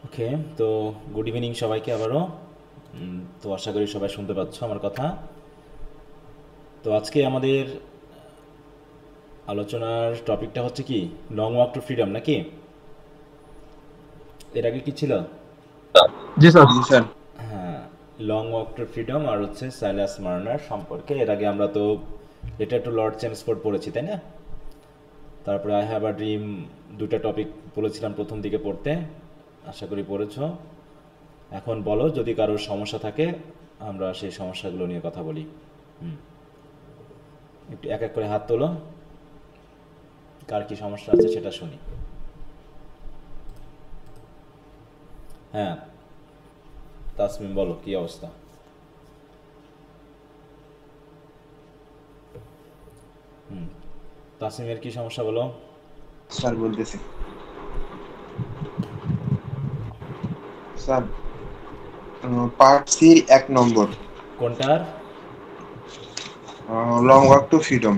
ওকে, তো good evening সবাইকে আবারও। তো আশা করি সবাই শুনতে পাচ্ছ আমার কথা। তো আজকে আমাদের আলোচনার টপিকটা হচ্ছে কি, লং ওয়াক টু ফ্রিডম নাকি? এর আগে কি ছিল? জি স্যার। জি স্যার। হ্যাঁ, লং ওয়াক টু ফ্রিডম আর হচ্ছে সাইলাস মার্নার সম্পর্কে। এর আগে আমরা তো লেটার টু লর্ড চেমসফোর্ড পড়েছি, তাই না? তারপরে আই হ্যাভ আ ড্রিম, দুটা টপিক বলেছিলাম প্রথম দিকে পড়তে, আশা করি পড়েছো। এখন বলো, যদি কারোর সমস্যা থাকে আমরা সেই সমস্যাগুলো নিয়ে কথা বলি। একটু এক এক করে হাত তোলো, কার কি সমস্যা আছে সেটা শুনি। হ্যাঁ, তাসমিম বলো কি অবস্থা। তাসমিমের কি সমস্যা বলো। স্যার বলতেছি। স্যার, পার্ট সি 1 নম্বর, কোনটার? Long walk to freedom.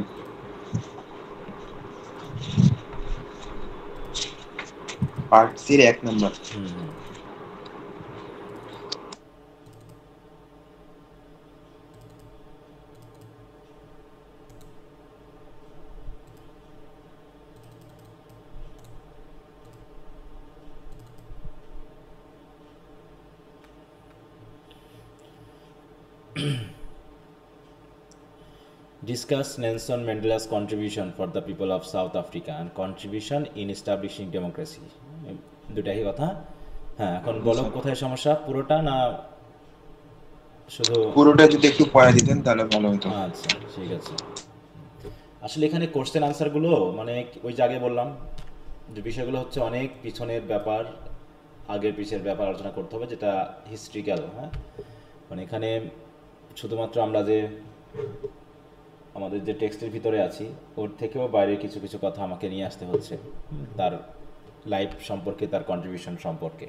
Part সির 1 number. Discuss Nelson Mandela's contribution for the people of South Africa and contribution in establishing democracy. দুটাই কথা। হ্যাঁ, এখন জি বলো স্যার, কোথায় সমস্যা, পুরোটা না শুধু? পুরোটা যদি একটু পড়া দিতেন তাহলে ভালো হতো। আচ্ছা, ঠিক আছে। আসলে এখানে কোশ্চেন আনসারগুলো মানে ওই যে আগে বললাম যে বিষয়গুলো হচ্ছে অনেক পিছনের ব্যাপার, আগের পিছের ব্যাপার আলোচনা করতে হবে, যেটা হিস্ট্রিক্যাল। হ্যাঁ, মানে এখানে শুধুমাত্র আমরা যে আমাদের যে টেক্সটের ভিতরে আছি ওর থেকেও বাইরে কিছু কিছু কথা আমাকে নিয়ে আসতে হচ্ছে, তার লাইফ সম্পর্কে, তার কন্ট্রিবিউশন সম্পর্কে।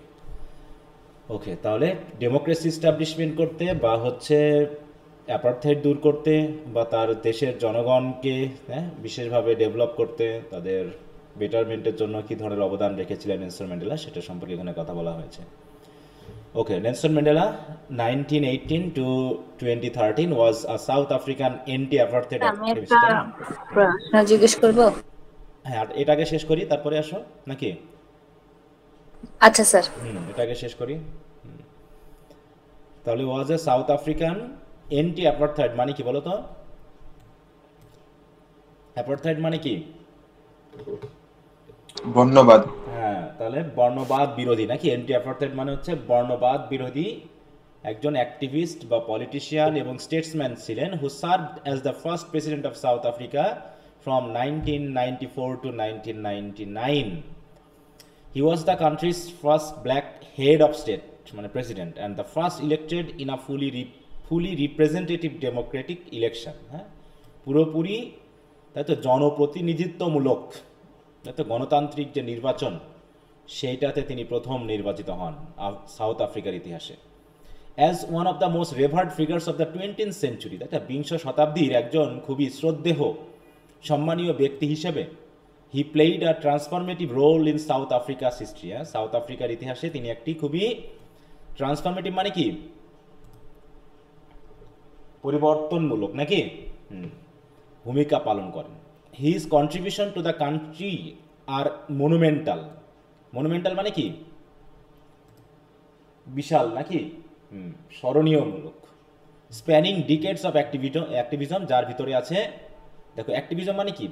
ওকে, তাহলে ডেমোক্রেসি স্টাবলিশমেন্ট করতে বা হচ্ছে অ্যাপার্থাইড দূর করতে বা তার দেশের জনগণকে, হ্যাঁ, বিশেষভাবে ডেভেলপ করতে, তাদের বেটারমেন্টের জন্য কী ধরনের অবদান রেখেছিলেন নেলসন ম্যান্ডেলা, সেটা সম্পর্কে এখানে কথা বলা হয়েছে। ওকে, Nelson Mandela 1918 to 2013 was a South African anti-apartheid আমি activist, একটা তাই না? প্রশ্ন জিজ্ঞেস করব। হ্যাঁ, আর এটাকে শেষ করি তারপরে আসো নাকি? আচ্ছা স্যার। এটাকে শেষ করি। তাহলে ওয়াজ এ সাউথ আফ্রিকান এন্টি অ্যাপারথাইড মানে কি বলো তো? অ্যাপারথাইড মানে কি? ধন্যবাদ। হ্যাঁ, তাহলে বর্ণবাদ বিরোধী নাকি? এন্টি অ্যাপারথাইড মানে হচ্ছে বর্ণবাদ বিরোধী একজন অ্যাক্টিভিস্ট বা পলিটিশিয়ান এবং স্টেটসম্যান ছিলেন, who serve as the first president of South Africa from 1994 to 1999। He was the country's first black head of state, মানে president, and the first elected in a fully representative democratic election. হ্যাঁ, পুরোপুরি, তাই তো, জনপ্রতিনিধিত্বমূলক, তাই তো, গণতান্ত্রিক যে নির্বাচন, সেইটাতে তিনি প্রথম নির্বাচিত হন সাউথ আফ্রিকার ইতিহাসে। As one of the most revered figures of the 20th century, তাই না, বিংশ শতাব্দীর একজন খুবই শ্রদ্ধেয় সম্মানীয় ব্যক্তি হিসেবে he played a transformative role in South Africa's history. হ্যাঁ, সাউথ আফ্রিকার ইতিহাসে তিনি একটি খুবই ট্রান্সফরমেটিভ মানে কি, পরিবর্তনমূলক নাকি, ভূমিকা পালন করেন। His contribution to the country are monumental. Monumental মানে কি, বিশাল নাকি, স্মরণীয়মূলক। স্প্যানিং ডিকেটস অফ অ্যাক্টিভিজম, যার ভিতরে আছে, দেখো অ্যাক্টিভিজম মানে কি,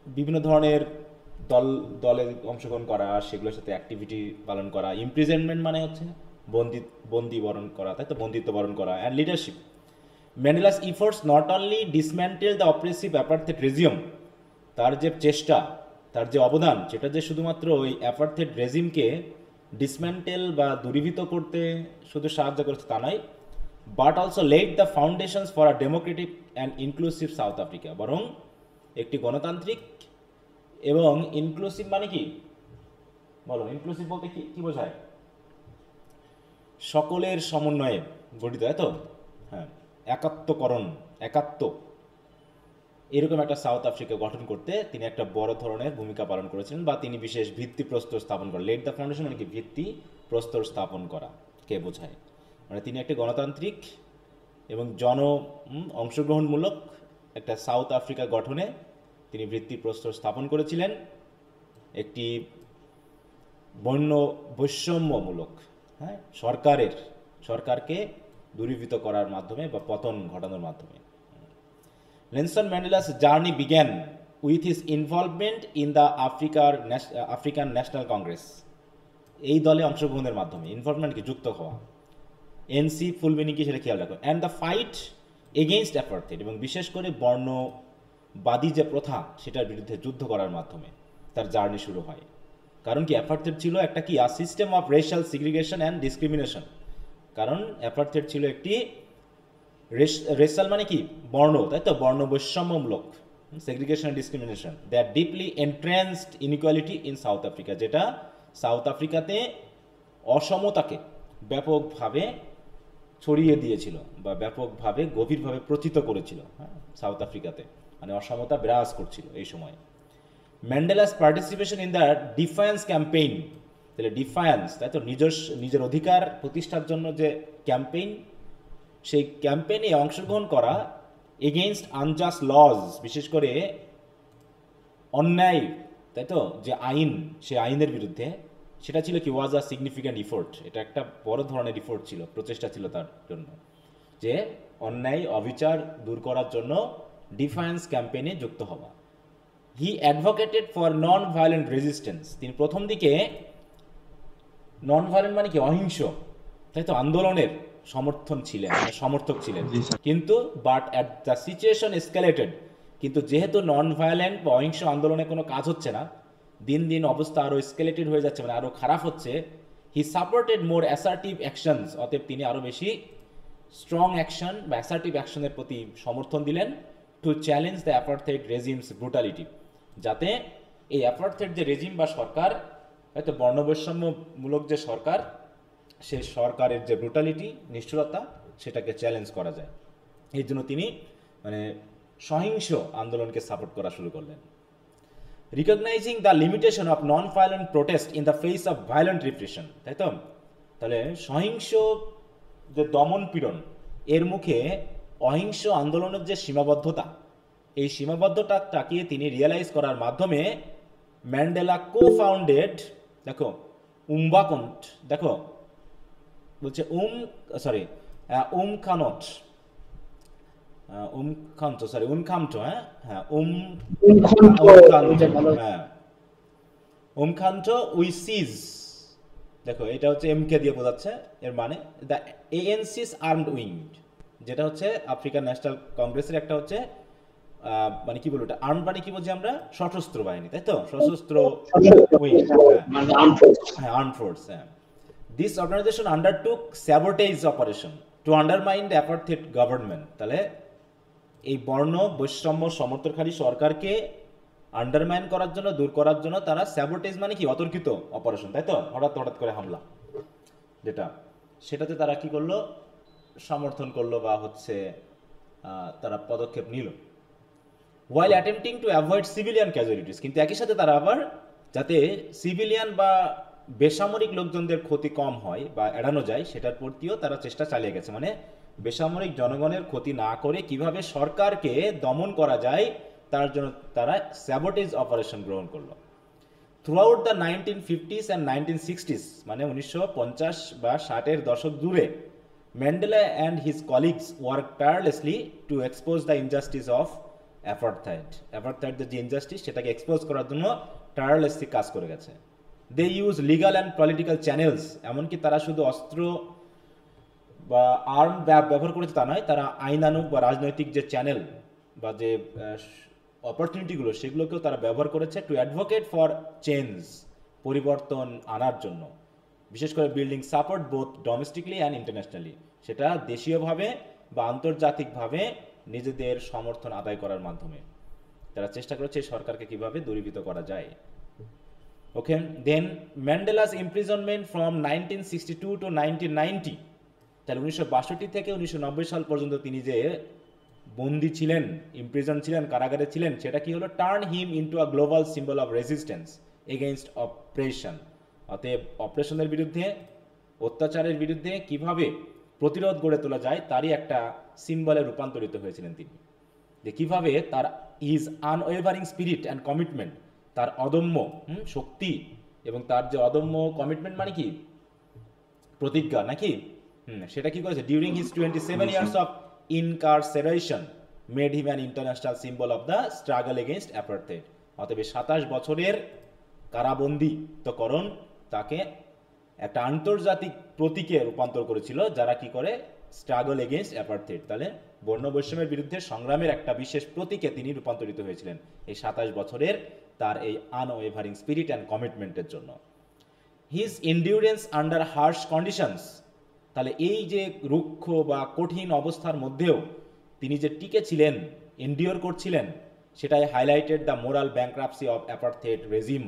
বিভিন্ন ধরনের দল দলে অংশগ্রহণ করা, সেগুলোর সাথে অ্যাক্টিভিটি পালন করা। ইমপ্রিজনমেন্ট মানে হচ্ছে বন্দি বন্দি বরণ করা, তাই তো, বন্দিত্ব বরণ করা। And leadership. Mandela's efforts not only dismantle the oppressive apartheid regime, তার যে চেষ্টা, তার যে অবদান, সেটা যে শুধুমাত্র ওই অ্যাপার্থেড রেজিমকে ডিসম্যান্টেল বা দূরীভূত করতে শুধু সাহায্য করেছে তা নয়, but also laid the foundations for a democratic and inclusive South Africa, বরং একটি গণতান্ত্রিক এবং ইনক্লুসিভ মানে কি, বলো ইনক্লুসিভ বলতে কি কি বোঝায়? সকলের সমন্বয়ে গঠিত, তাই তো। হ্যাঁ, একাত্মকরণ, একাত্ম, এরকম একটা সাউথ আফ্রিকা গঠন করতে তিনি একটা বড় ধরনের ভূমিকা পালন করেছিলেন, বা তিনি বিশেষ ভিত্তিপ্রস্তর স্থাপন করেন। লেট দ্য ফাউন্ডেশন মানে কি ভিত্তি প্রস্তর স্থাপন করা কে বোঝায়, মানে তিনি একটি গণতান্ত্রিক এবং অংশগ্রহণমূলক একটা সাউথ আফ্রিকা গঠনে তিনি ভিত্তিপ্রস্তর স্থাপন করেছিলেন, একটি বৈষম্যমূলক সরকারকে দূরীভূত করার মাধ্যমে বা পতন ঘটানোর মাধ্যমে। Nelson Mandela's journey began with his involvement in the African National Congress. এই দলে অংশগ্রহণের মাধ্যমে, ইনভলভমেন্ট কি যুক্ত হওয়া, এনসি ফুল মিনিং কি সেটা খেয়াল রাখো, and the fight against apartheid, এবং বিশেষ করে বর্ণবাদী যে প্রথা সেটার বিরুদ্ধে যুদ্ধ করার মাধ্যমে তার জার্নি শুরু হয়। কারণ কি অ্যাপার্থাইড ছিল একটা কি system of racial segregation and discrimination. কারণ অ্যাপার্থাইড ছিল একটি রেশাল মানে কি বর্ণ, তাই তো, বর্ণ বৈষম্যমূলক segregation and discrimination, they are deeply entrenched inequality in South Africa, যেটা সাউথ আফ্রিকাতে অসমতাকে ব্যাপকভাবে ছড়িয়ে দিয়েছিল বা ব্যাপকভাবে গভীরভাবে প্রচিত করেছিল সাউথ আফ্রিকাতে, মানে অসমতা বিরাজ করছিল এই সময়। Mandela's participation in the defiance campaign, তাহলে ডিফায়েন্স, তাই তো, নিজের অধিকার প্রতিষ্ঠার জন্য যে ক্যাম্পেইন, সেই ক্যাম্পেইনে অংশগ্রহণ করা এগেইনস্ট আনজাস্ট লজ, বিশেষ করে অন্যায়, তাই তো, যে আইন, সে আইনের বিরুদ্ধে, সেটা ছিল কি ওয়াজ আ সিগনিফিক্যান্ট ইফোর্ট, এটা একটা বড় ধরনের ইফোর্ট ছিল, প্রচেষ্টা ছিল তার জন্য, যে অন্যায় অবিচার দূর করার জন্য ডিফায়েন্স ক্যাম্পেইনে যুক্ত হওয়া। He advocated for non violent resistance, তিনি প্রথম দিকে নন ভায়োলেন্ট মানে কি অহিংস, তাই তো, আন্দোলনের সমর্থক ছিলেন, কিন্তু বাট অ্যাট দ্য সিচুয়েশন এসকালেটেড, কিন্তু যেহেতু নন ভায়োলেন্ট বা অহিংস আন্দোলনে কোনো কাজ হচ্ছে না, দিন দিন অবস্থা আরও এসকালেটেড হয়ে যাচ্ছে, মানে আরও খারাপ হচ্ছে, হি সাপোর্টেড মোর অ্যাসার্টিভ অ্যাকশনস, অতএব তিনি আরও বেশি স্ট্রং অ্যাকশন বা অ্যাসার্টিভ অ্যাকশনের প্রতি সমর্থন দিলেন, two challenge the apartheid রেজিমস brutality, যাতে এই অ্যাপার্থাইড যে রেজিম বা সরকার, হয়তো বর্ণবৈষম্যমূলক যে সরকার, সেই সরকারের যে ব্রুটালিটি, নিষ্ঠুরতা, সেটাকে চ্যালেঞ্জ করা যায়। এই জন্য তিনি মানে সহিংস আন্দোলনকে সাপোর্ট করা শুরু করলেন। Recognising the limitation of non violent protest in the face of violent repression, তাই তো, তাহলে সহিংস যে দমন পীড়ন, এর মুখে অহিংস আন্দোলনের যে সীমাবদ্ধতা, এই সীমাবদ্ধতাটাকে তিনি রিয়েলাইজ করার মাধ্যমে ম্যান্ডেলা কো-ফাউন্ডেড, দেখো উমবাকন্ট, দেখো বলছে উমখান্টো উইসিজ, দেখো এটা হচ্ছে এমকে দিয়ে বোঝাচ্ছে, এর মানে দ্য এএনসিস আর্মড উইং, যেটা হচ্ছে আফ্রিকান ন্যাশনাল কংগ্রেসের একটা হচ্ছে মানে কি বলবো, এটা আর্ম মানে কি বলছি আমরা, সশস্ত্র বাহিনী, তাই তো, সশস্ত্র উইং, হ্যাঁ, আর্ম ফোর্স, হ্যাঁ। This organization undertook sabotage operation to undermine the apartheid government, তাহলে এই বর্ণ বৈষম্য সমর্থনকারী সরকারকে আন্ডারমাইন করার জন্য, দূর করার জন্য তারা স্যাবোটেজ মানে কি অতর্কিত অপারেশন, তাই তো, হঠাৎ করে হামলা, যেটা সেটাতে তারা কি করলো, সমর্থন করলো বা হচ্ছে তারা পদক্ষেপ নিল। while attempting to avoid civilian casualties, কিন্তু একই সাথে তারা আবার যাতে সিভিলিয়ান বা বেসামরিক লোকজনদের ক্ষতি কম হয় বা এড়ানো যায়, সেটার প্রতিও তারা চেষ্টা চালিয়ে গেছে, মানে বেসামরিক জনগণের ক্ষতি না করে কিভাবে সরকারকে দমন করা যায় তার জন্য তারা স্যাবোটেজ অপারেশন গ্রহণ করলো। Throughout the 1950s and 1960s, মানে 1950 বা 60-এর দশক জুড়ে, Mandela and his colleagues work tirelessly to expose the injustice of apartheid, যে ইনজাস্টিস, সেটাকে এক্সপোজ করার জন্য টায়ারলেসলি কাজ করে গেছে। They use legal and political channels, এমনকি তারা শুধু অস্ত্র বা আর্ম ব্যবহার করেছে তা নয়, তারা আইনানুগ বা রাজনৈতিক যে চ্যানেল বা যে অপরচুনিটিগুলো, সেগুলোকেও তারা ব্যবহার করেছে, টু অ্যাডভোকেট ফর চেঞ্জ, পরিবর্তন আনার জন্য, বিশেষ করে building support both domestically and internationally, সেটা দেশীয়ভাবে বা আন্তর্জাতিকভাবে নিজেদের সমর্থন আদায় করার মাধ্যমে তারা চেষ্টা করেছে সরকারকে কিভাবে দূরীভূত করা যায়। ওকে, দেন ম্যান্ডেলাস ইমপ্রিজনমেন্ট ফ্রম 1962 টু 1990, তাহলে 1962 থেকে 1990 সাল পর্যন্ত তিনি যে বন্দী ছিলেন, ইমপ্রিজন ছিলেন, কারাগারে ছিলেন, সেটা কি হলো? Turn him into a global symbol of resistance against operation. অতএব অপারেশনের বিরুদ্ধে, অত্যাচারের বিরুদ্ধে কিভাবে প্রতিরোধ গড়ে তোলা যায় তারই একটা সিম্বলে রূপান্তরিত হয়েছিলেন তিনি। যে কিভাবে তার is unwavering spirit and commitment, তার অদম্য শক্তি এবং তার যে অদম্য কমিটমেন্ট মানে কি প্রতিজ্ঞা নাকি, সেটা কি করেছে? During his 27 years of incarceration made him an international symbol of the struggle against apartheid. অতএব 27 বছরের কারাবন্দিতকরণ তাকে একটা আন্তর্জাতিক প্রতীকে রূপান্তর করেছিল, যারা কি করে স্ট্রাগল এগেইনস্ট অ্যাপার্থেড, তাহলে বর্ণ বৈষম্যের বিরুদ্ধে সংগ্রামের একটা বিশেষ প্রতীকে তিনি রূপান্তরিত হয়েছিলেন এই 27 বছরের তার এই আনওয়েভারিং স্পিরিট অ্যান্ড কমিটমেন্টের জন্য। His endurance under harsh conditions, তাহলে এই যে রুক্ষ বা কঠিন অবস্থার মধ্যেও তিনি যে টিকে ছিলেন, এন্ডিওর করছিলেন, সেটাই highlighted the moral bankruptcy of apartheid regime.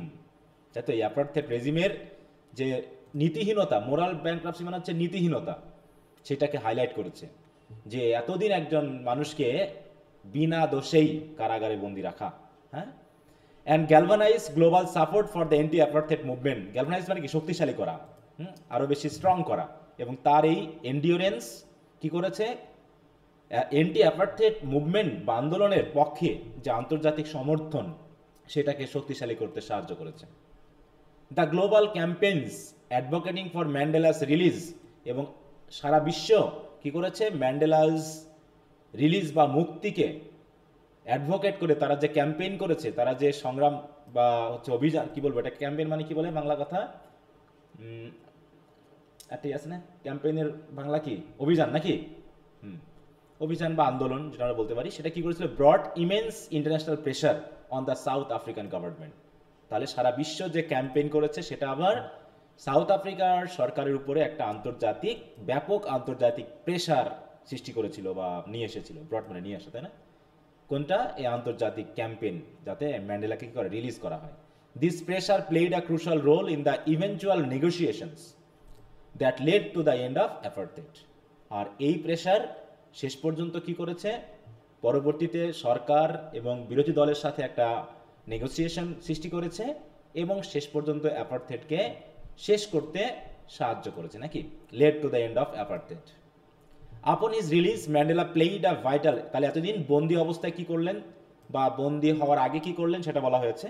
তাই তো এই অ্যাপার্থেড রেজিমের যে নীতিহীনতা, মোরাল ব্যাংক্রাপসি মানে হচ্ছে নীতিহীনতা, সেটাকে হাইলাইট করেছে যে এতদিন একজন মানুষকে বিনা দোষেই কারাগারে বন্দি রাখা। হ্যাঁ, and galvanize global support for the anti apartheid movement. Galvanize মানে কি? শক্তিশালী করা, আরও বেশি স্ট্রং করা। এবং তার এই এন্ডিওরেন্স কি করেছে? এন্টি অ্যাপার্থেড মুভমেন্ট বা আন্দোলনের পক্ষে যে আন্তর্জাতিক সমর্থন, সেটাকে শক্তিশালী করতে সাহায্য করেছে। The global campaigns advocating for Mandela's release, এবং সারা বিশ্ব কি করেছে? ম্যান্ডেলাস রিলিজ বা মুক্তিকে অ্যাডভোকেট করে তারা যে ক্যাম্পেইন করেছে, তারা যে সংগ্রাম বা হচ্ছে অভিযান, কি বলবো এটা, ক্যাম্পেইন মানে কি বলে বাংলা কথা? ঠিক আছে না, ক্যাম্পেইনের বাংলা কি? অভিযান নাকি? অভিযান বা আন্দোলন যেটা আমরা বলতে পারি, সেটা কি করেছিল? Brought immense international pressure on the South African government. তাহলে সারা বিশ্ব যে ক্যাম্পেইন করেছে সেটা আবার সাউথ আফ্রিকার সরকারের উপরে একটা আন্তর্জাতিক, ব্যাপক আন্তর্জাতিক প্রেশার সৃষ্টি করেছিল বা নিয়ে এসেছিল। ব্রড মানে নিয়ে আসে, তাই না? কোনটা? এই আন্তর্জাতিক ক্যাম্পেইন, যাতে ম্যান্ডেলাকে কি করে? রিলিজ করা হয়। This pressure played a crucial role in the eventual negotiations that led to the end of apartheid. আর এই প্রেশার শেষ পর্যন্ত কি করেছে? পরবর্তীতে সরকার এবং বিরোধী দলের সাথে একটা নেগোসিয়েশন সৃষ্টি করেছে এবং শেষ পর্যন্ত অ্যাপার্থেডকে শেষ করতে সাহায্য করেছে নাকি? Led to the end of apartheid. Upon his release Mandela played a vital, তাহলে এতদিন বন্দি অবস্থায় কি করলেন বা বন্দি হওয়ার আগে কি করলেন সেটা বলা হয়েছে।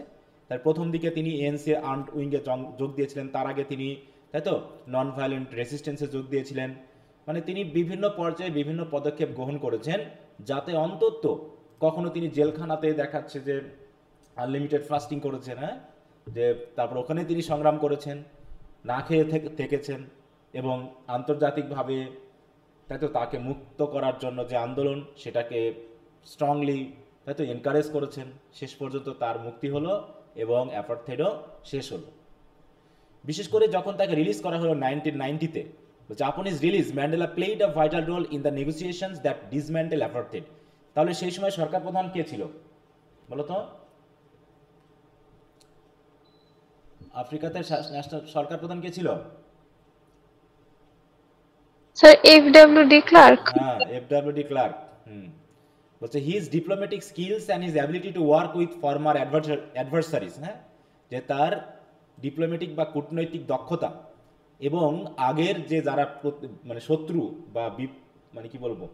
তার প্রথম দিকে তিনি এএনসি আর্মড উইংয়ে যোগ দিয়েছিলেন, তার আগে তিনি, তাই তো, নন ভায়োলেন্ট রেসিস্টেন্সে যোগ দিয়েছিলেন। মানে তিনি বিভিন্ন পর্যায়ে বিভিন্ন পদক্ষেপ গ্রহণ করেছেন, যাতে অন্তত কখনো তিনি জেলখানাতে দেখাচ্ছে যে আনলিমিটেড ফাস্টিং করেছেন, হ্যাঁ, যে তারপর ওখানে তিনি সংগ্রাম করেছেন, না খেয়ে থেকেছেন, এবং আন্তর্জাতিকভাবে, তাই তো, তাকে মুক্ত করার জন্য যে আন্দোলন সেটাকে স্ট্রংলি, তাই তো, এনকারেজ করেছেন। শেষ পর্যন্ত তার মুক্তি হলো এবং অ্যাপার্থেডও শেষ হলো। বিশেষ করে যখন তাকে রিলিজ করা হলো 1990-তে, বলছে upon is release Mandela played a vital role in the negotiations that dismantle apartheid. তাহলে সেই সময় সরকার প্রধান কে ছিল বলো তো? আফ্রিকাতে সরকার প্রধান কে ছিল? Sir F W de Klerk. হ্যাঁ, এফডব্লিউডি ক্লার্ক। বলছে his diplomatic skills and his ability to work with former adversaries, হ্যাঁ, যে তার ডিপ্লোম্যাটিক বা কূটনৈতিক দক্ষতা এবং আগের যে যারা মানে শত্রু বা মানে কি বলবো,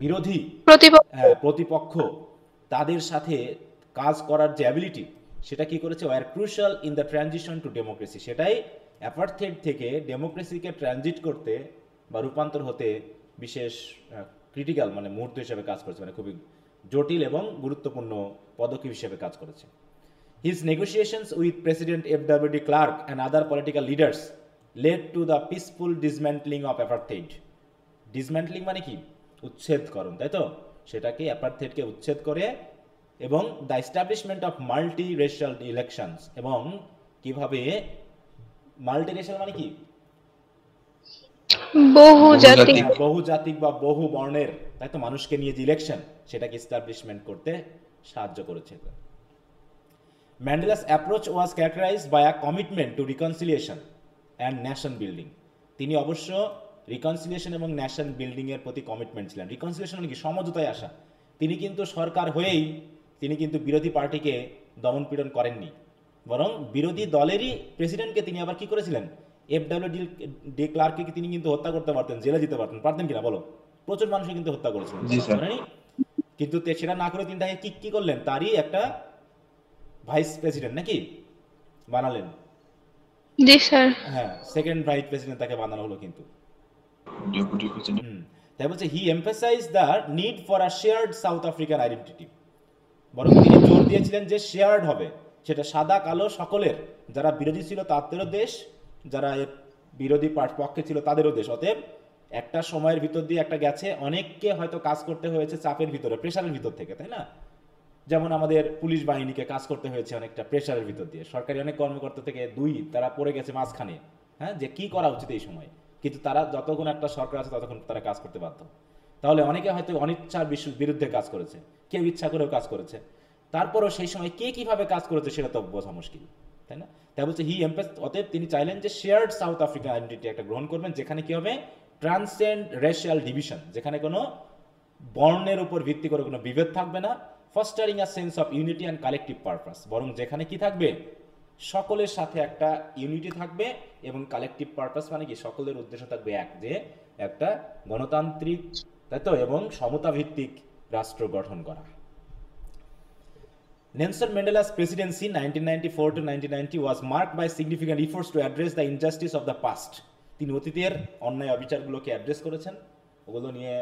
বিরোধী, প্রতিপক্ষ, তাদের সাথে কাজ করার যে অ্যাবিলিটি, সেটা কি করেছে? Were crucial in the transition to democracy. সেটাই অ্যাপার্থেড থেকে ডেমোক্রেসিকে ট্রানজিট করতে বা রূপান্তর হতে বিশেষ ক্রিটিক্যাল মানে মুহূর্ত হিসেবে কাজ করেছে, মানে খুবই জটিল এবং গুরুত্বপূর্ণ পদক্ষেপ হিসেবে কাজ করেছে। His negotiations with President F.W.D. Clark and other political leaders led to the peaceful dismantling of apartheid. Dismantling মানে কি? উচ্ছেদকরণ, তাই তো? সেটাকে অ্যাপার্থেডকে উচ্ছেদ করে এবং the establishment of multi racial elections, এবং কিভাবে মাল্টি রেশিয়াল মানে কি? বহুজাতিক বা বহু বর্ণের, তাই তো, মানুষকে নিয়ে যে ইলেকশন, সেটাকে এস্টাবলিশমেন্ট করতে সাহায্য করেছে। Mandela's approach was characterized by a commitment to reconciliation and nation building. তিনি অবশ্য রিকনসিলিয়েশন এবং ন্যাশন বিল্ডিং এর প্রতি কমিটমেন্ট ছিলেন। রিকনসিলিয়েশন মানে কি? সমঝোতায় আসা। তিনি কিন্তু সরকার হয়েই তিনি কিন্তু বিরোধী পার্টিকে দমন পীড়ন করেননি, বরং বিরোধী দলেরই প্রেসিডেন্টকে তিনি আবার কি করেছিলেন, FW ডে ক্লার্ককে তিনি কিন্তু হত্যা করতে পারতেন, জেলে দিতে পারতেন, পারতেন কিনা বলো? প্রচুর মানুষই কিন্তু হত্যা করেছিলেন, জি স্যার। জানেনই? কিন্তু সেটা না করে তিনি তাকে কি করলেন, তারই একটা ভাইস প্রেসিডেন্ট নাকি বানালেন। জি স্যার। হ্যাঁ, সেকেন্ড ভাইস প্রেসিডেন্ট তাকে বানানো হলো কিন্তু। Deputy president. তাই বলছে he emphasize the need for a shared South African identity, বরং তিনি জোর দিয়েছিলেন যে শেয়ার্ড হবে, সেটা সাদা কালো সকলের, যারা বিরোধী ছিল তাদেরও দেশ, যারা এর বিরোধী পক্ষে ছিল তাদেরও দেশ। অতএব একটা সময়ের ভিতর দিয়ে একটা গেছে, অনেককে হয়তো কাজ করতে হয়েছে চাপের ভিতরে, প্রেশারের ভিতর থেকে, তাই না? যেমন আমাদের পুলিশ বাহিনীকে কাজ করতে হয়েছে অনেকটা প্রেশারের ভিতর দিয়ে, সরকারি অনেক কর্মকর্তা থেকে তারা পড়ে গেছে মাঝখানে, হ্যাঁ, যে কি করা উচিত এই সময়, কিন্তু তারা যতক্ষণ একটা সরকার আছে ততক্ষণ তারা কাজ করতে বাধ্য। তাহলে অনেকে হয়তো অনিচ্ছার বিরুদ্ধে কাজ করেছে, কেউ ইচ্ছা করেও কাজ করেছে, তারপরও সেই সময় কে কিভাবে কাজ করেছে সেটা তো বোঝা মুশকিল, তাই না? তাই বলছে অতএব তিনি চাইলেন যে শেয়ার্ড সাউথ আফ্রিকান আইডেন্টিটি একটা গ্রহণ করবেন, যেখানে কি হবে, ট্রান্সেন্ড রেশিয়াল ডিভিশন, যেখানে কোনো বর্ণের উপর ভিত্তি করে কোনো বিভেদ থাকবে না, fostering a sense of unity and collective purpose, বরং যেখানে কি থাকবে, সকলের সাথে একটা ইউনিটি থাকবে, এবং কালেকটিভ পারপাস মানে কি, সকলের উদ্দেশ্য থাকবে এক, যে একটা গণতান্ত্রিক, তাই তো, এবং সমতা ভিত্তিক রাষ্ট্র গঠন করা। Nelson Mandela's presidency 1994 to 1990 was marked by significant efforts to address the injustice of the past. তিনি অতীতের অন্যায় অবিচারগুলোকে অ্যাড্রেস করেছেন, ওগুলো নিয়ে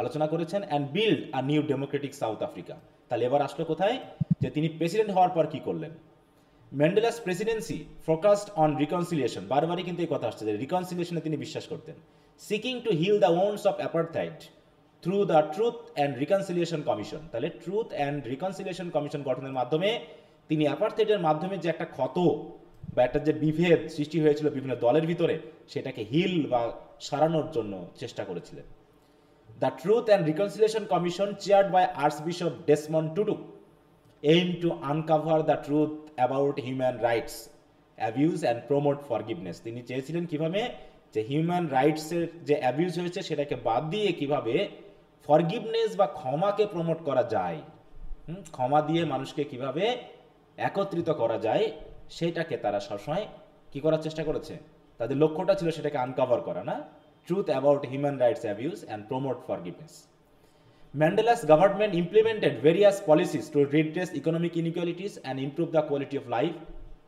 আলোচনা করেছেন, and build a new Democratic south Africa. তাহলে এবার আসলো কোথায়, যে তিনি প্রেসিডেন্ট হওয়ার পর কি করলেন। ম্যান্ডেলাস প্রেসিডেন্সি ফোকাসড অন রিকনসিলিয়েশন, বারবারই কিন্তু এই কথা আসছে যে রিকনসিলিয়েশনে তিনি বিশ্বাস করতেন। Seeking to heal the wounds of apartheid through the truth and reconciliation commission. তাহলে ট্রুথ অ্যান্ড রিকনসিলিয়েশন কমিশন গঠনের মাধ্যমে তিনি অ্যাপারথাইডের মাধ্যমে যে একটা ক্ষত বা একটা যে বিভেদ সৃষ্টি হয়েছিল বিভিন্ন দলের ভিতরে, সেটাকে হিল বা সারানোর জন্য চেষ্টা করেছিলেন। The truth and reconciliation Commission, chaired by archbishop Desmond Tutu, aim to uncover the truth about human rights abuse and promote forgiveness. তিনি চেয়েছিলেন কিভাবে, যে হিউম্যান রাইটসের যে অ্যাবিউজ হয়েছে সেটাকে বাদ দিয়ে কিভাবে ফরগিভনেস বা ক্ষমাকে প্রমোট করা যায়, ক্ষমা দিয়ে মানুষকে কিভাবে একত্রিত করা যায়, সেটাকে তারা সবসময় কি করার চেষ্টা করেছে, তাদের লক্ষ্যটা ছিল সেটাকে আনকভার করা, না, truth about human rights abuse and promote forgiveness. Mandela's government implemented various policies to redress economic inequalities and improve the quality of life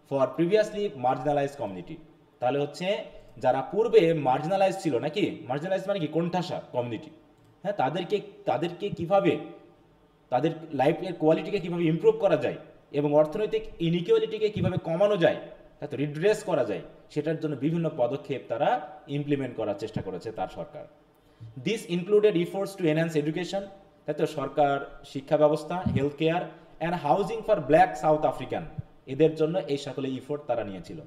for previously marginalized community. তাহলে হচ্ছে যারা পূর্বে মার্জিনালাইজ ছিল, নাকি মার্জিনালাইজ মানে কি, কোণঠাসা কমিউনিটি, হ্যাঁ, তাদেরকে কিভাবে তাদের লাইফের কোয়ালিটিকে কিভাবে ইমপ্রুভ করা যায় এবং অর্থনৈতিক ইনইকুয়ালিটিকে কিভাবে কমানো যায়, তাতে রিড্রেস করা যায়, সেটার জন্য বিভিন্ন পদক্ষেপ তারা ইমপ্লিমেন্ট করার চেষ্টা করেছে তার সরকার। This included efforts to enhance education, তাই তো, সরকার শিক্ষা ব্যবস্থা, health care and housing for black South African, এদের জন্য এই সকলে ইফোর্ট তারা নিয়েছিল।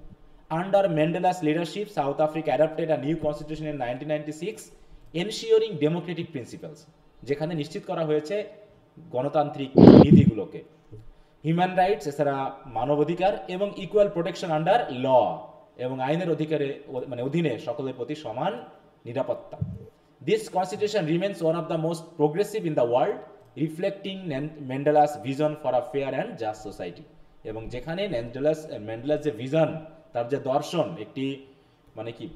Under Mandela's leadership, South Africa adapted a new constitution in 1996, ensuring democratic principles, যেখানে নিশ্চিত করা হয়েছে গণতান্ত্রিক নীতিগুলোকে, হিউম্যান রাইটস, এছাড়া মানবাধিকার এবং ইকুয়াল প্রোটেকশন আন্ডার ল, এবং আইনের অধীনে সকলের প্রতি সমান নিরাপত্তা। This constitution remains one of the most progressive in the world, reflecting Mandela's vision for a fair and just society. এবং যেখানে ম্যান্ডেলাস যে ভিজন, তার যে দর্শন, একটি মানে কি,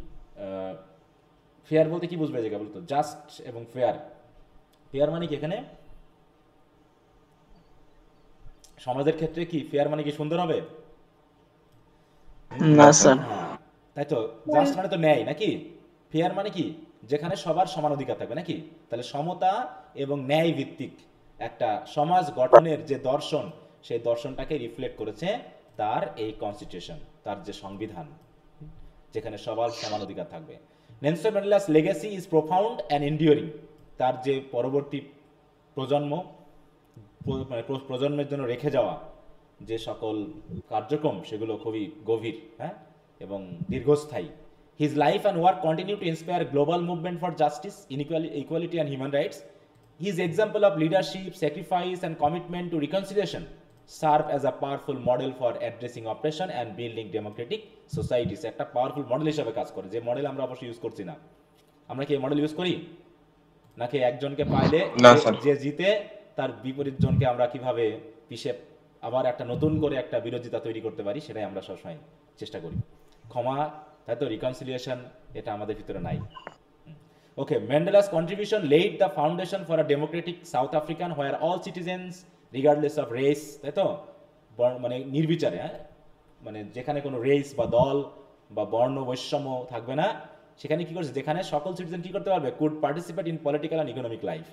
ফেয়ার বলতে কি বুঝবে, যেটা বলতো জাস্ট এবং ফেয়ার, ফেয়ার মানে কি, এখানে সমাজের ক্ষেত্রে কি ফেয়ার মানে কি সুন্দর হবে না স্যার। তাই তো, জাস্ট মানে তো ন্যায়, নাকি ফেয়ার মানে কি, যেখানে সবার সমান অধিকার থাকবে, নাকি? তাহলে সমতা এবং ন্যায় ভিত্তিক একটা সমাজ গঠনের যে দর্শন, সেই দর্শনটাকে রিফ্লেক্ট করেছে তার এই কনস্টিটিউশন, তার যে সংবিধান, যেখানে সবার সমান অধিকার থাকবে। Nelson Mandela's legacy is profound and enduring, তার যে পরবর্তী প্রজন্মের জন্য রেখে যাওয়া যে সকল কার্যক্রম, সেগুলো খুবই গভীর, হ্যাঁ, এবং দীর্ঘস্থায়ী। His life and work continue to inspire global movement for justice, equality and human rights. His example of leadership, sacrifice and commitment to reconciliation serve as a powerful model for addressing oppression and building democratic societies. একটা powerful model হিসেবে কাজ করে, যে model আমরা অবশ্যই use করছি না, আমরা কি এই মডেল ইউজ করি, নাকি একজনকে পাইলে না, যে স্যার। যে জিতে তার বিপরীত জনকে আমরা কিভাবে পিষে আবার একটা নতুন করে একটা বিরোধিতা তৈরি করতে পারি সেটাই আমরা সবসময় চেষ্টা করি। ক্ষমা, তাই তো, রিকনসিলিয়েশন, এটা আমাদের ভিতরে নাই। Okay, Mandela's contribution laid the foundation for a democratic South African where all citizens, regardless of race, তাই তো, মানে নির্বিচারে, হ্যাঁ, মানে যেখানে কোনো রেস বা দল বা বর্ণ বৈষম্য থাকবে না, সেখানে কি করছে, যেখানে সকল সিটিজেন কি করতে পারবে, could participate in political and economic life,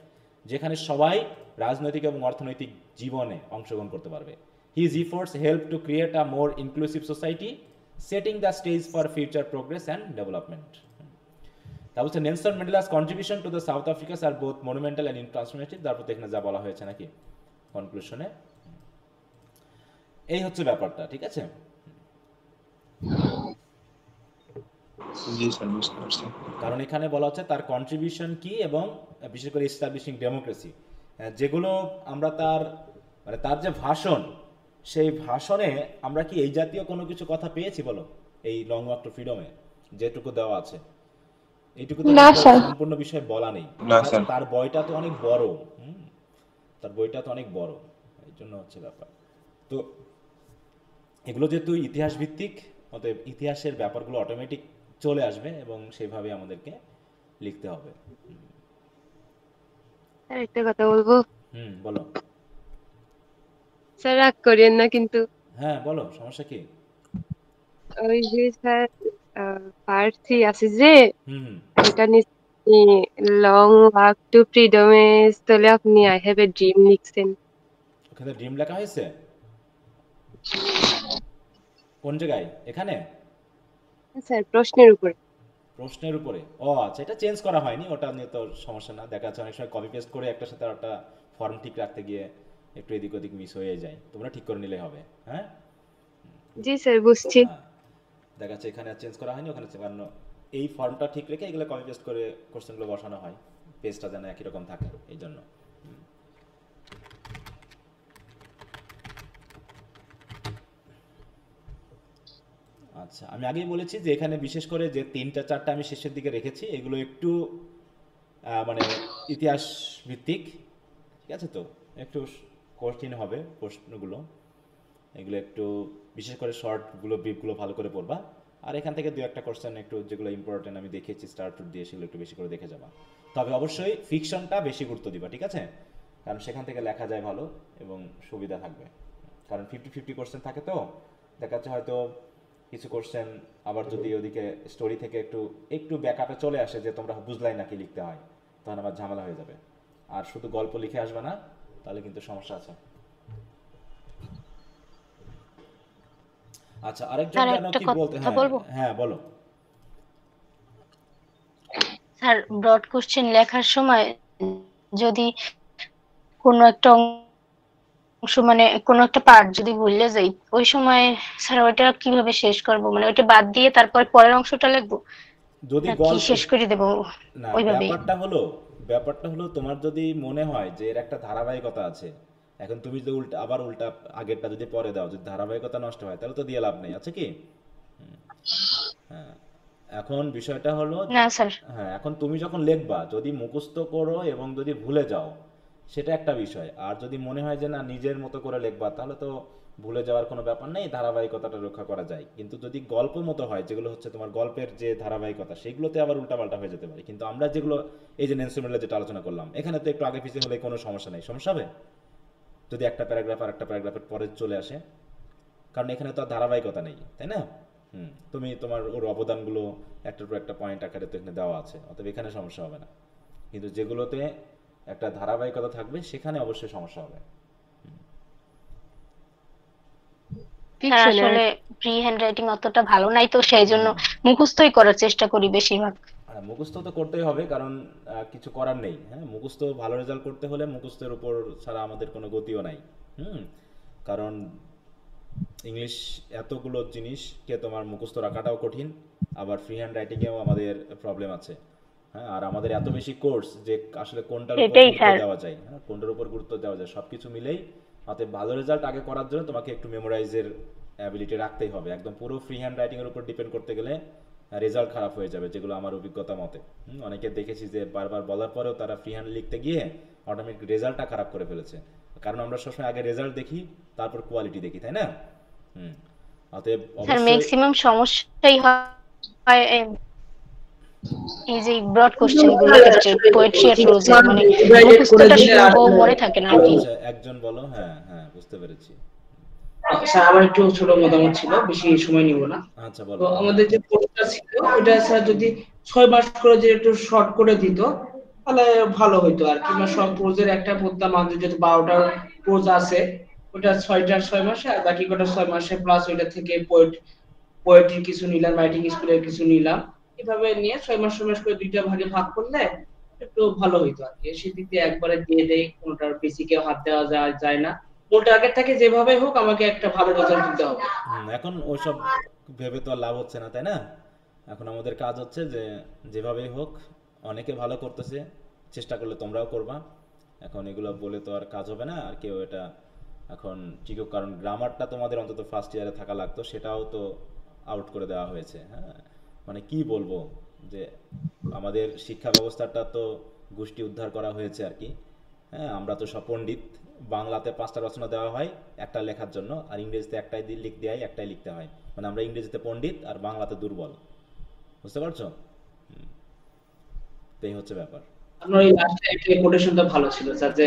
যেখানে সবাই রাজনৈতিক এবং অর্থনৈতিক জীবনে অংশগ্রহণ করতে পারবে। His efforts help to create a more inclusive society, setting the stage for future progress and development. তা বলছে Nelson Mandela's contribution to the South Africa's are both monumental and transformative. তারপর এখানে যা বলা হয়েছে নাকি কনক্লুশনে, এই হচ্ছে ব্যাপারটা, ঠিক আছে। জি স্যার, বুঝতে পারছি। কারণ এখানে বলা হচ্ছে তার কন্ট্রিবিউশন কি, এবং বিশেষ করে এস্টাবলিশিং ডেমোক্রেসি, যেগুলো আমরা তার মানে তার যে ভাষণ, সেই ভাষণে আমরা কি এই জাতীয় কোনো কিছু কথা পেয়েছি বলো, এই লং ওয়াক টু ফ্রিডমে যেটুকু দেওয়া আছে, এইটুকু তো না, স্যার। সম্পূর্ণ বিষয় বলা নেই। না, স্যার। তার বইটা তো অনেক বড়, তার বইটা তো অনেক বড়, এই জন্য হচ্ছে ব্যাপার। তো এগুলো যেহেতু ইতিহাস ভিত্তিক, অতএব ইতিহাসের ব্যাপারগুলো অটোমেটিক চলে আসবে এবং সেইভাবে আমাদেরকে লিখতে হবে। স্যার একটা কথা বলবো। বলো। স্যার রাগ করিয়েন না কিন্তু। হ্যাঁ বলো, সমস্যা কি? ওই যে স্যার পার্ট 3 আছে যে, হুম হুম ওটা নিয়ে লং ওয়াক টু ফ্রিডমে তাহলে আপনি আই হ্যাভ এ ড্রিম লিখছেন। ওখানে ড্রিম লেখা হয়েছে কোন জায়গায়? এখানে স্যার প্রশ্নের উপরে। প্রশ্নের উপরে? ও আচ্ছা, এটা চেঞ্জ করা হয়নি, ওটা নিয়ে তো সমস্যা না। দেখা যাচ্ছে অনেক সময় কপি পেস্ট করে একটার সাথে একটা ফর্ম ঠিক রাখতে গিয়ে একটু এদিক ওদিক মিস হয়ে যায়, তোমরা ঠিক করে নিলেই হবে। হ্যাঁ জি স্যার বুঝছি। হ্যাঁ, দেখা যাচ্ছে এখানে চেঞ্জ করা হয়নি, ওখানে কারণ এই ফর্মটা ঠিক রেখে এগুলো কপি পেস্ট করে কোশ্চেনগুলো বসানো হয়, পেজটা যেন একই রকম থাকে এই জন্য। আচ্ছা, আমি আগেই বলেছি যে এখানে বিশেষ করে যে 3টা 4টা আমি শেষের দিকে রেখেছি, এগুলো একটু মানে ইতিহাস ভিত্তিক, ঠিক আছে, তো একটু কঠিন হবে প্রশ্নগুলো, এগুলো একটু বিশেষ করে শর্টগুলো ব্রিফগুলো ভালো করে পড়বা। আর এখান থেকে 2-1টা কোশ্চেন একটু যেগুলো ইম্পর্টেন্ট আমি দেখিয়েছি স্টার্ট দিয়ে, সেগুলো একটু বেশি করে দেখে যাবা। তবে অবশ্যই ফিকশনটা বেশি গুরুত্ব দিবা, ঠিক আছে, কারণ সেখান থেকে লেখা যায় ভালো এবং সুবিধা থাকবে। কারণ 50-50 কোশ্চেন থাকে, তো দেখা যাচ্ছে হয়তো কিছু কোশ্চেন আবার যদি ওদিকে স্টোরি থেকে একটু একটু ব্যাকআপে চলে আসে যে তোমরা বুঝলাই না কি লিখতে হয়, তখন আবার ঝামেলা হয়ে যাবে। আর শুধু গল্প লিখে আসবে না, তাহলে কিন্তু সমস্যা আছে। আচ্ছা, আরেকজন স্যার যেন একটা কি বলতে, কথা হ্যাঁ বলবো? হ্যাঁ বলো। স্যার ব্রড কোশ্চেন লেখার সময় যদি কোনো একটা অংশ মানে কোনো একটা পার্ট যদি ভুলে যাই, ওই সময় স্যার ওইটা কিভাবে শেষ করব, মানে ওইটা বাদ দিয়ে তারপর পরের অংশটা লিখবো যদি নাকি গল্প, শেষ করে দেবো না, ওইভাবেই? ব্যাপারটা হলো তোমার যদি মনে হয় যে এর একটা ধারাবাহিকতা আছে, এখন তুমি যদি উল্টা আগেরটা যদি পরে দাও, যদি ধারাবাহিকতা নষ্ট হয় তাহলে তো দিয়ে লাভ নেই, আছে কি? হ্যাঁ, এখন বিষয়টা হলো, না স্যার। হ্যাঁ, এখন তুমি যখন লিখবা যদি মুখস্থ করো এবং যদি ভুলে যাও সেটা একটা বিষয়, আর যদি মনে হয় যে না নিজের মতো করে লিখবা তাহলে তো ভুলে যাওয়ার কোনো ব্যাপার নেই, ধারাবাহিকতাটা রক্ষা করা যায়। কিন্তু যদি গল্প মতো হয়, যেগুলো হচ্ছে তোমার গল্পের যে ধারাবাহিকতা, সেগুলোতে আবার উল্টাপাল্টা হয়ে যেতে পারে। কিন্তু আমরা যেগুলো এই যে নেলসন ম্যান্ডেলা যেটা আলোচনা করলাম, এখানে তো একটু আগে পিছিয়ে হলে কোনো সমস্যা নেই। সমস্যা হবে যদি একটা প্যারাগ্রাফ আর একটা প্যারাগ্রাফের পরে চলে আসে, কারণ এখানে তো আর ধারাবাহিকতা নেই, তাই না? তুমি তোমার ওর অবদানগুলো একটার পর একটা পয়েন্ট আকারে তো এখানে দেওয়া আছে, অতএব এখানে সমস্যা হবে না। কিন্তু যেগুলোতে একটা ধারাবাহিকতা থাকবে সেখানে অবশ্যই সমস্যা হবে। স্যার আসলে ফ্রি হ্যান্ড রাইটিং অতটা ভালো নাই, তো সেই জন্য মুখস্থই করার চেষ্টা করি বেশিরভাগ। মুখস্থ তো করতেই হবে, কারণ কিছু করার নেই। হ্যাঁ, মুখস্থ ভালো রেজাল্ট করতে হলে মুখস্থের উপর ছাড়া আমাদের কোনো গতিও নাই। কারণ ইংলিশ এতগুলো জিনিসকে তোমার মুখস্থ রাখাটাও কঠিন, আবার ফ্রি হ্যান্ড রাইটিংয়েও আমাদের প্রবলেম আছে। হ্যাঁ, আর আমাদের এত বেশি কোর্স যে আসলে কোনটার উপর সেটাই গুরুত্ব স্যার। দেওয়া যায়, হ্যাঁ, কোনটার উপর গুরুত্ব দেওয়া যায়, সব কিছু মিলেই অতএব ভালো রেজাল্ট আগে করার জন্য তোমাকে একটু মেমোরাইজের অ্যাবিলিটি রাখতেই হবে। একদম পুরো ফ্রি হ্যান্ড রাইটিংয়ের উপর ডিপেন্ড করতে গেলে রেজাল্ট খারাপ হয়ে যাবে, যেগুলো আমার অভিজ্ঞতা মতে। অনেকে দেখেছি যে বারবার বলার পরেও তারা ফ্রি হ্যান্ড লিখতে গিয়ে অটোমেটিক রেজাল্টটা খারাপ করে ফেলেছে, কারণ আমরা সবসময় আগে রেজাল্ট দেখি, তারপর কোয়ালিটি দেখি, তাই না? অতএব স্যার অবশ্যই ম্যাক্সিমাম সমস্যাই হয় এই যে ব্রড কোশ্চেন গুলোর ক্ষেত্রে, পোয়েট্রি আর প্রোজে, মানে মুখস্থটা মনে থাকে না আর কি। আচ্ছা, একজন বলো। হ্যাঁ হ্যাঁ, বুঝতে পেরেছি। স্যার আমার একটু ছোট মতামত ছিল, বেশি সময় নিব না। আচ্ছা বলো। তো আমাদের যে কোর্সটা ছিল ওটা স্যার যদি 6 মাস করে যে একটু শর্ট করে দিত তাহলে ভালো হতো আর কি। আমরা সব কোর্সের একটা পড়তাম, আমাদের যেহেতু 12টা কোর্স আছে, ওটা 6 মাসে, আর বাকি কটা 6 মাসে প্লাস ওইটা থেকে পোয়েট্রি কিছু নিলাম, রাইটিং স্কুলের কিছু নিলাম, এভাবে নিয়ে 6 মাস করে দুইটা ভাগে ভাগ করলে একটু ভালো হইতো আর কি। সেদিক দিয়ে একবারে দিয়ে দেয়, কোনটার বেসিকে হাত দেওয়া যায় না। মূল টার্গেট থাকে যেভাবে হোক আমাকে একটা ভালো রেজাল্ট দিতে হবে। এখন ওসব ভেবে তো আর লাভ হচ্ছে না, তাই না? এখন আমাদের কাজ হচ্ছে যে যেভাবেই হোক, অনেকে ভালো করতেছে, চেষ্টা করলে তোমরাও করবা। এখন এগুলো বলে তো আর কাজ হবে না, আর কেউ এটা এখন ঠিক, কারণ গ্রামারটা তোমাদের অন্তত ফার্স্ট ইয়ারে থাকা লাগতো, সেটাও তো আউট করে দেওয়া হয়েছে। হ্যাঁ, মানে কি বলবো, যে আমাদের শিক্ষা ব্যবস্থাটা তো গোষ্ঠী উদ্ধার করা হয়েছে আর কি। হ্যাঁ, আমরা তো সব পণ্ডিত। বাংলাতে 5টা রচনা দেওয়া হয় একটা লেখার জন্য, আর ইংরেজিতে একটাই লিখতে হয়, একটাই লিখতে হয়। মানে আমরা ইংরেজিতে পণ্ডিত আর বাংলাতে দুর্বল, বুঝতে পারছো? এই হচ্ছে ব্যাপার। আপনার এই লাস্টে একটা কোটেশনটা ভালো ছিল স্যার, যে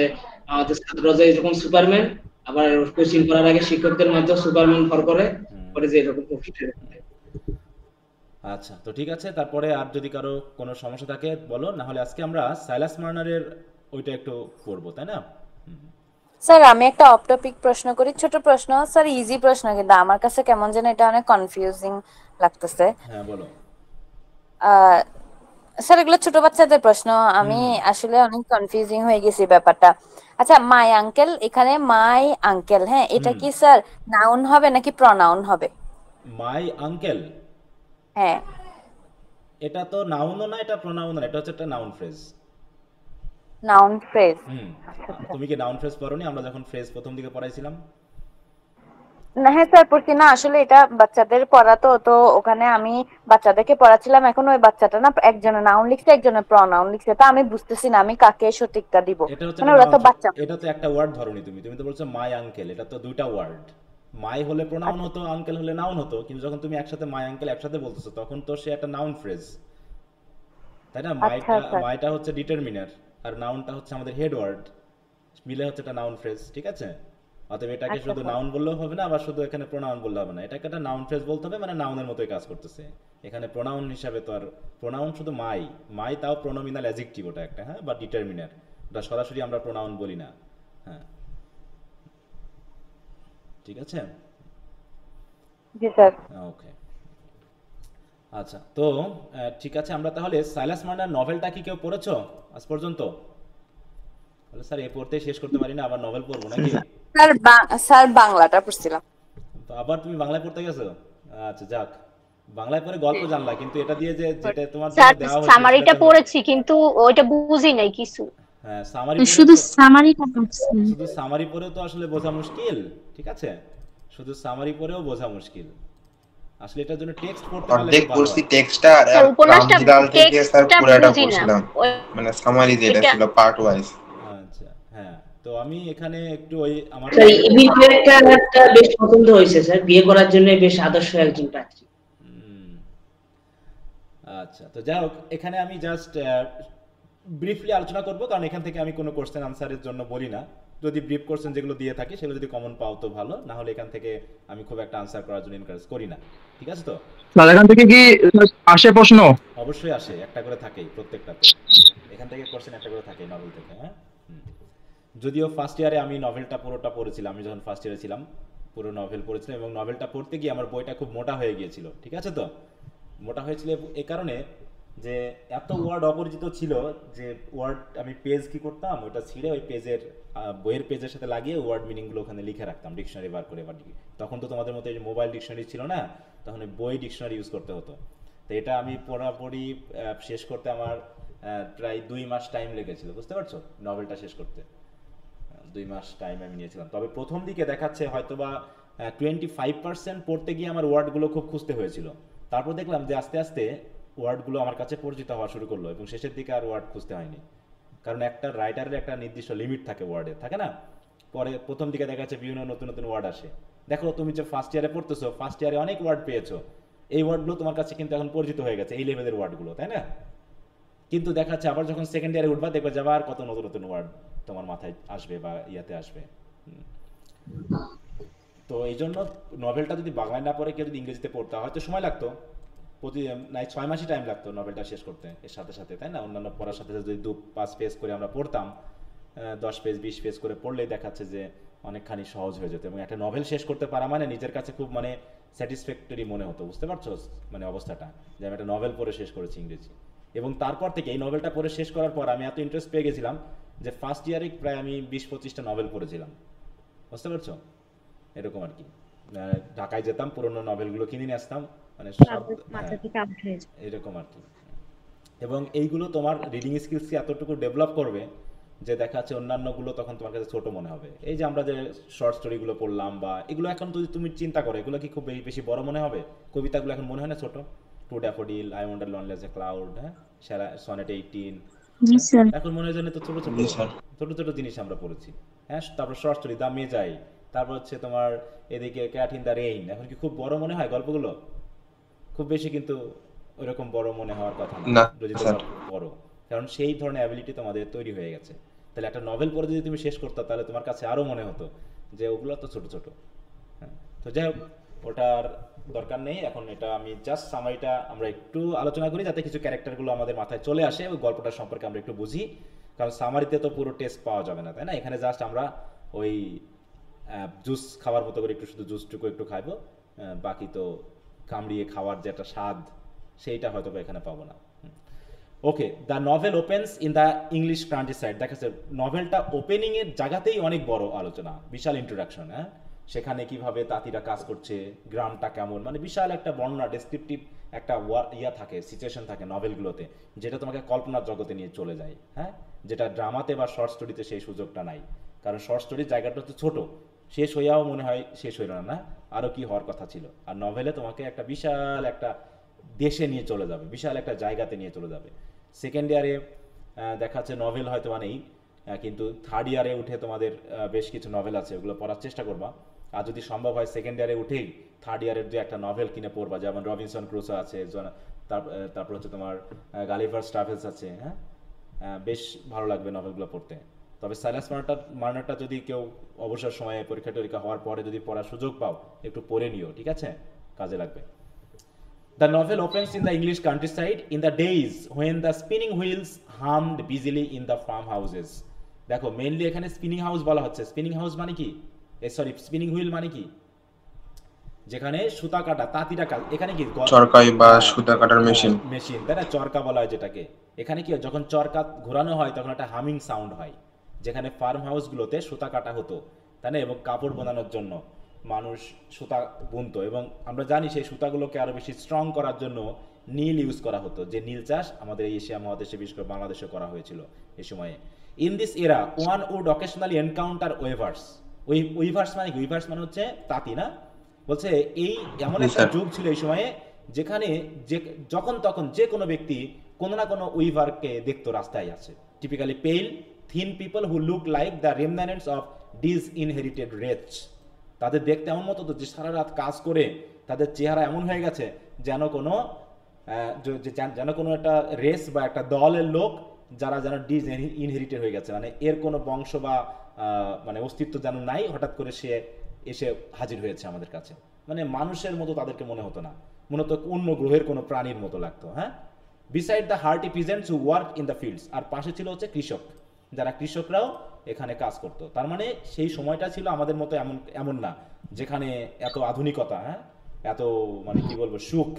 আমাদের ছাত্ররা যে এরকম সুপারম্যান, আবার কোচিং করার আগে শিক্ষকদের মধ্যে সুপারম্যান ভর করে পরে যে এরকম প্রফিট। আচ্ছা, তো ঠিক আছে। তারপরে আর যদি কারো কোনো সমস্যা থাকে বলো, না হলে আজকে আমরা সাইলাস মার্নারের ওইটা একটু করবো, তাই না? স্যার আমি একটা অফ টপিক প্রশ্ন করি, ছোট প্রশ্ন স্যার, ইজি প্রশ্ন, কিন্তু আমার কাছে কেমন যেন এটা অনেক কনফিউজিং লাগতেছে। হ্যাঁ বলো। স্যার এগুলো ছোট বাচ্চাদের প্রশ্ন, আমি আসলে অনেক কনফিউজিং হয়ে গেছি ব্যাপারটা। আচ্ছা, মাই আঙ্কেল, এখানে মাই আঙ্কেল, হ্যাঁ, এটা কি স্যার নাউন হবে নাকি প্রনাউন হবে? মাই আঙ্কেল, হ্যাঁ, এটা তো নাউনও না, এটা প্রনাউন না, এটা হচ্ছে একটা নাউন ফ্রেজ। Noun phrase. তুমি কি নাউন ফ্রেজ পড়োনি আমরা যখন ফ্রেজ প্রথম দিকে পড়াইছিলাম? না হ্যাঁ স্যার পড়ছি না, আসলে এটা বাচ্চাদের পড়াতো, তো ওখানে আমি বাচ্চাদেরকে পড়াচ্ছিলাম, এখন ওই বাচ্চাটা না একজনের নাউন লিখছে একজনের প্রনাউন লিখছে, তা আমি বুঝতেছি না আমি কাকে সঠিকটা দিব, মানে ওরা তো বাচ্চা। এটা তো একটা ওয়ার্ড ধরনি, তুমি তো বলছো মাই আঙ্কেল, এটা তো দুইটা ওয়ার্ড। মাই হলে প্রনাউন হতো, আঙ্কেল হলে নাউন হতো, কিন্তু যখন তুমি একসাথে মাই আঙ্কেল একসাথে বলতেছো তখন তো সে একটা নাউন ফ্রেজ, তাই না? মাইটা হচ্ছে ডিটারমিনার, আর নাউনটা হচ্ছে আমাদের হেড ওয়ার্ড, মিলে হচ্ছে একটা নাউন ফ্রেজ, ঠিক আছে? অতএব এটাকে শুধু নাউন বললেও হবে না, আবার শুধু এখানে প্রোনাউন বললে হবে না, এটাকে একটা নাউন ফ্রেজ বলতে হবে, মানে নাউনের মতোই কাজ করতেছে। এখানে প্রোনাউন হিসাবে তো আর প্রোনাউন শুধু মাই তাও প্রোনোমিনাল অ্যাডজেক্টিভ, ওটা একটা, হ্যাঁ, বা ডিটারমিনার, ওটা সরাসরি আমরা প্রোনাউন বলি না। হ্যাঁ, ঠিক আছে। জি স্যার। ওকে, আচ্ছা, তো ঠিক আছে, আমরা তাহলে সাইলাস মার্নার নভেলটা কি কেউ পড়েছো আজ পর্যন্ত? তাহলে স্যার এ পড়তে শেষ করতে পারি না, আবার নভেল পড়বো নাকি? স্যার বাংলাটা পড়ছিলাম। আবার তুমি বাংলায় পড়তে গেছো? আচ্ছা, যাক, বাংলায় পড়ে গল্প জানলা, কিন্তু এটা দিয়ে যে যেটা তোমার জন্য দেওয়া হয়েছে সামারিটা পড়েছি, কিন্তু ওইটা বুঝি নাই কিছু। হ্যাঁ, সামারি শুধু সামারিটা পড়ছি। শুধু সামারি পড়েও তো আসলে বোঝা মুশকিল, ঠিক আছে? শুধু সামারি পড়েও বোঝা মুশকিল, আসলে এটার জন্য টেক্সট পড়তে পারলে অর্ধেক পড়ছি টেক্সটটা, আর রামজিলাল থেকে স্যার পুরোটা পড়ছিলাম, মানে সামারি যেটা ছিল পার্ট ওয়াইজ। আচ্ছা, হ্যাঁ, তো আমি এখানে একটু ওই আমার স্যার ইভি ক্যারেক্টারটা বেশ পছন্দ হয়েছে স্যার, বিয়ে করার জন্য বেশ আদর্শ একজন প্রার্থী। আচ্ছা, তো যাই হোক, এখানে আমি জাস্ট ব্রিফলি আলোচনা করব, কারণ এখান থেকে আমি কোনো কোশ্চেন আনসারের জন্য বলি না। যদি ব্রিফ কোশ্চেন যেগুলো দিয়ে থাকি সেগুলো যদি কমন পাও তো ভালো, না হলে এখান থেকে আমি খুব একটা আনসার করার জন্য এনকারেজ করি না, ঠিক আছে? তো স্যার এখান থেকে কি আসে প্রশ্ন? অবশ্যই আসে, একটা করে থাকেই প্রত্যেকটাতে, এখান থেকে কোশ্চেন একটা করে থাকে নভেল থেকে। হ্যাঁ, যদিও ফার্স্ট ইয়ারে আমি নভেলটা পুরোটা পড়েছিলাম, আমি যখন ফার্স্ট ইয়ারে ছিলাম পুরো নভেল পড়েছিলাম, এবং নভেলটা পড়তে গিয়ে আমার বইটা খুব মোটা হয়ে গিয়েছিল, ঠিক আছে? তো মোটা হয়েছিল এই কারণে যে এত ওয়ার্ড অপরিচিত ছিল, যে ওয়ার্ড আমি পেজ কি করতাম, ওটা ছিঁড়ে ওই পেজের বইয়ের পেজের সাথে লাগিয়ে ওয়ার্ড মিনিংগুলো ওখানে লিখে রাখতাম ডিকশনারি বার করে। তখন তো তোমাদের মতো এই মোবাইল ডিকশনারি ছিল না, তখন বই ডিকশনারি ইউজ করতে হতো। তো এটা আমি পড়াপড়ি শেষ করতে আমার প্রায় 2 মাস টাইম লেগেছিল, বুঝতে পারছো? নভেলটা শেষ করতে 2 মাস টাইম আমি নিয়েছিলাম। তবে প্রথম দিকে দেখাচ্ছে হয়তোবা 25% পড়তে গিয়ে আমার ওয়ার্ডগুলো খুব খুঁজতে হয়েছিল, তারপর দেখলাম যে আস্তে আস্তে ওয়ার্ডগুলো আমার কাছে পরিচিত হওয়া শুরু করলো এবং শেষের দিকে আর ওয়ার্ড খুঁজতে হয়নি, কারণ একটা রাইটারের একটা নির্দিষ্ট লিমিট থাকে ওয়ার্ডে, থাকে না? পরে প্রথম দিকে দেখা যাচ্ছে বিভিন্ন নতুন নতুন ওয়ার্ড আসে। দেখো তুমি যে ফার্স্ট ইয়ারে পড়তেছো, ফার্স্ট ইয়ারে অনেক ওয়ার্ড পেয়েছো, এই ওয়ার্ডগুলো তোমার কাছে কিন্তু এখন পরিচিত হয়ে গেছে, এই লেভেলের ওয়ার্ডগুলো, তাই না? কিন্তু দেখা যাচ্ছে আবার যখন সেকেন্ড ইয়ারে উঠবা দেখবে যে আবার কত নতুন নতুন ওয়ার্ড তোমার মাথায় আসবে বা ইয়াতে আসবে। তো এই জন্য নভেলটা যদি বাংলায় না পড়ে কেউ যদি ইংরেজিতে পড়তে হয়তো সময় লাগতো, প্রতি নাই 6 মাসই টাইম লাগতো নভেলটা শেষ করতে এর সাথে সাথে, তাই না? অন্যান্য পড়ার সাথে সাথে যদি 2-5 পেজ করে আমরা পড়তাম, 10 পেজ 20 পেজ করে পড়লেই দেখাচ্ছে যে অনেকখানি সহজ হয়ে যেত এবং একটা নভেল শেষ করতে পারা মানে নিজের কাছে খুব মানে স্যাটিসফ্যাক্টরি মনে হতো, বুঝতে পারছো মানে অবস্থাটা, যে আমি একটা নভেল পড়ে শেষ করেছি ইংরেজি। এবং তারপর থেকে এই নভেলটা পড়ে শেষ করার পর আমি এত ইন্টারেস্ট পেয়ে গেছিলাম যে ফার্স্ট ইয়ারে প্রায় আমি 20-25টা নভেল পড়েছিলাম, বুঝতে পারছো? এরকম আর কি। ঢাকায় যেতাম, পুরোনো নভেলগুলো কিনে নিয়ে আসতাম, মানে সব এরকম আর কি। এবং এইগুলো তোমার রিডিং স্কিলসকে এতটুকু ডেভেলপ করবে যে দেখা যাচ্ছে অন্যান্যগুলো তখন তোমার কাছে ছোট মনে হবে। এই যে আমরা যে শর্ট স্টোরিগুলো পড়লাম বা এগুলো এখন যদি তুমি চিন্তা করো এগুলো কি খুব বেশি বড় মনে হবে? কবিতাগুলো এখন মনে হয় না ছোট? To daffodil, I wander lonely as a cloud, হ্যাঁ, সনেট 18, এখন মনে হয় যেন তো ছোট ছোট জিনিস আমরা পড়েছি। হ্যাঁ, তারপর শর্ট স্টোরি দ্য মেজাই, তারপর হচ্ছে তোমার এদিকে ক্যাট ইন দ্য রেইন, এখন কি খুব বড় মনে হয় গল্পগুলো? খুব বেশি কিন্তু ওইরকম বড় মনে হওয়ার কথা না যদি তোমরা পড়ো, কারণ সেই ধরনের অ্যাবিলিটি তোমাদের তৈরি হয়ে গেছে। তাহলে একটা নভেল পড়ে যদি তুমি শেষ করতে তাহলে তোমার কাছে আরো মনে হতো যে ওগুলো তো ছোট ছোট। হ্যাঁ, তো যাই হোক ওটার দরকার নেই এখন। এটা আমি জাস্ট সামারিটা আমরা একটু আলোচনা করি যাতে কিছু ক্যারেক্টারগুলো আমাদের মাথায় চলে আসে এবং গল্পটা সম্পর্কে আমরা একটু বুঝি, কারণ সামারিতে তো পুরো টেস্ট পাওয়া যাবে না, তাই না? এখানে জাস্ট আমরা ওই জুস খাওয়ার মতো করে একটু শুধু জুসটুকু একটু খাইবো, বাকি তো কামড়িয়ে খাওয়ার যে একটা স্বাদ সেইটা হয়তো এখানে পাবো না। Okay, the novel opens in the English countryside. দেখা যাচ্ছে নভেলটা ওপেনিং এর জায়গাতেই অনেক বড় আলোচনা, বিশাল ইন্ট্রোডাকশন। হ্যাঁ, সেখানে কিভাবে তাঁতিরা কাজ করছে, গ্রামটা কেমন, মানে বিশাল একটা বর্ণনা, ডেসক্রিপটিভ একটা ইয়া থাকে, সিচুয়েশন থাকে নভেলগুলোতে, যেটা তোমাকে কল্পনার জগতে নিয়ে চলে যায়। হ্যাঁ, যেটা ড্রামাতে বা শর্ট স্টোরিতে সেই সুযোগটা নাই, কারণ শর্ট স্টোরির জায়গাটা হচ্ছে ছোট, শেষ হইয়াও মনে হয় শেষ হইল না, আরও কি হওয়ার কথা ছিল। আর নভেলে তোমাকে একটা বিশাল একটা দেশে নিয়ে চলে যাবে, বিশাল একটা জায়গাতে নিয়ে চলে যাবে। সেকেন্ড ইয়ারে দেখা যাচ্ছে নভেল হয়তো নেই, কিন্তু থার্ড ইয়ারে উঠে তোমাদের বেশ কিছু নভেল আছে, ওগুলো পড়ার চেষ্টা করবা। আর যদি সম্ভব হয় সেকেন্ড ইয়ারে উঠেই থার্ড ইয়ারের যে একটা নভেল কিনে পড়বা, যেমন রবিনসন ক্রুসো আছে, তারপর হচ্ছে তোমার গালিভার্স ট্রাভেলস আছে। হ্যাঁ, বেশ ভালো লাগবে নভেলগুলো পড়তে। তবে সাইলাস মার্নারটা যদি কেউ অবসর সময়ে পরীক্ষা টরীক্ষা হওয়ার পরে যদি পড়ার সুযোগ পাও একটু পড়ে নিও, ঠিক আছে, কাজে লাগবে। The novel opens in the English countryside in the days when the spinning wheels hummed busily in the farmhouses. দেখো মেইনলি এখানে স্পিনিং হাউস বলা হচ্ছে। স্পিনিং হাউস মানে কি, স্পিনিং হুইল মানে কি? যেখানে সুতা কাটা, তাঁতিরা কাজ, এখানে কি চরকাই বা সুতা কাটার মেশিন, তাই না? চরকা বলা হয় যেটাকে। এখানে কি যখন চরকা ঘোরানো হয় তখন একটা হামিং সাউন্ড হয়, যেখানে ফার্ম হাউসগুলোতে সুতা কাটা হতো, তাই না? এবং কাপড় বানানোর জন্য মানুষ সুতা বুনতো, এবং আমরা জানি সেই সুতাগুলোকে আরো বেশি স্ট্রং করার জন্য নীল ইউজ করা হতো, যে নীল চাষ আমাদের এই এশিয়া মহাদেশে বিশেষ করে বাংলাদেশে করা হয়েছিল এই সময়ে। In this era one would occasionally encounter weavers. Weavers মানে কি? ওয়েভার্স মানে হচ্ছে তাঁতি, না? বলছে এই এমন একটা যুগ ছিল এই সময়ে যেখানে যখন তখন যে কোনো ব্যক্তি কোনো না কোনো উইভারকে দেখতো রাস্তায় আছে। Typically pale thin people who look like the remnants of disinherited wretch. তাদের দেখতে এমন মতো যে সারা রাত কাজ করে তাদের চেহারা এমন হয়ে গেছে যেন কোনো একটা রেস বা একটা দলের লোক যারা যেন ডিসইনহেরিটেড হয়ে গেছে, মানে এর কোনো বংশ বা মানে অস্তিত্ব যেন নাই, হঠাৎ করে সে এসে হাজির হয়েছে আমাদের কাছে। মানে মানুষের মতো তাদেরকে মনে হতো না, মনে হতো অন্য গ্রহের কোনো প্রাণীর মতো লাগতো। হ্যাঁ, beside the hearty peasants who work in the fields, আর পাশে ছিল হচ্ছে কৃষক, যারা কৃষকরাও এখানে কাজ করতো। তার মানে সেই সময়টা ছিল আমাদের মতো এমন না যেখানে এত আধুনিকতা, হ্যাঁ, এত মানে কি বলবো সুখ,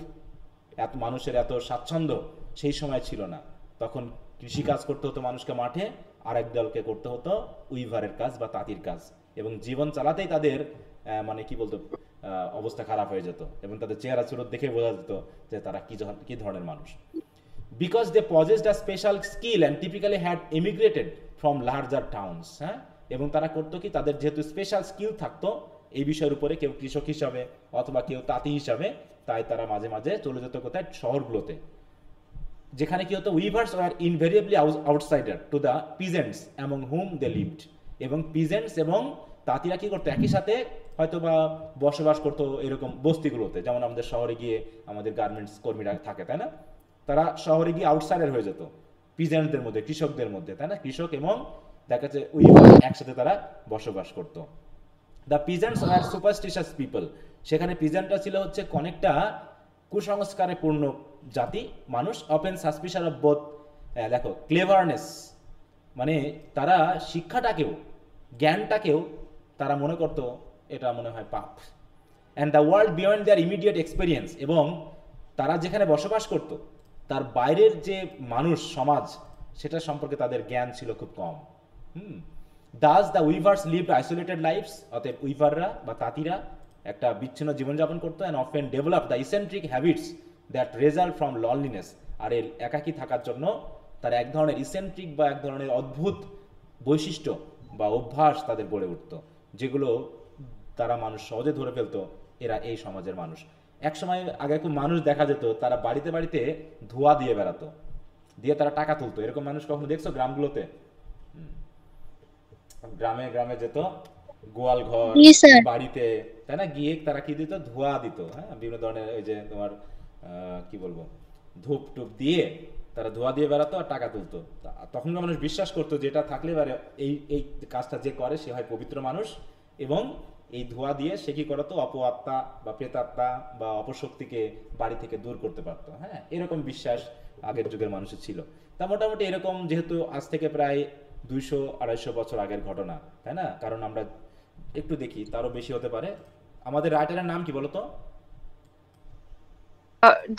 এত মানুষের এত স্বাচ্ছন্দ্য সেই সময় ছিল না। তখন কৃষি কাজ করতে হতো মানুষকে মাঠে, আর এক দলকে করতে হতো উইভারের কাজ বা তাঁতির কাজ, এবং জীবন চালাতেই তাদের মানে কি বলতো অবস্থা খারাপ হয়ে যেত, এবং তাদের চেহারা সুরত দেখে বোঝা যেত যে তারা কি ধরনের মানুষ। Because they possessed a special skill and typically had immigrated from larger towns. হ্যাঁ, এবং তারা করতো কি, তাদের যেহেতু স্পেশাল স্কিল থাকতো এই বিষয়ের উপরে, কেউ কৃষক হিসাবে অথবা কেউ তাঁতি হিসাবে, তাই তারা মাঝে মাঝে চলে যেত কোথায়, শহরগুলোতে, যেখানে কি হতো, weavers were invariably outsider to the peasants among whom they lived. এবং পিজেন্টস এবং তাঁতিরা কি করতো, একই সাথে হয়তো বা বসবাস করতো এরকম বস্তিগুলোতে, যেমন আমাদের শহরে গিয়ে আমাদের গার্মেন্টস কর্মীরা থাকে, তাই না, তারা শহরে গিয়ে আউটসাইডার হয়ে যেত পিজেন্টদের মধ্যে, কৃষকদের মধ্যে, তাই না, কৃষক এবং দেখা যাচ্ছে উইভার একসাথে তারা বসবাস করতো। The peasants are superstitious people, সেখানে পিজেন্টরা ছিল হচ্ছে অনেকটা কুসংস্কারে পূর্ণ জাতি মানুষ, অপেন সাসপিশন অফ বোথ, দেখো ক্লেভারনেস, মানে তারা শিক্ষাটাকেও জ্ঞানটাকেও তারা মনে করতো এটা মনে হয় পাপ, and the world beyond there immediate experience, এবং তারা যেখানে বসবাস করত তার বাইরের যে মানুষ সমাজ সেটা সম্পর্কে তাদের জ্ঞান ছিল খুব কম। Thus the weavers lived isolated lives, অতএব উইভাররা বা তাঁতিরা একটা বিচ্ছিন্ন জীবনযাপন করতো, and often develop the eccentric habits that result from loneliness, আর এর একাকী থাকার জন্য তারা এক ধরনের ইসেন্ট্রিক বা এক ধরনের অদ্ভুত বৈশিষ্ট্য বা অভ্যাস তাদের গড়ে উঠত, যেগুলো তারা মানুষ সহজে ধরে ফেলতো এরা এই সমাজের মানুষ। এক সময় আগে খুব মানুষ দেখা যেত তারা বাড়িতে বাড়িতে ধোয়া দিয়ে বেড়াতো, দিয়ে তারা টাকা তুলতো, এরকম মানুষ কখনো দেখছো গ্রামগুলোতে? গ্রামে গ্রামে যেত, গোয়াল ঘর বাড়িতে, তাই না, গিয়ে তারা কি দিত, ধোয়া দিত, হ্যাঁ, বিভিন্ন ধরনের ওই যে তোমার কি বলবো, ধূপ টুপ দিয়ে তারা ধোয়া দিয়ে বেড়াতো আর টাকা তুলতো। তখনকার মানুষ বিশ্বাস করতো যে এটা থাকলে এবারে এই এই কাজটা যে করে সে হয় পবিত্র মানুষ, এবং এই ধোয়া দিয়ে সে কি করতো, অপআত্মা বা প্রেতাত্মা বা অপশক্তিকে বাড়ি থেকে দূর করতে পারতো। হ্যাঁ, এরকম বিশ্বাস আগের যুগের মানুষের ছিল। তা মোটামুটি এরকম, যেহেতু আজ থেকে প্রায় 200-250 বছর আগের ঘটনা, তাই না, কারণ আমরা একটু দেখি তারও বেশি হতে পারে। আমাদের রাইটারের নাম কি বলতো?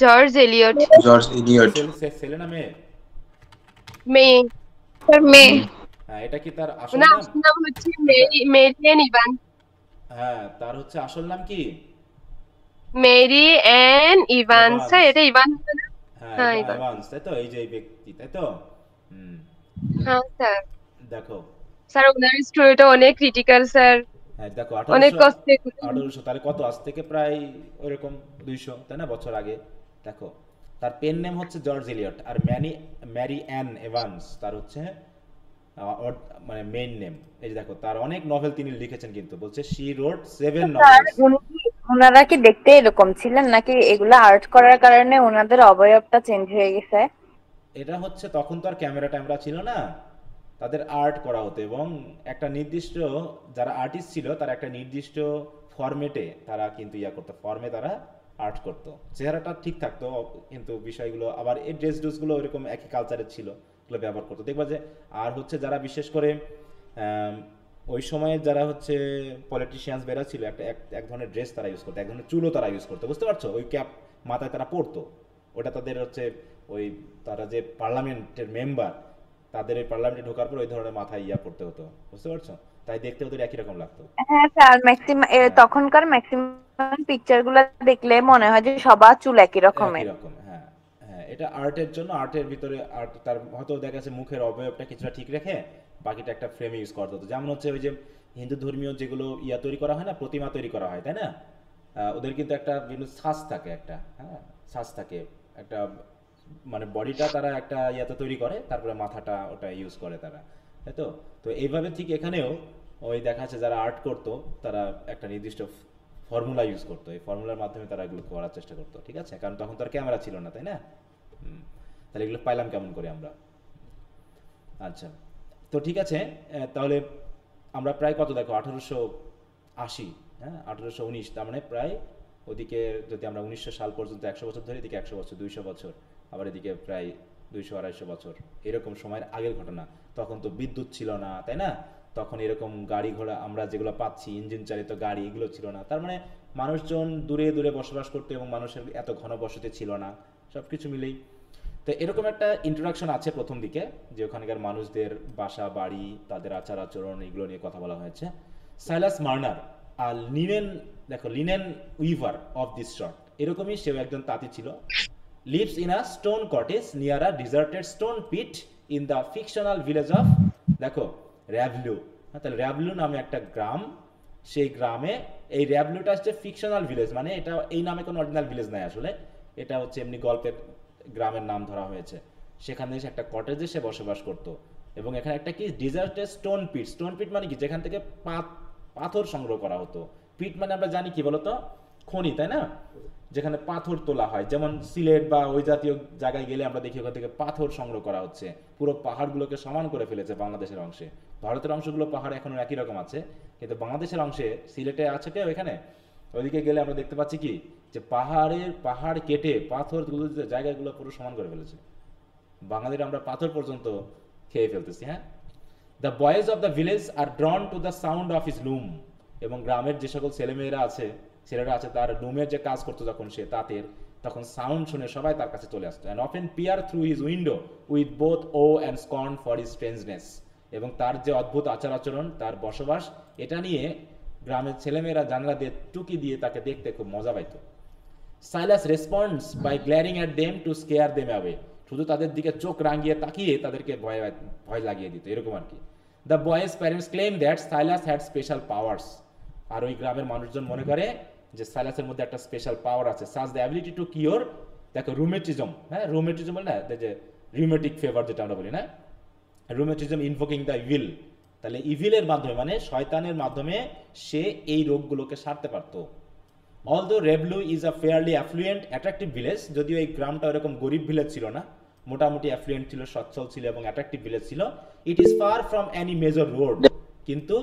George Eliot. George Eliot. ছেলে না মেয়ে? মেয়ে। হ্যাঁ, এটা কি তার আসল না, নাম? নাম হচ্ছে মেরি অ্যান ইভান্স। হ্যাঁ, তার হচ্ছে আসল নাম কি? Mary Ann Evans. এভান্স। এটা ইভান্স না? হ্যাঁ, ইভান্স। এভান্স, তাই তো, এই যে এই ব্যক্তি, তাই তো। হ্যাঁ স্যার। দেখো স্যার ওনার স্টোরিটা অনেক ক্রিটিক্যাল স্যার, হ্যাঁ, দেখো অনেক 1800 কষ্টে। 1800 তাহলে কত, আজ থেকে প্রায় ওইরকম 200, তাই না, বছর আগে। দেখো তার পেন নেম হচ্ছে জর্জ এলিয়ট, আর ম্যারি অ্যান এভান্স তার হচ্ছে মানে মেইন নেম। এই যে দেখো তার অনেক নভেল তিনি লিখেছেন, কিন্তু বলছে শি রোট 7 নভেলস। ওনারা কি দেখতে এরকম ছিলেন, নাকি এগুলো আর্ট করার কারণে ওনাদের অবয়বটা চেঞ্জ হয়ে গেছে? এটা হচ্ছে তখন তো আর ক্যামেরা ট্যামেরা ছিল না, তাদের আর্ট করা হতো, এবং একটা নির্দিষ্ট, যারা আর্টিস্ট ছিল তারা একটা নির্দিষ্ট ফরম্যাটে তারা কিন্তু করতো, ফর্মে তারা আর্ট করতো, চেহারাটা ঠিক থাকতো, কিন্তু বিষয়গুলো আবার এই ড্রেসগুলো এরকম একই কালচারের ছিল, এগুলো ব্যবহার করতো। দেখবা যে আর হচ্ছে যারা বিশেষ করে ওই সময়ে যারা হচ্ছে পলিটিশিয়ানস বেরা ছিল, এক ধরনের ড্রেস তারা ইউজ করতো, এক ধরনের চুলও তারা ইউজ করতো, বুঝতে পারছো, ওই ক্যাপ মাথায় তারা পরতো, ওটা তাদের হচ্ছে ওই তারা যে পার্লামেন্টের মেম্বার, তাদের এই পার্লামেন্টে ঢোকার পর ওই ধরনের মাথায় করতে হতো, বুঝতে পারছো, তাই দেখতে ওদের একই রকম লাগতো। হ্যাঁ স্যার, তখনকার ম্যাক্সিমাম পিকচার গুলো দেখলে মনে হয় যে সবার চুল একই রকমের। হ্যাঁ হ্যাঁ, এটা আর্টের জন্য, আর্টের ভিতরে আর্ট, তার হয়তো দেখা যাচ্ছে মুখের অবয়বটা কিছুটা ঠিক রেখে বাকিটা একটা ফ্রেমে ইউজ করতে হতো। যেমন হচ্ছে ওই যে হিন্দু ধর্মীয় যেগুলো তৈরি করা হয় না, প্রতিমা তৈরি করা হয়, তাই না, ওদের কিন্তু একটা সাজ থাকে, একটা হ্যাঁ সাজ থাকে, একটা মানে বডিটা তারা একটা তৈরি করে, তারপরে মাথাটা ওটা ইউজ করে তারা, তাই তো। তো এইভাবে ঠিক এখানেও ওই দেখা যাচ্ছে যারা আর্ট করতো তারা একটা নির্দিষ্ট ফর্মুলা ইউজ করতো, এই ফর্মুলার মাধ্যমে তারা এগুলো করার চেষ্টা করতো, ঠিক আছে, কারণ তখন তো আর ক্যামেরা ছিল না, তাই না। তাহলে এগুলো পাইলাম কেমন করে আমরা? আচ্ছা, তো ঠিক আছে, তাহলে আমরা প্রায় কত দেখো 1880, হ্যাঁ 1819, তার মানে প্রায় ওদিকে যদি আমরা 1900 সাল পর্যন্ত 100 বছর ধরে, এদিকে 100 বছর, 200 বছর, আবার এদিকে প্রায় 200-250 বছর, এরকম সময়ের আগের ঘটনা। তখন তো বিদ্যুৎ ছিল না, তাই না, তখন এরকম গাড়ি ঘোড়া আমরা যেগুলো পাচ্ছি, ইঞ্জিন চালিত গাড়ি, এগুলো ছিল না, তার মানে মানুষজন দূরে দূরে বসবাস করতো এবং মানুষের এত ঘন বসতি ছিল না, সবকিছু মিলেই। তো এরকম একটা ইন্ট্রোডাকশন আছে প্রথম দিকে, যে ওখানকার মানুষদের বাসা বাড়ি, তাদের আচার আচরণ, এগুলো নিয়ে কথা বলা হয়েছে। সাইলাস মার্নার আর linen weaver of this short, এরকমই সেও একজন তাঁতি ছিল। Lives in a stone cottage near a deserted stone pit in the fictional village of, দেখো র্যাভলু, তাহলে র্যাভলু নামে একটা গ্রাম, সেই গ্রামে এই র্যাবলুটা হচ্ছে ফিকশনাল ভিলেজ, মানে এটা এই নামে কোনো অরিজিনাল ভিলেজ নাই আসলে, এটা হচ্ছে এমনি গল্পের গ্রামের নাম ধরা হয়েছে। সেখানে সে একটা কটেজে সে বসবাস করতো এবং এখানে একটা কি ডিজার্টেড স্টোন পিট, স্টোন পিট মানে কি যেখান থেকে পাথর সংগ্রহ করা হতো। পিট মানে আমরা জানি কি বলতো, খনি, তাই না, যেখানে পাথর তোলা হয়, যেমন সিলেট বা ওই জাতীয় জায়গায় গেলে আমরা দেখি ওখান থেকে পাথর সংগ্রহ করা হচ্ছে, পুরো পাহাড়গুলোকে সমান করে ফেলেছে বাংলাদেশের অংশে। ভারতের অংশগুলো পাহাড় এখনো একই রকম আছে, কিন্তু বাংলাদেশের অংশে সিলেটে আছে কেউ এখানে, ওইদিকে গেলে আমরা দেখতে পাচ্ছি কি যে পাহাড় কেটে পাথরগুলো জায়গাগুলো পুরো সমান করে ফেলেছে। বাঙালিরা আমরা পাথর পর্যন্ত খেয়ে ফেলতেছি। হ্যাঁ, the boys of the village are drawn to the sound of his loom, এবং গ্রামের যে সকল ছেলেরা আছে তার লুমের যে কাজ করতো যখন সে তাঁতের, তখন সাউন্ড শুনে সবাই তার কাছে চলে আসতো। And often peer through his window with both awe and scorn for his strangeness, এবং তার যে অদ্ভুত আচার-আচরণ, তার বসবাস, এটা নিয়ে গ্রামের ছেলেমেয়েরা জানলা দিয়ে টুকি দিয়ে তাকে দেখতে খুব মজা পাইত। Silas responds by glaring at them to scare them away, শুধু তাদের দিকে চোখ রাঙিয়ে তাকিয়ে তাদেরকে ভয় লাগিয়ে দিত, এরকম আর কি। The boys' parents claim that Silas had special powers, আর ওই গ্রামের মানুষজন মনে করে যে সাইলাসের মধ্যে একটা স্পেশাল পাওয়ার আছে, সাজ দ্য অ্যাবিলিটি টু কিওর, দেখো রুমেটিজম, হ্যাঁ রুমেটিজম বলে না, যে রিউমেটিক ফিভার যেটা আমরা বলি না, রুমেটিজম ইনভোকিং দ্য ইভিল, তাহলে ইভিলের মাধ্যমে মানে শয়তানের মাধ্যমে সে এই রোগগুলোকে সারতে পারত। অলদো রেবলু is a fairly affluent attractive village, যদিও এই গ্রামটা এরকম গরিব ভিলেজ ছিল না, মোটামুটি অ্যাফ্লুয়েন্ট ছিল, সচ্ছল ছিল এবং অ্যাট্রাকটিভ ভিলেজ ছিল। It is far from any major road, কিন্তু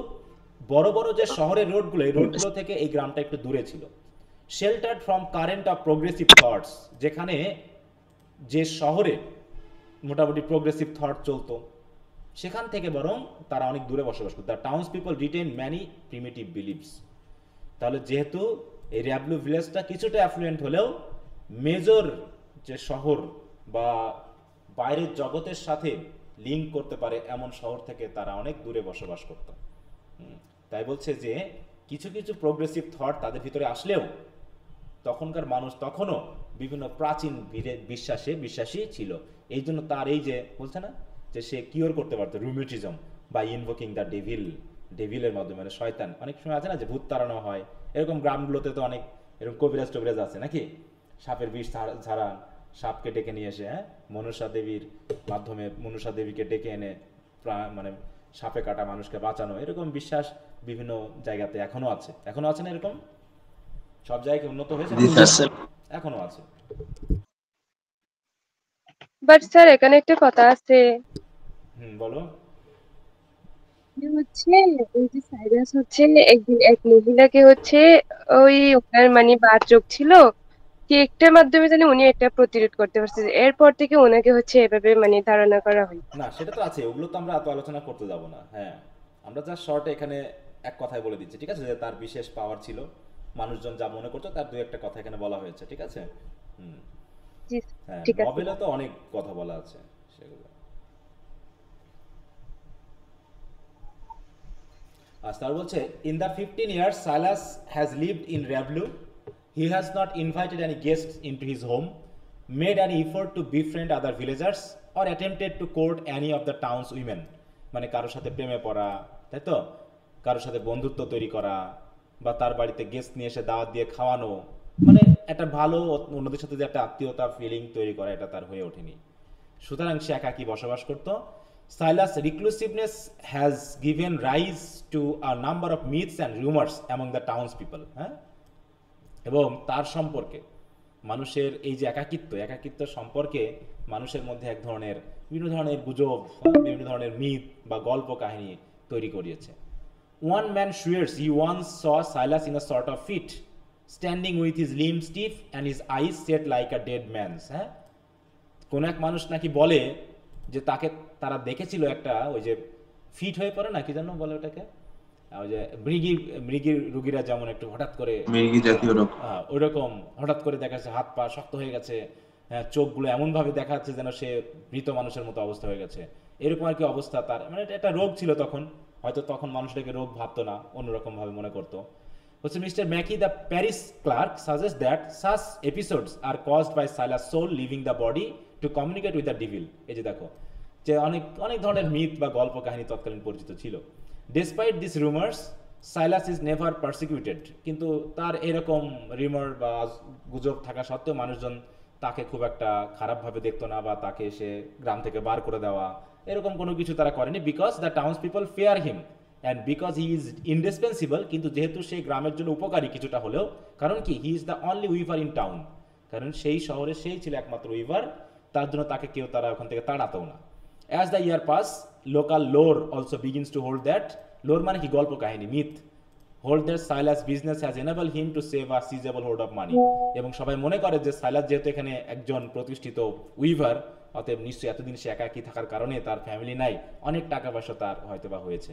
বড় বড় যে শহরের রোডগুলো, এই রোডগুলো থেকে এই গ্রামটা একটু দূরে ছিল। শেল্টার্ড from current of progressive thoughts, যেখানে যে শহরে মোটামুটি প্রোগ্রেসিভ থট চলতো সেখান থেকে বরং তারা অনেক দূরে বসবাস করতো। The towns people retain many primitive beliefs, তাহলে যেহেতু এই র্যাবলু ভিলেজটা কিছুটা অ্যাফ্লুয়েন্ট হলেও মেজর যে শহর বা বাইরের জগতের সাথে লিঙ্ক করতে পারে এমন শহর থেকে তারা অনেক দূরে বসবাস করত। তাই বলছে যে কিছু কিছু প্রোগ্রেসিভ থট তাদের ভিতরে আসলেও তখনকার মানুষ তখনও বিভিন্ন প্রাচীন বিশ্বাসী ছিল। এই জন্য তার এই যে বলছে না যে সে কিওর করতে পারতো রুমেটিজম বা ইনভোকিং দ্য ডেভিলের মাধ্যমে, মানে শয়তান। অনেক সময় আছে না যে ভূত তাড়ানো হয়, এরকম গ্রামগুলোতে তো অনেক এরকম কবিরাজ টবিরাজ আছে নাকি, সাপের বিষ ঝাড়ান, সাপকে ডেকে নিয়ে এসে, হ্যাঁ মনসা দেবীর মাধ্যমে মনসা দেবীকে ডেকে এনে মানে সাপে কাটা মানুষকে বাঁচানো, এরকম বিশ্বাস বিভিন্ন জায়গাতে এখনো আছে না, এরকম সব জায়গায় উন্নত হয়েছে, এখনো আছে। বাট স্যার এখানে একটা কথা আছে, বলো। হচ্ছে ওই যে সাইরাস হচ্ছে একদিন এক মহিলাকে হচ্ছে ওই ওনার মানে বাতরোগ ছিল, কেকটার মাধ্যমে জানি উনি একটা প্রতিরোধ করতে পারছে, এরপর থেকে ওনাকে হচ্ছে এভাবে মানে ধারণা করা হয়। না সেটা তো আছে, ওগুলো তো আমরা এত আলোচনা করতে যাব না। হ্যাঁ, আমরা যা শর্টে এখানে এক কথায় বলে দিচ্ছি, ঠিক আছে, যে তার বিশেষ পাওয়ার ছিল, মানুষজন যা মনে করতো তার দুই একটা কথা এখানে বলা হয়েছে, ঠিক আছে। হ্যাঁ, নভেলে তো অনেক কথা বলা আছে সেগুলো। আর স্যার বলছে in the 15 years Silas has lived in র্যাবলু, he has not invited any guests into his home, made any effort to befriend other villagers or attempted to court any of the town's women, মানে কারোর সাথে প্রেমে পড়া, তাই তো, কারোর সাথে বন্ধুত্ব তৈরি করা বা তার বাড়িতে গেস্ট নিয়ে এসে দাওয়াত দিয়ে খাওয়ানো, মানে একটা ভালো অন্যদের সাথে যে একটা আত্মীয়তা ফিলিং তৈরি করা, এটা তার হয়ে ওঠেনি। সুতরাং সে একাকী বসবাস করত। Silas reclusiveness has given rise to a number of myths and rumours among the towns people, হ্যাঁ, এবং তার সম্পর্কে মানুষের এই যে একাকিত্ব সম্পর্কে মানুষের মধ্যে এক ধরনের বিভিন্ন ধরনের গুজব, বিভিন্ন ধরনের মিথ বা গল্প কাহিনী তৈরি করিয়েছে। One man swears he once saw Silas in a sort of fit, standing with his limbs stiff and his eyes set like a dead man's, হ্যাঁ, কোন এক মানুষ নাকি বলে যে তারা দেখেছিল একটা ওই যে ফিট হয়ে পড়ে না, কি জানো বলে ওটাকে, ওই যে মৃগীর রোগীরা যেমন একটু হঠাৎ করে মৃগী জাতীয় রোগ, ওইরকম হঠাৎ করে দেখা যাচ্ছে হাত পা শক্ত হয়ে গেছে, চোখগুলো এমন ভাবে দেখা যাচ্ছে যেন সে মৃত মানুষের মতো অবস্থা হয়ে গেছে, এরকম আর কি অবস্থা তার, মানে এটা রোগ ছিল তখন, হয়তো তখন মানুষটাকে রোগ ভাবতো না, অন্যরকম ভাবে মনে করতো। হচ্ছে mister Macey the parish clerk suggest that such episodes are caused by Silas soul leaving the body to communicate with the devil. এই যে দেখো যে অনেক ধরনের মিথ বা গল্প কাহিনী তৎকালীন পরিচিত ছিল। Despite these rumors, Silas is never persecuted, কিন্তু তার এরকম রিমার বা গুজব থাকা সত্ত্বেও মানুষজন তাকে খুব একটা খারাপভাবে দেখতো না, বা তাকে এসে গ্রাম থেকে বার করে দেওয়া এরকম কোনো কিছু তারা করেনি, because the towns people fear him and because he is indispensable, কিন্তু যেহেতু সেই গ্রামের জন্য উপকারী কিছুটা হলেও, কারণ কি he is the only weaver in town, কারণ সেই শহরে সেই ছিল একমাত্র উইভার, তার জন্য তাকে কেউ তারা ওখান থেকে তাড়াতেও না। As the year pass local lore also begins to hold that, lore মানে কি গল্প কাহিনী, myth, hold that Silas business has enable him to save a sizable hold of money, এবং সবাই মনে করে যে সাইলাস যেহেতু এখানে একজন প্রতিষ্ঠিত উইভার, অতএব নিশ্চয়ই এতদিন সে একাকী থাকার কারণে তার ফ্যামিলি নাই, অনেক টাকা পয়সা তার হয়তো বা হয়েছে,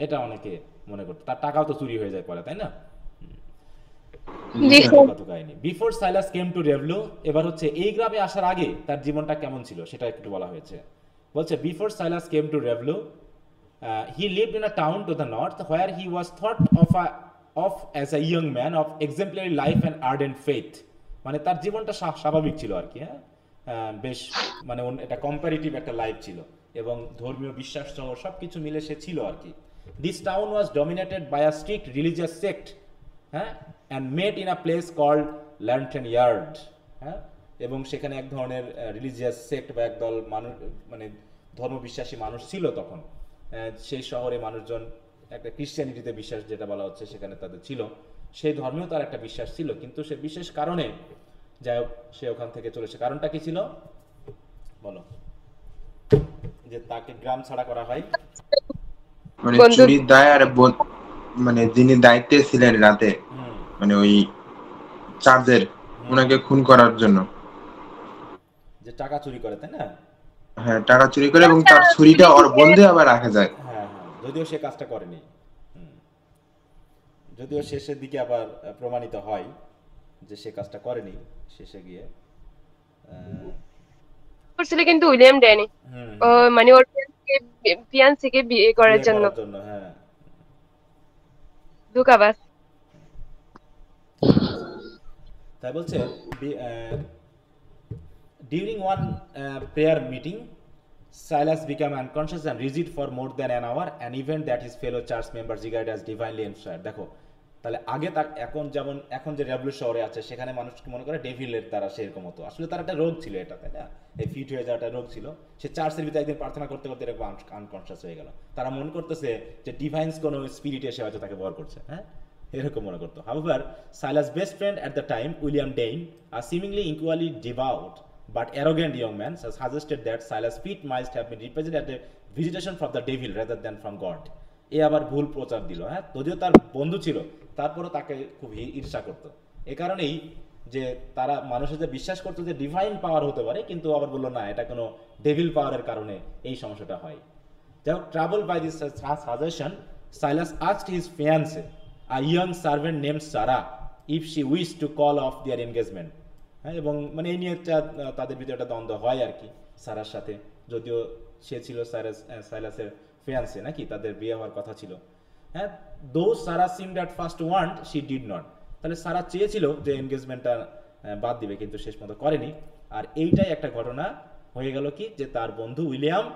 এটা অনেকে মনে করতো, তার টাকাও তো চুরি হয়ে যায় পরে, তাই না? বিফোর সাইলাস কেম টু রেভলু, এবার হচ্ছে এই গ্রামে আসার আগে তার জীবনটা কেমন ছিল সেটা একটু বলা হয়েছে। বলছে before Silas came to Raveloe he lived in a town to the north where he was thought of as a young man of exemplary life and ardent faith, মানে তার জীবনটা স্বাভাবিক ছিল আর কি, হ্যাঁ, বেশ মানে এটা কম্পারেটিভ একটা লাইফ ছিল এবং ধর্মীয় বিশ্বাস সহ সবকিছু মিলে সে ছিল আর কি। This town was dominated by a strict religious sect, হ্যাঁ, and met in a place called Lantern Yard, হ্যাঁ, এবং সেখানে এক ধরনের রিলিজিয়াস সেক্ট বা একদল মানুষ মানে ধর্মবিশ্বাসী মানুষ ছিল তখন, সেই শহরে মানুষজন একটা ক্রিশ্চিয়ানিটিতে বিশ্বাস যেটা বলা হচ্ছে সেখানে তাদের ছিল, সেই ধর্মেও তার একটা বিশ্বাস ছিল, কিন্তু সে বিশেষ কারণে যাই হোক সে ওখান থেকে চলেছে। কারণটা কি ছিল বলো, যে তাকে গ্রাম ছাড়া করা হয়, মানে চুরির দায় আর মানে যিনি দায়িত্বে ছিলেন রাতে মানে ওই চার্জের ওনাকে খুন করার জন্য, যে টাকা চুরি করে, তাই না? হ্যাঁ, টাকা চুরি করে এবং তার ছুরিটা ওর বন্ধে আবার রাখা যায়। হ্যাঁ, যদিও সে কাজটা করেনি, যদিও শেষের দিকে আবার প্রমাণিত হয় যে সে কাজটা করেনি, শেষে গিয়ে করছিল কিন্তু উইলিয়াম ড্যানি মানে ওর ফিয়ান্সিকে বিয়ে করার জন্য, হ্যাঁ, ধোঁকাবাজ। তাই বলছে during one prayer meeting Silas became unconscious and rigid for more than an hour, an event that his fellow church members regarded as divinely inspired। দেখো তাহলে আগে তার এখন যে রেভলু শহরে আছে সেখানে মানুষকে মনে করে ডেভিলের দ্বারা সেরকম হতো, আসলে তার একটা রোগ ছিল এটা, তাই না? এই ফিট হয়ে যাওয়াটা রোগ ছিল। সে চার্চের ভিতরে একদিন প্রার্থনা করতে করতে এরকম আনকনশিয়াস হয়ে গেল, তারা মনে করতেছে যে ডিভাইন্স কোনো স্পিরিট এসে হয়তো তাকে ভর করছে, হ্যাঁ, এরকম মনে করতো। However, Silas' best friend at the time, William Dane, a seemingly equally devout but arrogant young man, suggested that Silas' feet might have been represented as a visitation from the devil rather than from God। এ আবার ভুল প্রচার দিল, হ্যাঁ, যদিও তার বন্ধু ছিল তারপরও তাকে খুব ঈর্ষা করতো, এ কারণেই যে তারা মানুষের যে বিশ্বাস করতো যে ডিভাইন পাওয়ার হতে পারে, কিন্তু আবার বললো না এটা কোনো ডেভিল পাওয়ারের কারণে এই সমস্যাটা হয়। যাই হোক, troubled by this suggestion Silas asked his fiancée, a young servant named Sarah, if she wished to call off their engagement। হ্যাঁ, এবং মানে এই নিয়ে তাদের ভিতরে একটা দ্বন্দ্ব হয় আর কি সারার সাথে, যদিও সে ছিল সাইলাসের ফিয়ান্সে নাকি, তাদের বিয়ে হওয়ার কথা ছিল, হ্যাঁ। Though Sarah seemed at first want, she did not, তাহলে সারা চেয়েছিল যে এনগেজমেন্টটা বাদ দিবে, কিন্তু শেষ মতো করেনি। আর এইটাই একটা ঘটনা হয়ে গেল কি, যে তার বন্ধু উইলিয়াম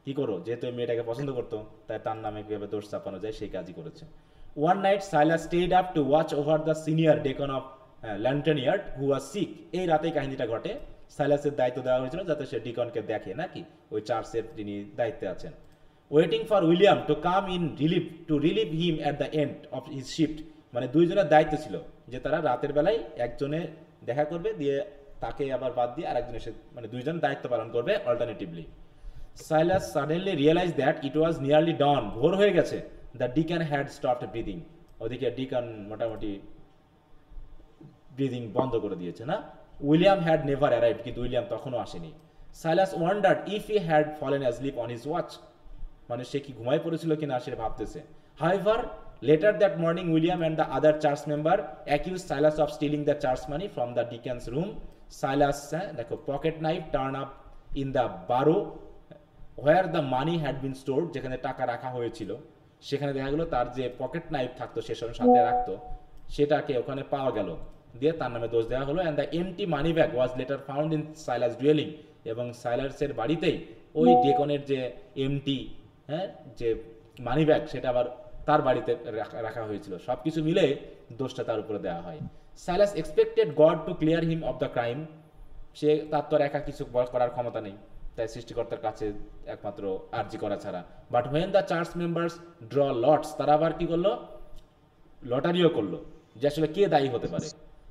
কি করো, যেহেতু এই মেয়েটাকে পছন্দ করতো তাই তার নামে কিভাবে দোষ চাপানো যায় সেই কাজই করেছে। One night Silas stayed up to watch over the senior deacon of Lantern Yard who was sick। এই রাতেই কাহিনীটা ঘটে, সাইলাসের দায়িত্ব দেওয়া হয়েছিল যাতে সে ডিকনকে দেখে নাকি, ওই চার্চের যিনি দায়িত্বে আছেন। Waiting for William to come in relieve him at the end of his shift, মানে দুইজনের দায়িত্ব ছিল যে তারা রাতের বেলায় একজনে দেখা করবে, দিয়ে তাকে আবার বাদ দিয়ে আরেকজন এসে মানে দুইজন দায়িত্ব পালন করবে alternatively. Silas suddenly realized that it was nearly dawn, ভোর হয়ে গেছে। The deacon had stopped breathing, ওদিকে ডিকন মোটামুটি ব্রিদিং বন্ধ করে দিয়েছে না। উইলিয়াম হ্যাড নেভার অ্যারাইভড, কিন্তু উইলিয়াম তখনও আসেনি। Silas wondered if he had fallen asleep on his watch, মানে সে কি ঘুমায় পড়েছিল কিনা সে ভাবতেছে। However, later that morning William and the other church member accused Silas of stealing the church money from the deacon's room। Silas দেখো pocket knife turn up in the বারো where the money had been stored, যেখানে টাকা রাখা হয়েছিল সেখানে দেখা গেল তার যে পকেট নাইফ থাকতো সে সময় সাথে রাখতো, সেটাকে ওখানে পাওয়া গেল, দিয়ে তার নামে দোষ দেওয়া হলো। and the empty money bag was later found in Silas' dwelling, এবং সাইলাসের বাড়িতেই ওই ডেকনের যে এমটি, হ্যাঁ, যে মানি ব্যাগ সেটা আবার তার বাড়িতে রাখা হয়েছিল। সবকিছু মিলে দোষটা তার উপরে দেওয়া হয়। Silas expected God to clear him of the crime, সে তার তো আর একা কিছু করার ক্ষমতা নেই, তাই সৃষ্টিকর্তার কাছে একমাত্র আর্জি করা ছাড়া। But when the church members draw lots, তারা আবার কি করলো, লটারিও করলো যে আসলে কে দায়ী হতে পারে।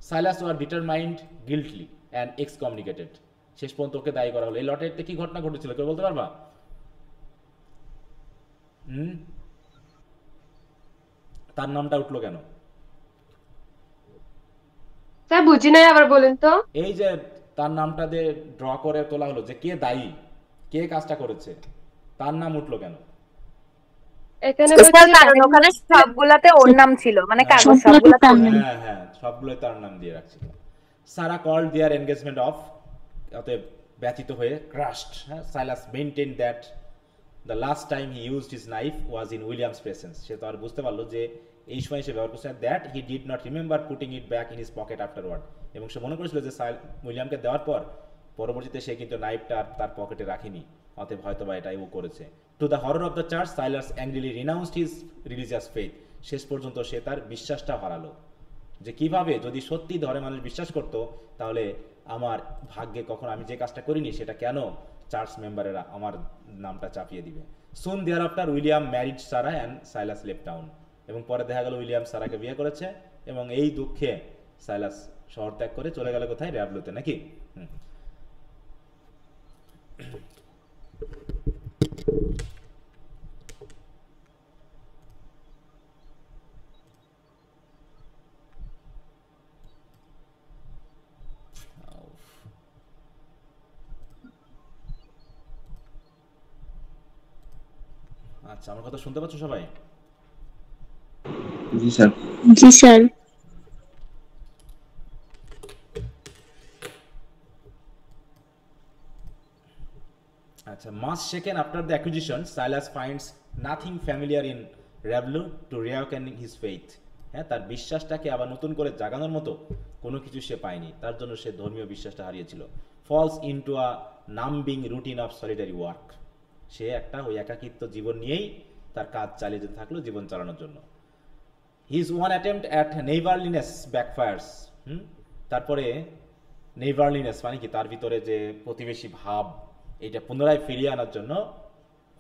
সাইলাস ওয়ার ডিটারমাইন্ড গিল্টলি অ্যান্ড এক্সকমিউনিকেটেড, শেষ পর্যন্ত ওকে দায়ী করা হলো। এই লটারিতে কি ঘটনা ঘটেছিল কেউ বলতে পারবা? তার নামটা উঠলো কেন? স্যার বুঝি নাই, আবার বলেন তো। এই যে তার নামটা দিয়ে ড্র করে তোলা হলো যে কে দায়ী, কে কাজটা করেছে, তার নাম উঠলো কেন? এখানে কারণ ওখানে সবগুলাতে ওর নাম ছিল, মানে কাগজ সবগুলাতে। হ্যাঁ হ্যাঁ, সবগুলোই তার নাম দিয়ে রাখছিল। Sarah called their engagement off, অতএব ব্যথিত হয়ে crushed, Silas maintain that the last time he used his knife was in William's presence. সে তো আর বুঝতে পারলো যে এই সময় সে ব্যবহার করছে, that he did not remember putting it back in his pocket afterward, এবং সে মনে করেছিল যে উইলিয়ামকে দেওয়ার পর পরবর্তীতে সে কিন্তু নাইফটা তার পকেটে রাখেনি, অতএব হয়তো বা এটাই ও করেছে। To the horror of the church, Silas angrily renounced his religious faith, শেষ পর্যন্ত সে তার বিশ্বাসটা হারালো, যে কিভাবে যদি সত্যি ধরে মানুষ বিশ্বাস করতো তাহলে আমার ভাগ্যে কখন আমি যে কাজটা করিনি সেটা কেন চার্চ মেম্বারেরা আমার নামটা চাপিয়ে দিবে। Soon thereafter William married Sarah and Silas left town, এবং পরে দেখা গেল উইলিয়াম সারাকে বিয়ে করেছে, এবং এই দুঃখে সাইলাস শহর ত্যাগ করে চলে গেল কোথায়, র্যাভলোতে, নাকি? আচ্ছা, আমার কথা শুনতে পাচ্ছ সবাই? জি স্যার। জি স্যার। আচ্ছা, much shaken after the acquisition, Silas finds nothing familiar in Ravlu to reawaken his faith. হ্যাঁ, তার বিশ্বাসটাকে আবার নতুন করে জাগানোর মতো কোনো কিছু সে পায়নি, তার জন্য সে ধর্মীয় বিশ্বাসটা হারিয়েছিল। falls into a numbing routine of solitary work, সে একটা ওই একাকিত্ব জীবন নিয়েই তার কাজ চালিয়ে যেতে থাকলো জীবন চালানোর জন্য। his one attempt at neighborliness backfires, তারপরে neighborliness মানে কি, তার ভিতরে যে প্রতিবেশী ভাব, এটা পুনরায় ফিরিয়ে আনার জন্য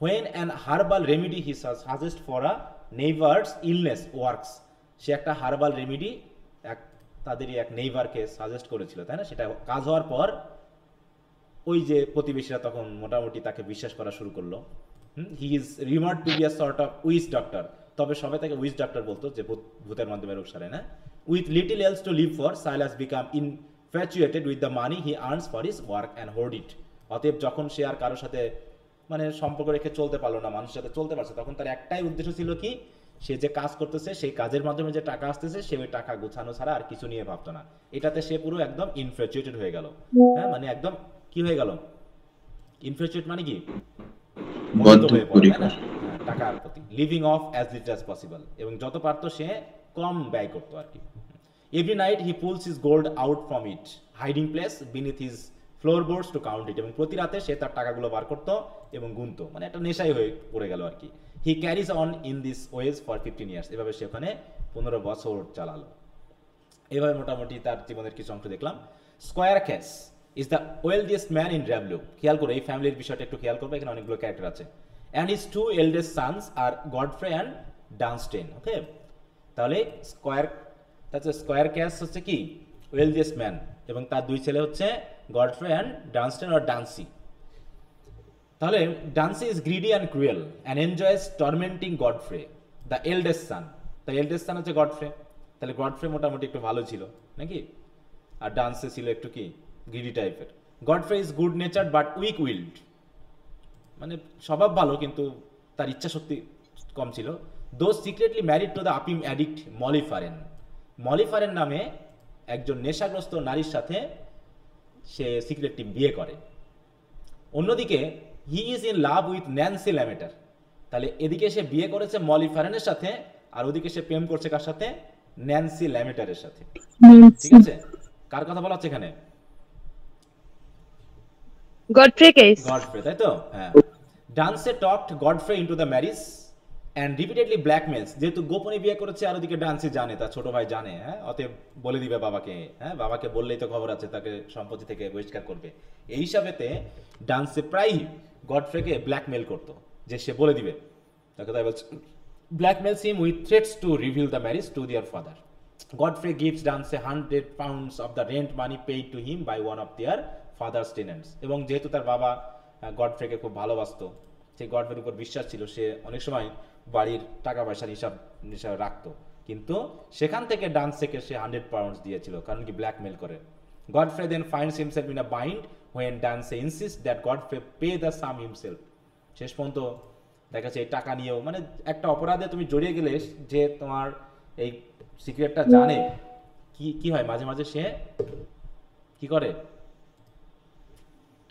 when an herbal remedy he suggests for a neighbor's illness works, সে একটা হার্বাল রেমেডি তাদেরই এক নেইবারকে সাজেস্ট করেছিল, তাই না? সেটা কাজ হওয়ার পর ওই যে প্রতিবেশীরা তখন মোটামুটি তাকে বিশ্বাস করা শুরু করলো। He is rumoured to be a sort of witch doctor, তবে সবাই তাকে উইচ ডক্টর বলতো, যে ভূতের মাধ্যমে রোগ সারে, না? With little else to live for, Silas became infatuated with the money he earns for his work and hoard it. অতএব যখন সে আর কারোর সাথে মানে সম্পর্ক রেখে চলতে পারলো না, মানুষের সাথে চলতে পারছে, তখন তার একটাই উদ্দেশ্য ছিল কি, সে যে কাজ করতেছে সেই কাজের মাধ্যমে যে টাকা আসতেছে সে ওই টাকা গুছানো ছাড়া আর কিছু নিয়ে ভাবতো না। এটাতে সে পুরো একদম ইনফ্যাচুয়েটেড হয়ে গেল। হ্যাঁ, মানে একদম কি হয়ে গেল, ইনফ্যাচুয়েট মানে কি, টাকার প্রতি, living off as little as possible, এবং যত পারতো সে কম ব্যয় করতো আর কি। Every night he pulls his gold out from it hiding place beneath his floorboards to count it, এবং প্রতি রাতে সে তার টাকাগুলো বার করতো এবং গুনতো, মানে একটা নেশাই হয়ে পড়ে গেল আর কি। He carries on in this ways for 15 years, এভাবে সে ওখানে 15 বছর চালালো। এভাবে মোটামুটি তার জীবনের কিছু অংশ দেখলাম। Squire Cass is the wealthiest man in Raveloe, খেয়াল করো এই ফ্যামিলির বিষয়টা একটু খেয়াল করবে, এখানে অনেকগুলো ক্যারেক্টার আছে। And his two eldest sons are Godfrey and Dunstan. Okay, তাহলে স্কয়ার ক্যাস হচ্ছে কি, ওয়েলদিয়েস্ট ম্যান, এবং তার দুই ছেলে হচ্ছে গডফ্রে অ্যান্ড ডানস্টেন আর ডান্সি। তাহলে Dunsey is greedy and cruel and enjoys tormenting Godfrey the eldest son. তাই এল্ডেস্ট সান হচ্ছে গডফ্রে, তাহলে গডফ্রে মোটামুটি একটু ভালো ছিল নাকি, আর ডান্সে ছিল একটু কি গ্রিডি টাইপের। Godfrey is good natured but weak willed, মানে স্বভাব ভালো কিন্তু তার ইচ্ছা শক্তি কম ছিল। Though secretly married to the opium addict Molly Farren, Molly Farren নামে একজন নেশাগ্রস্ত নারীর সাথে সে সিক্রেটলি বিয়ে করে। অন্যদিকে he is in love with Nancy Lammeter, তাহলে এদিকে সে বিয়ে করেছে মলি ফারেনের সাথে, আর ওদিকে সে প্রেম করছে কার সাথে, ন্যান্সি ল্যামেটারের সাথে। ঠিক আছে, কার কথা বলা হচ্ছে এখানে, গডফ্রে কেস, গডফ্রে, তাই তো? হ্যাঁ। Dunsey talked Godfrey into the marriage and repeatedly blackmails, যেহেতু গোপনে বিয়ে করেছে আর ওদিকে ডান্সি জানে, তার ছোট ভাই জানে, হ্যাঁ, অতএব বলে দিবে বাবাকে, হ্যাঁ, বাবাকে বললেই তো খবর আছে, তাকে সম্পত্তি থেকে বহিষ্কার করবে। এই হিসাবেতে ডান্সে প্রায়ই গডফ্রেকে ব্ল্যাকমেল করতো, যে সে বলে দিবে তাকে, তাই বলছে blackmails him with threats to reveal the marriage to their father. Godfrey gives Dance 100 pounds of the rent money paid to him by one of their father's tenants. এবং যেহেতু তার বাবা গডফ্রেকে খুব ভালোবাসতো, সেই গডফ্রের উপর বিশ্বাস ছিল, সে অনেক সময় বাড়ির টাকা পয়সার হিসাব রাখতো, কিন্তু সেখান থেকে ডান্সেকে সে 100 পাউন্ডস দিয়েছিল, কারণ কি ব্ল্যাকমেল করে। Godfrey then finds himself in a bind when Dance insists that Godfrey pay the sum himself. শেষ পর্যন্ত দেখা যাচ্ছে এই টাকা নিয়েও, মানে একটা অপরাধে তুমি জড়িয়ে গেলে যে তোমার এই সিক্রেটটা জানে, কি হয় মাঝে মাঝে সে কি করে,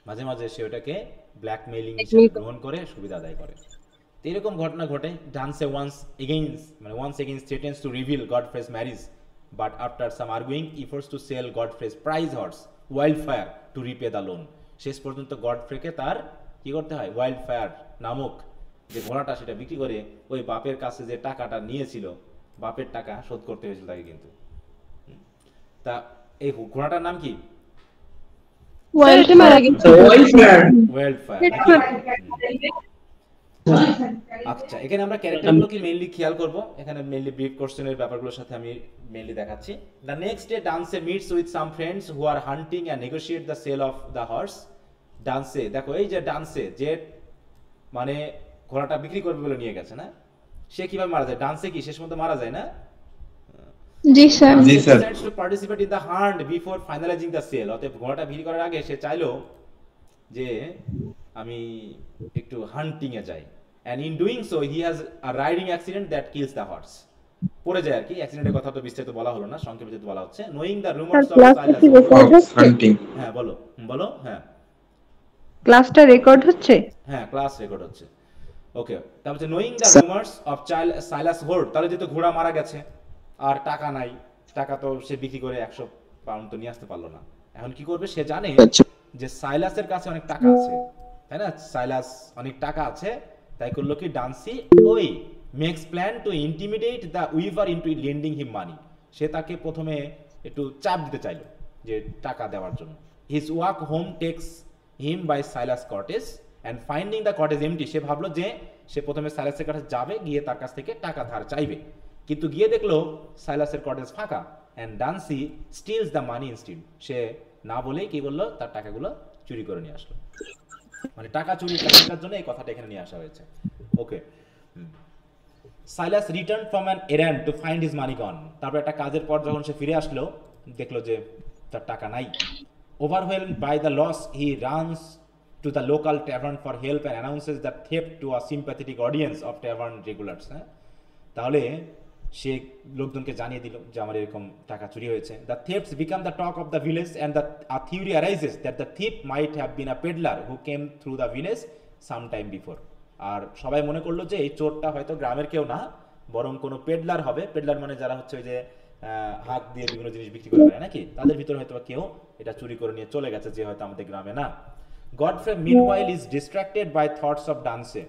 মাঝে মাঝে সে ওটাকে ব্ল্যাকমেইলিং হিসেবে গ্রহণ করে সুবিধা আদায় করে। তো এরকম ঘটনা ঘটে। Dunsey once against threatens to reveal Godfrey's marriage, but after some arguing efforts to sell Godfrey's prize horse Wildfire to repay the loan. শেষ পর্যন্ত গডফ্রেকে তার কি করতে হয়, ওয়াইল্ডফায়ার নামক যে ঘোড়াটা, সেটা বিক্রি করে ওই বাপের কাছে যে টাকাটা নিয়েছিল, বাপের টাকা শোধ করতে হয়েছিল তাকে। কিন্তু তা এই ঘোড়াটার নাম কি? আচ্ছা, এখানে আমরা ক্যারেক্টারগুলো কি মেইনলি খেয়াল করব, এখানে মেইনলি ব্রিফ কোশ্চেনের ব্যাপারগুলোর সাথে আমি মেইনলি দেখাচ্ছি। The next day Dunsey meets with some friends who are hunting and negotiate the sale of the horse. Dunsey দেখো, এই যে ডান্সে যে মানে ঘোড়াটা বিক্রি করবে বলে নিয়ে গেছে না, সে কিভাবে মারা যায়? ডান্সে কি শেষ পর্যন্ত মারা যায় না? জি sir. decides to participate in the hunt before finalizing the sale. অতএব ঘোড়াটা বিক্রি করার আগে সে চাইলো যে আমি একটু হান্টিং এ যাই, and in doing so he has a riding accident that kills the horse. পড়ে যায় আর কি, অ্যাক্সিডেন্টের কথা তো বিস্তারিত বলা হলো না, সংক্ষেপে যেটা বলা হচ্ছে, knowing the rumors of Silas হান্টিং। হ্যাঁ বলো হ্যাঁ ক্লাসটা রেকর্ড হচ্ছে? হ্যাঁ ক্লাস রেকর্ড হচ্ছে। ওকে, তারপর knowing the rumours of Silas hoard, তাহলে যেহেতু ঘোড়া মারা গেছে আর টাকা নাই, টাকা তো সে বিক্রি করে 100 পাউন্ড তো নিয়ে আসতে পারলো না, এখন কি করবে? সে জানে যে সাইলাসের কাছে অনেক টাকা আছে, তাই না, সাইলাস অনেক টাকা আছে, তাই করলো কি ডান্সি ওই makes plan to intimidate the weaver into lending him money. সে তাকে প্রথমে একটু চাপ দিতে চাইলো যে টাকা দেওয়ার জন্য। His walk home takes him by Silas cottage and finding the cottage empty, সে ভাবলো যে সে প্রথমে সাইলাসের কাছে যাবে, গিয়ে তার কাছ থেকে টাকা ধার চাইবে, কিন্তু গিয়ে দেখলো সাইলাসের কটেজ ফাঁকা, and Dunsey steals the money instead, সে না বলেই কি বললো, তার টাকাগুলো চুরি করে নিয়ে আসলো, মানে টাকা চুরি করার জন্য এই কথাটা এখানে নিয়ে আসা হয়েছে। Okay, Silas return from an errand to find his money gone, তারপর একটা কাজের পর যখন সে ফিরে আসলো দেখলো যে তার টাকা নাই। Overwhelmed by the loss he runs to the local tavern for help and announces the theft to a sympathetic audience of tavern regulars. তাহলে সে লোকজনকে জানিয়ে দিল যে আমার এরকম টাকা চুরি হয়েছে। The thefts become the talk of the village and a theory arises that the thief might have been a peddler who came through the village sometime before. আর সবাই মনে করলো যে এই চোরটা হয়তো গ্রামের কেউ না, বরং কোনো পেডলার হবে। পেডলার মানে যারা হচ্ছে ওই যে হাত দিয়ে বিভিন্ন জিনিস বিক্রি করে দেয় নাকি, তাদের ভিতরে হয়তো কেউ এটা চুরি করে নিয়ে চলে গেছে, যে হয়তো আমাদের গ্রামে না। Godfrey meanwhile is distracted by thoughts of Dance,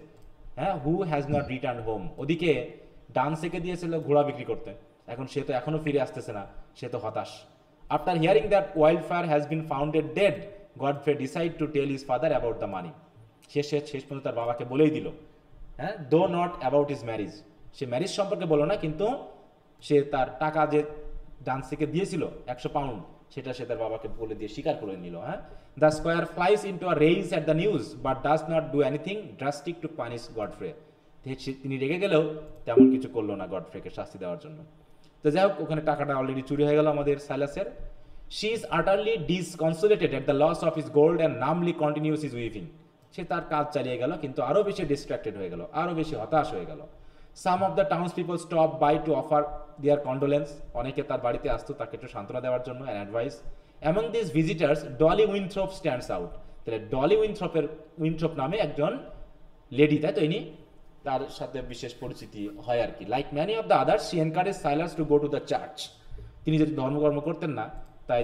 who has not returned home. ওদিকে ডান্সেকে দিয়েছিল ঘোড়া বিক্রি করতে, এখন সে তো এখনো ফিরে আসতেছে না, সে তো হতাশ। After hearing that Wildfire has been found dead, Godfrey decide to tell his father about the money. শেষ পর্যন্ত তার বাবাকে বলেই দিল, though not about his marriage. Say marriage সম্পর্কে বলো না, কিন্তু সে তার টাকা যে ডান্সেকে দিয়েছিল 100 পাউন্ড, সেটা সে তার বাবাকে বলে দিয়ে স্বীকার করে নিল। The squire flies into a rage at the news but does not do anything drastic to punish Godfrey. তিনি রেগে গেলেও তেমন কিছু করলো না গডফ্রেকে শাস্তি দেওয়ার জন্য। তো যাই হোক, ওখানে টাকাটা অলরেডি চুরি হয়ে গেল আমাদের সাইলাসের। She is utterly disconsolated at the loss of his gold and numbly continues his weaving. সে তার কাজ চালিয়ে গেল, কিন্তু আরো বেশি ডিস্ট্রাক্টেড হয়ে গেল, আরো বেশি হতাশ হয়ে গেল। Some of the townspeople stop by to offer their condolence. অনেকে তার বাড়িতে আসতো তাকে একটু সান্ত্বনা দেওয়ার জন্য, and advice. Among these visitors, Dolly Winthrop stands out. তাহলে ডলি উইন্থ্রপ নামে একজন লেডি, তাই তো ইনি, তার সাথে বিশেষ পরিচিতি হয় আর কি। Like many of the others, she encouraged Silas to go to the church. তিনি যদি ধর্মকর্ম করতেন না, তাই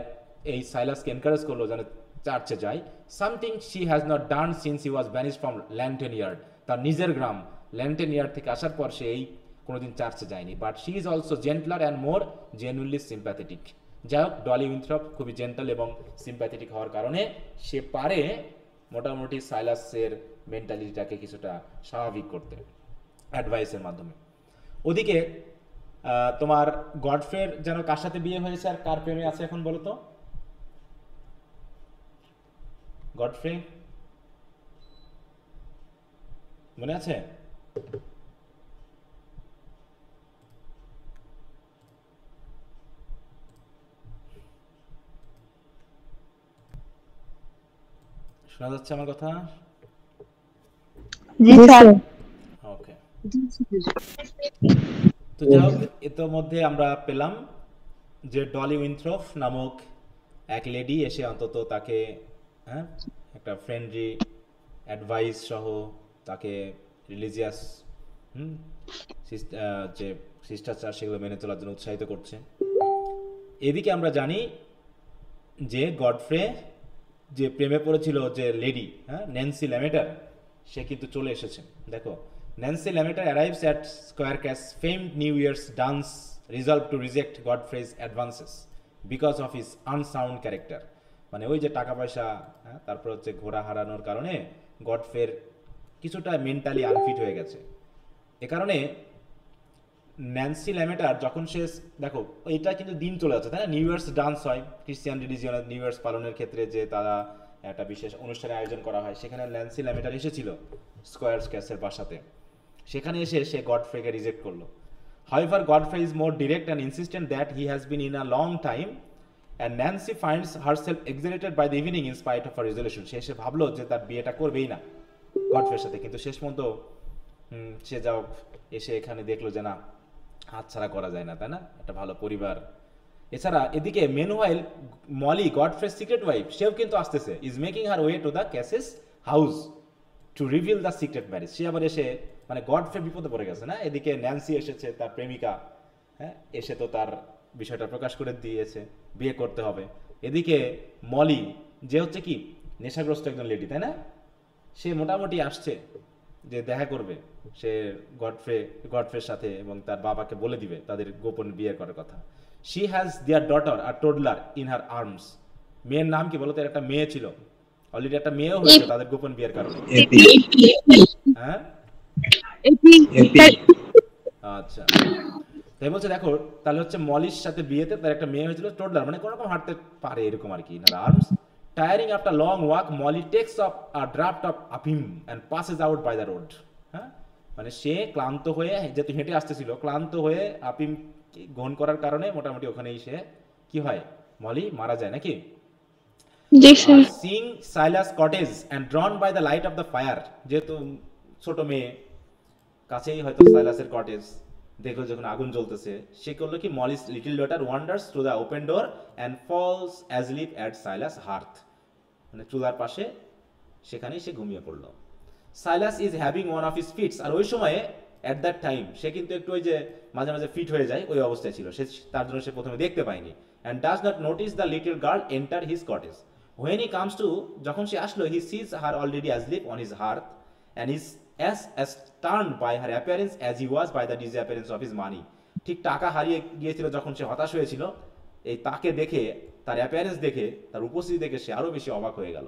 এই সাইলাসকে এনকারেজ করলো যেন চার্চে যায়। Something she has not done since he was banished from Lantern Yard. তার নিজের গ্রাম ল্যান্টেনিয়ার থেকে আসার পর সে এই কোনোদিন চার্চে যায়নি, but she is also gentler and more genuinely sympathetic. যাই হোক, ডলি উইন্থ্রপ খুবই জেন্টাল এবং সিম্প্যাথেটিক হওয়ার কারণে সে পারে মোটামুটি সাইলাসের মেন্টালিটিটাকে কিছুটা স্বাভাবিক করতে অ্যাডভাইসের মাধ্যমে। ওদিকে তোমার গডফ্রের যেন কার সাথে বিয়ে হয়েছে আর কার প্রেমে আছে এখন বলো তো? গডফ্রে মনে আছে? শোনা যাচ্ছে আমার কথা? জি স্যার। ওকে, তো যাই হোক, ইতোমধ্যে আমরা পেলাম যে ডলি উইন্থ্রপ নামক এক লেডি এসে অন্তত তাকে একটা ফ্রেন্ডলি অ্যাডভাইস সহ তাকে রিলিজিয়াস যে শিষ্টাচার সেগুলো মেনে চলার জন্য উৎসাহিত করছে। এদিকে আমরা জানি যে গডফ্রে যে প্রেমে পড়েছিল যে লেডি ন্যান্সি ল্যামেটার, সে কিন্তু চলে এসেছে। দেখো, Nancy Lammeter arrives at Squire Cass famed New Year's dance resolve to reject Godfrey's advances because of his unsound character. মানে ওই যে টাকা পয়সা, তারপর হচ্ছে ঘোড়া হারানোর কারণে গডফ্রের কিছুটা মেন্টালি আনফিট হয়ে গেছে। এ কারণে ন্যান্সি ল্যামেটার যখন সে, দেখো এটা কিন্তু দিন চলে যাচ্ছে, তাই না? নিউ ইয়ার্স ডান্স হয় খ্রিস্টিয়ান রিলিজিয়নের নিউ ইয়ার্স পালনের ক্ষেত্রে, যে তারা একটা বিশেষ অনুষ্ঠানের আয়োজন করা হয়, সেখানে ন্যান্সি ল্যামেটার এসেছিল স্কোয়ার ক্যাসের বাসাতে। সেখানে এসে সে গডফ্রেকে রিজেক্ট করলো। However, Godfrey is more direct and insistent that he has been in a long time, and Nancy finds herself exhilarated by the evening in spite of her resolution. সে এসে ভাবলো যে তার বিয়েটা করবেই না গডফ্রের সাথে, কিন্তু শেষ পর্যন্ত সে যাও এসে এখানে দেখলো যে না, হাতছাড়া করা যায় না, তাই না? একটা ভালো পরিবার। এছাড়া এদিকে মেনওয়াইল মলি, গডফ্রের সিক্রেট ওয়াইফ, সেও কিন্তু আসতেছে, is making her way to the Casses house to reveal the secret marriage. সে আবার এসে, মানে গডফ্রে বিপদে পড়ে গেছে না, এদিকে ন্যান্সি এসেছে, তার প্রেমিকা, এসে তো তার বিষয়টা প্রকাশ করে দিয়েছে, বিয়ে করতে হবে। এদিকে মলি, যে হচ্ছে কি নেশাগ্রস্ত একজন লেডি, তাই না, সে মোটামুটি আসছে যে দেখা করবে সে গডফ্রের সাথে, এবং তার বাবাকে বলে দিবে তাদের গোপন বিয়ে করার কথা। She has their daughter are toddler in her arms. মেয়ের নাম কি বলতো? একটা মেয়ে ছিল, অলরেডি একটা মেয়েও হয়েছে তাদের গোপন বিয়ের কারণে। হ্যাঁ, আচ্ছা, তাই বলছে। দেখো, তাহলে হচ্ছে মলির সাথে বিয়েতে তার একটা মেয়ে হয়েছিল, টোডলার, মানে কোনো রকম হাঁটতে পারে এরকম আর কি, না arms. Tiring after long walk, Molly takes off a draught of আফিম and passes out by the road. হ্যাঁ, মানে সে ক্লান্ত হয়ে, যেহেতু হেঁটে আসতেছিল, ক্লান্ত হয়ে আফিম গ্রহণ করার কারণে মোটামুটি ওখানেই সে কি হয়, মলি মারা যায় নাকি? Seeing Silas cottage and drawn by the light of the fire, যেহেতু ছোট মেয়ে, কাছেই হয়তো সাইলাসের কটেজ, দেখলো যখন আগুন জ্বলতেছে, সে করলো কি, Molly's little daughter wanders through the open door and falls asleep at Silas hearth, মানে চুলার পাশে, সেখানেই সে ঘুমিয়ে পড়লো। Silas is having one of his fits, আর ওই সময়ে অ্যাট দ্যাট টাইম সে কিন্তু একটু ওই যে মাঝে মাঝে ফিট হয়ে যায়, ওই অবস্থায় ছিল সে, তার জন্য সে প্রথমে দেখতে পায়নি। And does not notice the little girl enter his cottage. When he comes to, যখন সে আসলো, he sees her already asleep on his hearth and is as astounded by her appearance as he was by the disappearance of his money. ঠিক টাকা হারিয়ে গিয়েছিল যখন সে হতাশ হয়েছিল, এই তাকে দেখে, তার অ্যাপিয়ারেন্স দেখে, তার উপস্থিতি দেখে সে আরো বেশি অবাক হয়ে গেল।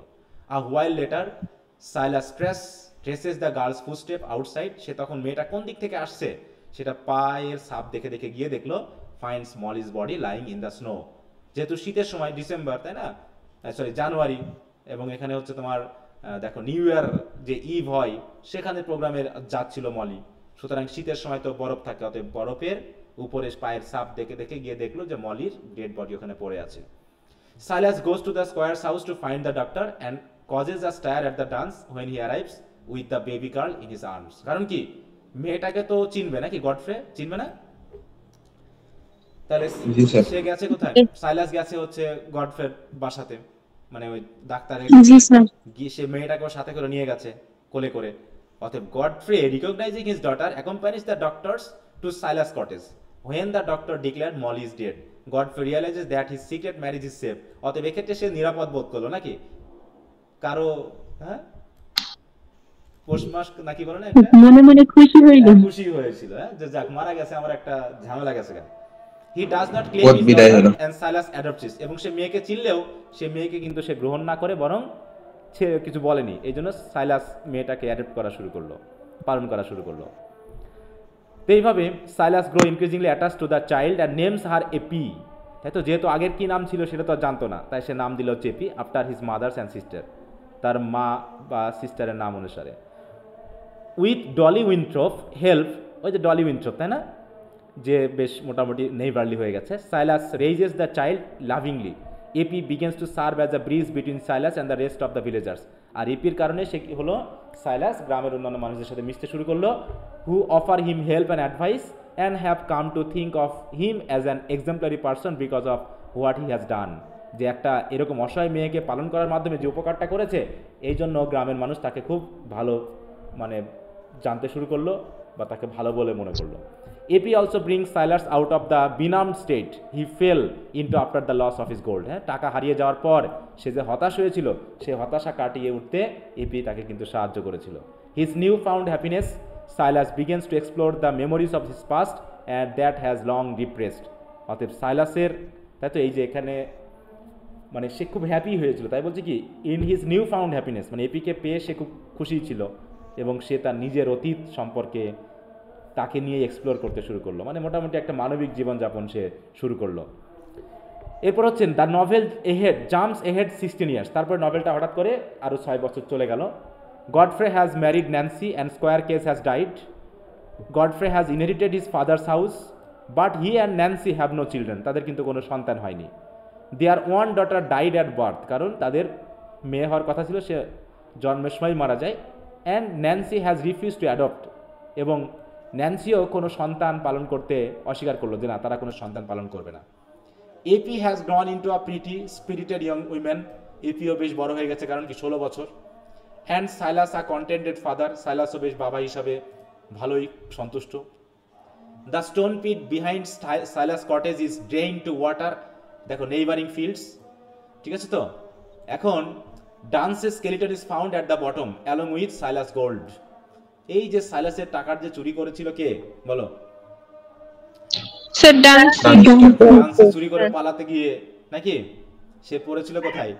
A while later, Silas traces the girl's footstep outside. সে তখন মেয়েটা কোন দিক থেকে আসছে সেটা পায়ের ছাপ দেখে দেখে গিয়ে দেখলো, finds Molly's body lying in the snow. যেহেতু শীতের সময়, ডিসেম্বর, তাই না, সরি জানুয়ারি, এবং এখানে হচ্ছে তোমার দেখো নিউ ইয়ার যে ইভ হয়, সেখানে প্রোগ্রামের যাচ্ছিল মলি, সুতরাং শীতের সময় তো বরফ থাকে, অতএব বরফের উপরে পায়ের ছাপ দেখে দেখে গিয়ে দেখলো যে মলির ডেড বডি ওখানে পড়ে আছে। Silas goes to the Squire's house to find the doctor and causes a stir at the dance when he arrives with the baby girl in his arms. কারণ কি, মেয়েটাকে তো চিনবে নাকি, গডফ্রে চিনবে না, তাহলে সে গেছে কোথায়? সাইলাস গেছে হচ্ছে গডফ্রের বাসাতে, মানে ওই ডাক্তারের গিয়ে সে মেয়েটাকে সাথে করে নিয়ে গেছে কোলে করে। অতএব Godfrey recognising his daughter accompanies the doctors to Silas cottage when the doctor declared Molly is dead. Godfrey realises that his secret marriage is safe. অতএব এক্ষেত্রে সে নিরাপদ বোধ করলো নাকি, কারো পৌষ মাস নাকি বলে না একটা মনে মনে খুশি হইল। খুশি হয়েছিল, যে যাক মারা গেছে, আমার একটা ঝামেলা গেছে কেন। হি ডাজ নট ক্লেম পথ হিজ বিদায় ডটার হলো। এন্ড সাইলাস অ্যাডপ্টস, এবং সে মেয়েকে চিনলেও সে মেয়েকে কিন্তু সে গ্রহণ না করে বরং সে কিছু বলেনি, এই জন্য সাইলাস মেয়েটাকে অ্যাডপ্ট করা শুরু করলো, পালন করা শুরু করলো। তো এইভাবে Silas grow increasingly attach to the child and names her Eppie, তাই তো, যেহেতু আগের কি নাম ছিল সেটা তো আর জানতো না, তাই সে নাম দিল হচ্ছে Eppie, after his mother's and sister, তার মা বা সিস্টারের নাম অনুসারে। উইথ ডলি উইন্ট্রপ হেল্প, ওই যে ডলি উইন্ট্রপ তাই না, যে বেশ মোটামুটি নেইবারলি হয়ে গেছে। Silas raises the child lovingly, Eppie begins to serve as a bridge between Silas and the rest of the villagers. আর এপির কারণে সে কি হলো, সাইলাস গ্রামের অন্যান্য মানুষদের সাথে মিশতে শুরু করলো, who offer him help and advice and have come to think of him as an exemplary person because of what he has done. যে একটা এরকম অসহায় মেয়েকে পালন করার মাধ্যমে যে উপকারটা করেছে, এই জন্য গ্রামের মানুষ তাকে খুব ভালো মানে জানতে শুরু করলো বা তাকে ভালো বলে মনে করলো। Eppie also brings Silas out of the benumbed state he fell into after the loss of his gold. হ্যাঁ, টাকা হারিয়ে যাওয়ার পর সে যে হতাশ হয়েছিল, সে হতাশা কাটিয়ে উঠতে এপি তাকে কিন্তু সাহায্য করেছিল। His new found happiness Silas begins to explore the memories of his past and that has long repressed. অতএব সাইলাসের, তাই তো, এই যে এখানে মানে সে খুব হ্যাপি হয়েছিল, তাই বলছে কি in his new found happiness, মানে এপিকে পেয়ে সে খুব খুশি ছিল এবং সে তার নিজের অতীত সম্পর্কে তাকে নিয়ে এক্সপ্লোর করতে শুরু করলো, মানে মোটামুটি একটা মানবিক জীবনযাপন সে শুরু করলো। এরপর হচ্ছেন the novel ahead jumps ahead 16 years, তারপরে নভেলটা হঠাৎ করে আরও 6 বছর চলে গেল। Godfrey has married Nancy and Squire Cass has died. Godfrey has inherited his father's house but he and Nancy have no children, তাদের কিন্তু কোনো সন্তান হয়নি। Their one daughter died at birth, কারণ তাদের মেয়ে হওয়ার কথা ছিল, সে জন্মের সময় মারা যায়। And Nancy has refuse to adopt, এবং ন্যান্সিও কোনো সন্তান পালন করতে অস্বীকার করলো যে না, তারা কোনো সন্তান পালন করবে না। Eppie has grown into a pretty spirited young women, এপিও বেশ বড় হয়ে গেছে, কারণ কি 16 বছর। And Silas a contented father, সাইলাসও বেশ বাবা হিসাবে ভালোই সন্তুষ্ট। The stone pit behind Silas cottage is drain to water, দেখো নেইবারিং ফিল্ডস, ঠিক আছে তো। এখন ডান্সের skeleton is found at the bottom along with Silas gold. এই যে সাইলাসের টাকার যে চুরি করেছিল কে বলো? স্যার ডান্স চুরি করে পালাতে গিয়ে নাকি সে পড়েছিল কোথায়?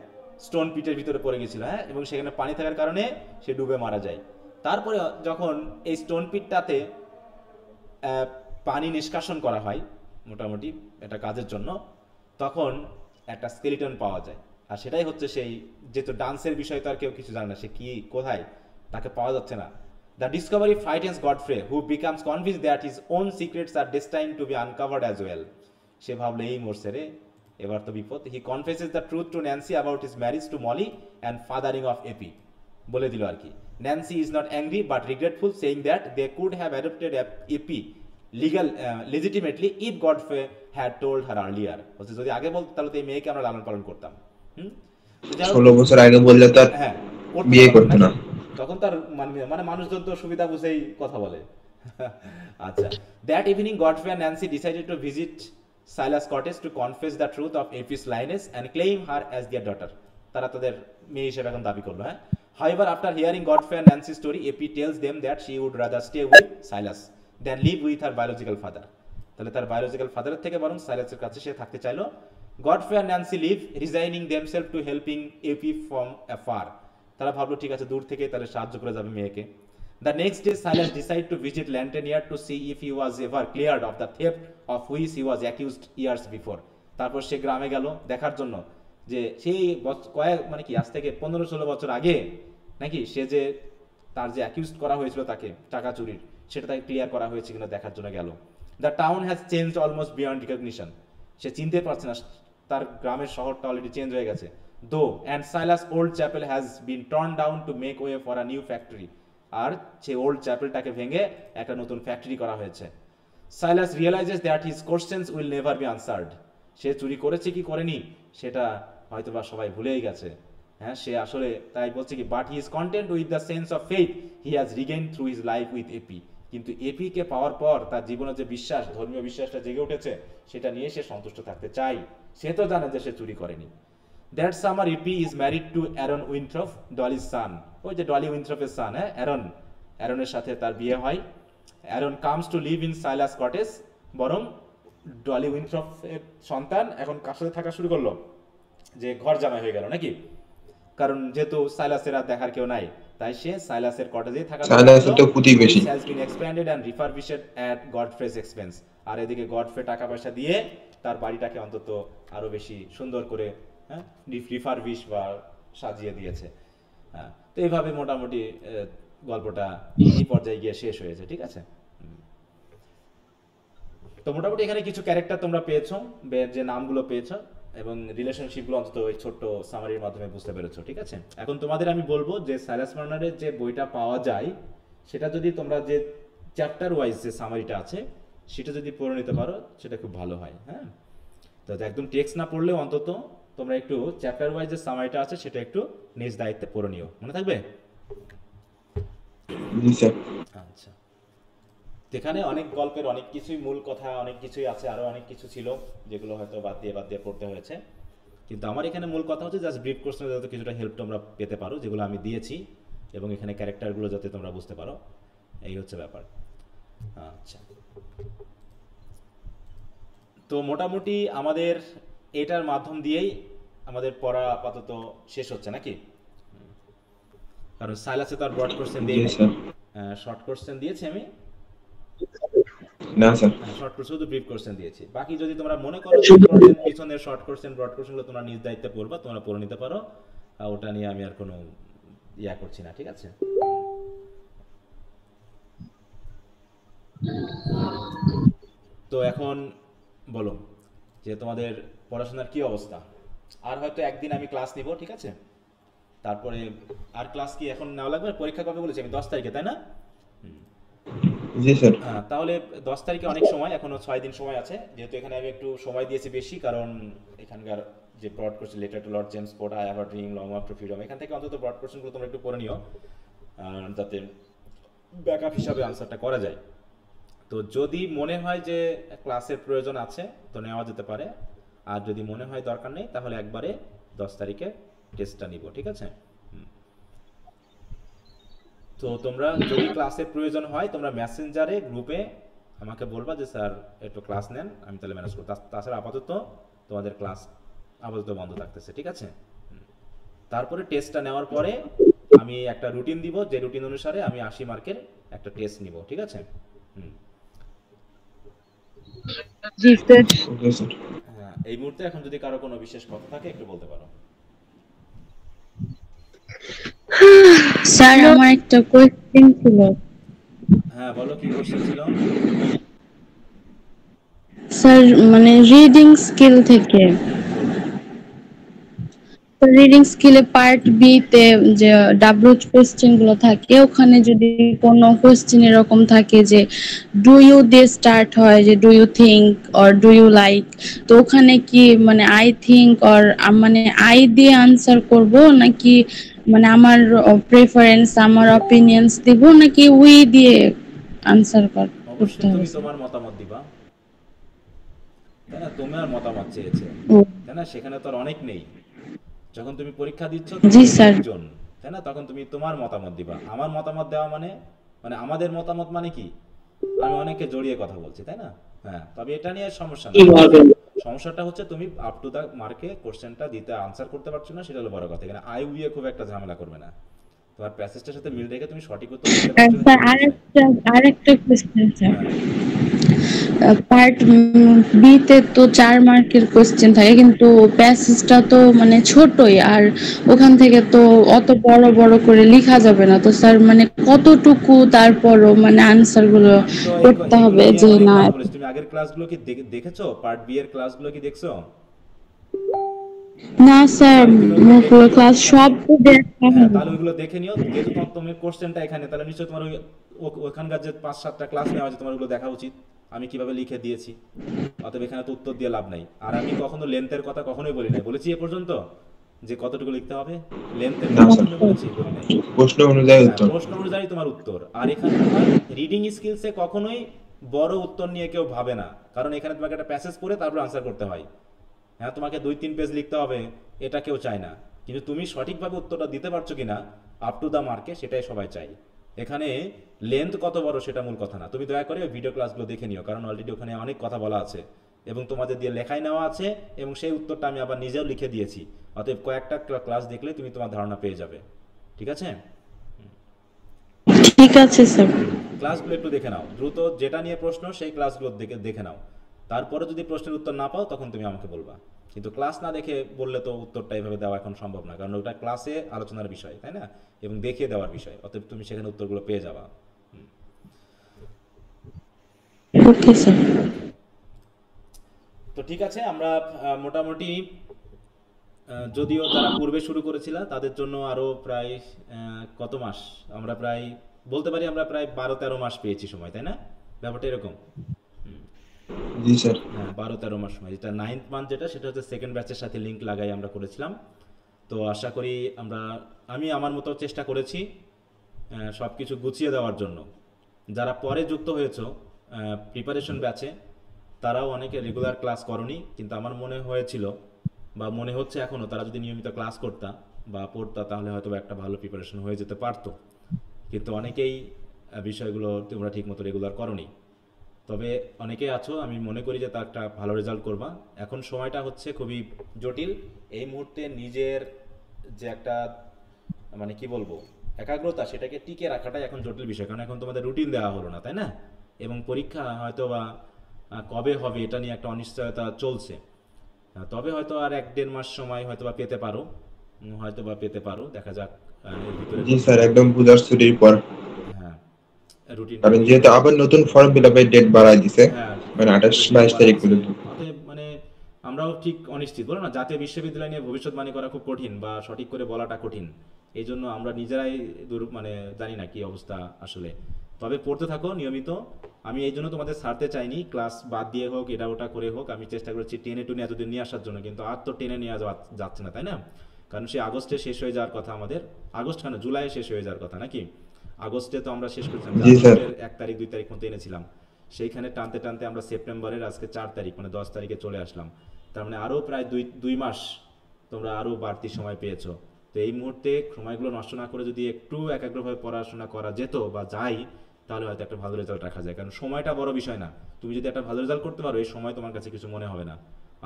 স্টোন পিটের ভিতরে পড়ে গেছিল, হ্যাঁ, এবং সেখানে পানি থাকার কারণে সে ডুবে মারা যায়। তারপরে যখন এই স্টোন পিটটাতে পানি নিষ্কাশন করা হয় মোটামুটি একটা কাজের জন্য, তখন একটা স্কেলিটন পাওয়া যায়, আর সেটাই হচ্ছে সেই, যেহেতু ডান্সের বিষয় তো আর কেউ কিছু জানে না, সে কি কোথায় তাকে পাওয়া যাচ্ছে না। The discovery frightens Godfrey, who becomes convinced that his own secrets are destined to be uncovered as well. সে ভাবলে এই মরছে রে, এবার তো বিপদ। He confesses the truth to Nancy about his marriage to Molly and fathering of Epi. বলে দিল আর কি। Nancy is not angry but regretful, saying that they could have adopted Epi legitimately if Godfrey had told her earlier. বলছে যদি আগে বলতো তাহলে তো এই মেয়েকে আমরা লালন পালন করতাম। 16 বছর আগে বললে তো হ্যাঁ বিয়ে করতো না, তখন তার মানে মানুষজন তো সুবিধা বুঝেই কথা বলে। আচ্ছা, that evening Godfrey and Nancy decided to visit Silas cottage to confess the truth of Epi's lioness and claim her as their daughter. তারা তাদের মেয়ে হিসেবে এখন দাবি করলো, হ্যাঁ। However, after hearing Godfrey and Nancy's story, Epi tells them that she would rather stay with Silas than live with her biological father. তাহলে তার বায়োলজিক্যাল ফাদারের থেকে বরং সাইলাসের কাছে সে থাকতে চাইলো। Godfrey and Nancy leave, resigning themselves to helping Epi from afar. তারা ভাবলো ঠিক আছে, দূর থেকে তাহলে সাহায্য করে যাবে মেয়েকে। The next day, Silas decided to visit Lantern to see if he was ever cleared of the theft of which he was accused years before. তারপর সে গ্রামে গেল দেখার জন্য যে সেই কয়েক মানে কি আজ থেকে 15-16 বছর আগে নাকি সে যে তার যে অ্যাকিউজড করা হয়েছিল তাকে টাকা চুরির, সেটা তাকে ক্লিয়ার করা হয়েছে কিনা দেখার জন্য গেল। The town has changed almost beyond recognition. সে চিনতে পারছে না, তার গ্রামের শহরটা অলরেডি চেঞ্জ হয়ে গেছে। Though and Silas old chapel has been torn down to make way for a new factory. আর সেই ওল্ড চ্যাপেলটাকে ভেঙে একটা নতুন ফ্যাক্টরি করা হয়েছে। Silas realizes that his questions will never be answered. সে চুরি করেছে কি করেনি সেটা হয়তোবা সবাই ভুলেই গেছে, হ্যাঁ। সে আসলে তাই বলছে কি, but he is content with the sense of faith he has regained through his life with Eppie. কিন্তু এপিকে পাওয়ার পর তার জীবনে যে বিশ্বাস, ধর্মীয় বিশ্বাসটা জেগে উঠেছে, সেটা নিয়ে সে সন্তুষ্ট থাকতে চায়। সে তো জানে যে সে চুরি করেনি। That summer, Epi is married to Aaron Winthrop, Dolly's son. ওই যে ডলি উইন্থ্রপের সান, হ্যাঁ, অ্যারন। অ্যারনের সাথে তার বিয়ে হয়। Aaron comes to live in Silas cottage, বরং ডলি উইন্থ্রপ এর সন্তান এখন কার সাথে থাকা শুরু করলো, যে ঘর জামাই হয়ে গেল নাকি, কারণ যেহেতু সাইলাসের আর দেখার কেউ নাই, তাই সে সাইলাসের কটেজে থাকা শুরু সাইলাসের করলো। তো প্রতিবেশী। This has been expanded and refurbished at Godfrey's expense। আর এদিকে গডফ্রে টাকা পয়সা দিয়ে তার বাড়িটাকে অন্তত আরো বেশি সুন্দর করে রিফারবিশ বা সাজিয়ে দিয়েছে। হ্যাঁ, তো এইভাবে মোটামুটি গল্পটা এই পর্যায়ে গিয়ে শেষ হয়েছে, ঠিক আছে। তো মোটামুটি এখানে কিছু ক্যারেক্টার তোমরা পেয়েছো, যে নামগুলো পেয়েছো এবং রিলেশনশিপগুলো অন্তত ওই ছোট্ট সামারির মাধ্যমে বুঝতে পেরেছো, ঠিক আছে। এখন তোমাদের আমি বলবো যে সাইলাস মার্নারের যে বইটা পাওয়া যায় সেটা যদি তোমরা যে চ্যাপ্টার ওয়াইজ যে সামারিটা আছে সেটা যদি পড়ে নিতে পারো সেটা খুব ভালো হয়। হ্যাঁ, তো একদম টেক্সট না পড়লেও অন্তত তোমরা একটু চ্যাপ্টার ওয়াইজ যে সামারিটা আছে সেটা একটু নিজ দায়িত্বে পড়ে নিও, মনে থাকবে? জি স্যার। আচ্ছা, এখানে অনেক গল্পের অনেক কিছুই মূল কথা, অনেক কিছুই আছে, আরো অনেক কিছু ছিল যেগুলো হয়তো বাদ দিয়ে পড়তে হয়েছে, কিন্তু আমার এখানে মূল কথা হচ্ছে জাস্ট ব্রিফ কোর্সে যাতে কিছুটা হেল্প তোমরা পেতে পারো, যেগুলো আমি দিয়েছি, এবং এখানে ক্যারেক্টারগুলো যাতে তোমরা বুঝতে পারো, এই হচ্ছে ব্যাপার। আচ্ছা, তো মোটামুটি আমাদের এটার মাধ্যম দিয়েই আমাদের পড়া আপাতত শেষ হচ্ছে নাকি, কারণ সাইলাসে তার ব্রড কোশ্চেন দিয়ে শর্ট কোশ্চেন দিয়েছি আমি না স্যার, শর্ট কোর্স শুধু ব্রিফ কোশ্চেন দিয়েছি। বাকি যদি তোমরা মনে করো পিছনের শর্ট কোশ্চেন ব্রড কোশ্চেনগুলো তোমরা নিজ দায়িত্বে পড়বা, তোমরা পড়ে নিতে পারো, ওটা নিয়ে আমি আর কোনো ইয়া করছি না, ঠিক আছে। তো এখন বলো যে তোমাদের পড়াশোনার কি অবস্থা। আর হয়তো একদিন আমি ক্লাস নিব, ঠিক আছে, তারপরে আর ক্লাস কি এখন নেওয়া লাগবে? পরীক্ষা কবে বলেছি আমি? 10 তারিখে, তাই না? জি স্যার। তাহলে 10 তারিখে অনেক সময়, এখনো 6 দিন সময় আছে, যেহেতু এখানে আমি একটু সময় দিয়েছি বেশি, কারণ এখানকার যে broad question, letter to Lord James Ford, I have a dream, long walk to freedom, এখান থেকে অন্তত ব্রড কোশ্চেনগুলো তোমরা একটু পড়ে নিও, যাতে ব্যাকআপ হিসাবে আনসারটা করা যায়। তো যদি মনে হয় যে ক্লাসের প্রয়োজন আছে তো নেওয়া যেতে পারে, আর যদি মনে হয় দরকার নেই তাহলে একবারে 10 তারিখে টেস্টটা নিব, ঠিক আছে। তো তোমরা যদি ক্লাসের প্রয়োজন হয় তোমরা মেসেঞ্জারে গ্রুপে আমাকে বলবা যে স্যার একটু ক্লাস নেন, আমি তাহলে ম্যানেজ করব। তাছাড়া আপাতত তোমাদের ক্লাস আপাতত বন্ধ থাকতেছে, ঠিক আছে। তারপরে টেস্টটা নেওয়ার পরে আমি একটা রুটিন দিব, যে রুটিন অনুসারে আমি 80 মার্কের একটা টেস্ট নিব, ঠিক আছে। জি স্যার। হ্যাঁ, এই মুহূর্তে এখন যদি কারো কোনো বিশেষ কথা থাকে একটু বলতে পারো। স্যার আমার একটা কোয়েশ্চেন ছিল। হ্যাঁ বলো, কি কোশ্চেন ছিল? স্যার মানে রিডিং স্কিল থেকে, রিডিং স্কিলে পার্ট বি তে যে ডাব্লিউএইচ কোশ্চেন গুলো থাকে, ওখানে যদি কোনো কোশ্চেন এরকম থাকে যে ডু ইউ দিয়ে স্টার্ট হয়, যে do you think or do you like, তো ওখানে কি মানে আই থিঙ্ক অর মানে আই দিয়ে আনসার করব, নাকি মানে আমার প্রেফারেন্স, আমার অপিনিয়ন্স দিব, নাকি উই দিয়ে আনসার করতে অবশ্যই হবে? তুমি তোমার মতামত দিবা, তাই না? তোমার মতামত চেয়েছে, তাই না? সেখানে তো আর অনেক নেই। যখন তুমি পরীক্ষা দিচ্ছ জি স্যার, একজন, তাই না, তখন তুমি তোমার মতামত দিবা। আমার মতামত দেওয়া মানে মানে আমাদের মতামত মানে কি, আমি অনেককে জড়িয়ে কথা বলছি, তাই না? হ্যাঁ, তবে এটা নিয়ে সমস্যা নেই। সমস্যাটা হচ্ছে তুমি আপ টু দা মার্কে কোশ্চেনটা দিতে আনসার করতে পারছো না, সেটা হলো বড় কথা। এখানে আই উইয়ে খুব একটা ঝামেলা করবে না, তোমার প্যাসেজটার সাথে মিল রেখে তুমি সঠিক উত্তর দিতে পারছো না। স্যার আরেকটা কোশ্চেন স্যার, পার্ট বি তে তো 4 মার্কের কোশ্চেন থাকে, কিন্তু প্যাসেজটা তো মানে ছোটই, আর ওখান থেকে তো অত বড় বড় করে লেখা যাবে না, তো স্যার মানে কতটুকু তারপরও মানে আনসার গুলো করতে হবে যে না। তুমি আগের ক্লাসগুলো কি দেখেছো? পার্ট বি এর ক্লাসগুলো কি দেখছো? না স্যার, ক্লাস সব দেখা হ্যাঁ, তাহলে ওইগুলো দেখে নিও। যেহেতু তুমি কোশ্চেনটা এখানে, তাহলে নিশ্চয়ই তোমার ওখানকার যে 5-7টা ক্লাস নেওয়া আছে তোমার ওগুলো দেখা উচিত, আমি কিভাবে লিখে দিয়েছি। অতএব এখানে তো উত্তর দিয়ে লাভ নাই। আর আমি কখনো লেন্থের কথা কখনোই বলি নাই, বলেছি এ পর্যন্ত যে কতটুকু লিখতে হবে, লেন্থের কথা কখনো বলেছি বলি নাই। প্রশ্ন অনুযায়ী উত্তর, প্রশ্ন অনুযায়ী তোমার উত্তর। আর এখানে তোমার রিডিং স্কিলসে কখনোই বড় উত্তর নিয়ে কেউ ভাবে না, কারণ এখানে তোমাকে একটা প্যাসেজ পড়ে তারপর আনসার করতে হয়। হ্যাঁ, তোমাকে 2-3 পেজ লিখতে হবে, এটা কেউ চায় না, কিন্তু তুমি সঠিকভাবে উত্তরটা দিতে পারছো কিনা আপ টু দা মার্কে, সেটাই সবাই চাই। এখানে লেন্থ কত বড় সেটা মূল কথা না, তুমি দয়া করে ভিডিও ক্লাসগুলো দেখে নিও, কারণ অলরেডি ওখানে অনেক কথা বলা আছে এবং তোমাদের দিয়ে লেখাই নেওয়া আছে এবং সেই উত্তরটা আমি আবার নিজেও লিখে দিয়েছি। অতএব কয়েকটা ক্লাস দেখলে তুমি তোমার ধারণা পেয়ে যাবে। ঠিক আছে, ঠিক আছে স্যার। ক্লাসগুলো একটু দেখে নাও দ্রুত, যেটা নিয়ে প্রশ্ন সেই ক্লাসগুলো দেখে নাও। তারপরে যদি প্রশ্নের উত্তর না পাও তখন তুমি আমাকে বলবা, কিন্তু ক্লাস না দেখে বললে তো উত্তরটা এইভাবে দেওয়া এখন সম্ভব না, কারণ ওটা ক্লাসে আলোচনার বিষয়, তাই না, এবং দেখিয়ে দেওয়ার বিষয়। অতএব তুমি সেখানে উত্তরগুলো পেয়ে যাবা। Okay sir. তো ঠিক আছে, আমরা মোটামুটি যদিও যারা পূর্বে শুরু করেছিল তাদের জন্য আরো প্রায় কত মাস, আমরা প্রায় বলতে পারি আমরা প্রায় 12-13 মাস পেয়েছি সময়, তাই না, ব্যাপারটা এরকম। জি স্যার। হ্যাঁ, 12-13 মাস সময়, যেটা 9th মান্থ যেটা, সেটা হচ্ছে সেকেন্ড ব্যাচের সাথে লিংক লাগাই আমরা করেছিলাম। তো আশা করি আমি আমার মতো চেষ্টা করেছি সব কিছু গুছিয়ে দেওয়ার জন্য। যারা পরে যুক্ত হয়েছো প্রিপারেশন ব্যাচে, তারাও অনেকে রেগুলার ক্লাস করনি, কিন্তু আমার মনে হয়েছিল বা মনে হচ্ছে এখনও, তারা যদি নিয়মিত ক্লাস করতা বা পড়তা তাহলে হয়তো একটা ভালো প্রিপারেশন হয়ে যেতে পারতো, কিন্তু অনেকেই বিষয়গুলো তোমরা ঠিকমতো রেগুলার করনি। তবে অনেকেই আছো, আমি মনে করি যে তার একটা ভালো রেজাল্ট করবা। এখন সময়টা হচ্ছে খুবই জটিল, এই মুহূর্তে নিজের যে একটা মানে কি বলবো একাগ্রতা, সেটাকে টিকে রাখাটাই এখন জটিল বিষয়, কারণ এখন তোমাদের রুটিন দেওয়া হলো না, তাই না, এবং পরীক্ষা হয়তো বা কবে হবে এটা নিয়ে একটা অনিশ্চয়তা চলছে। তবে হয়তো আর 1-1.5 মাস সময় হয়তো বা পেতে পারো, দেখা যাক এর ভিতরে। জি স্যার, একদম পূজার ছুটির পর। হ্যাঁ, রুটিন, কারণ যেহেতু আবার নতুন ফর্ম ফিলআপের ডেট বাড়ায় দিছে, মানে 28-22 তারিখ পর্যন্ত। মানে আমরাও ঠিক অনিশ্চিত, বলো না, জাতীয় বিশ্ববিদ্যালয় নিয়ে ভবিষ্যৎবাণী করা খুব কঠিন বা সঠিক করে বলাটা কঠিন, এই জন্য আমরা নিজেরাই মানে জানি না কি অবস্থা আসলে। তবে পড়তে থাকো নিয়মিত। আমি এই জন্য তোমাদের ছাড়তে চাইনি, ক্লাস বাদ দিয়ে হোক এটা ওটা করে হোক, আমি চেষ্টা করেছি টেনে টুনে এতদিন নিয়ে আসার জন্য, কিন্তু আর তো টেনে নিয়ে যাচ্ছে না, তাই না, কারণ সে আগস্টে শেষ হয়ে যাওয়ার কথা আমাদের, আগস্ট কেন জুলাইয়ে শেষ হয়ে যাওয়ার কথা নাকি, আগস্টে তো আমরা শেষ করেছিলাম, আগস্টের 1 তারিখ 2 তারিখ মতো এনেছিলাম, সেইখানে টানতে টানতে আমরা সেপ্টেম্বরের আজকে 4 তারিখ মানে 10 তারিখে চলে আসলাম, তার মানে আরও প্রায় 2 মাস তোমরা আরও বাড়তি সময় পেয়েছো। তো এই মুহূর্তে সময়গুলো নষ্ট না করে যদি একটু একাগ্রভাবে পড়াশোনা করা যেত বা যাই, তাহলে হয়তো একটা ভালো রেজাল্ট রাখা যায়, কারণ সময়টা বড় বিষয় না, তুমি যদি একটা ভালো রেজাল্ট করতে পারো এই সময় তোমার কাছে কিছু মনে হবে না,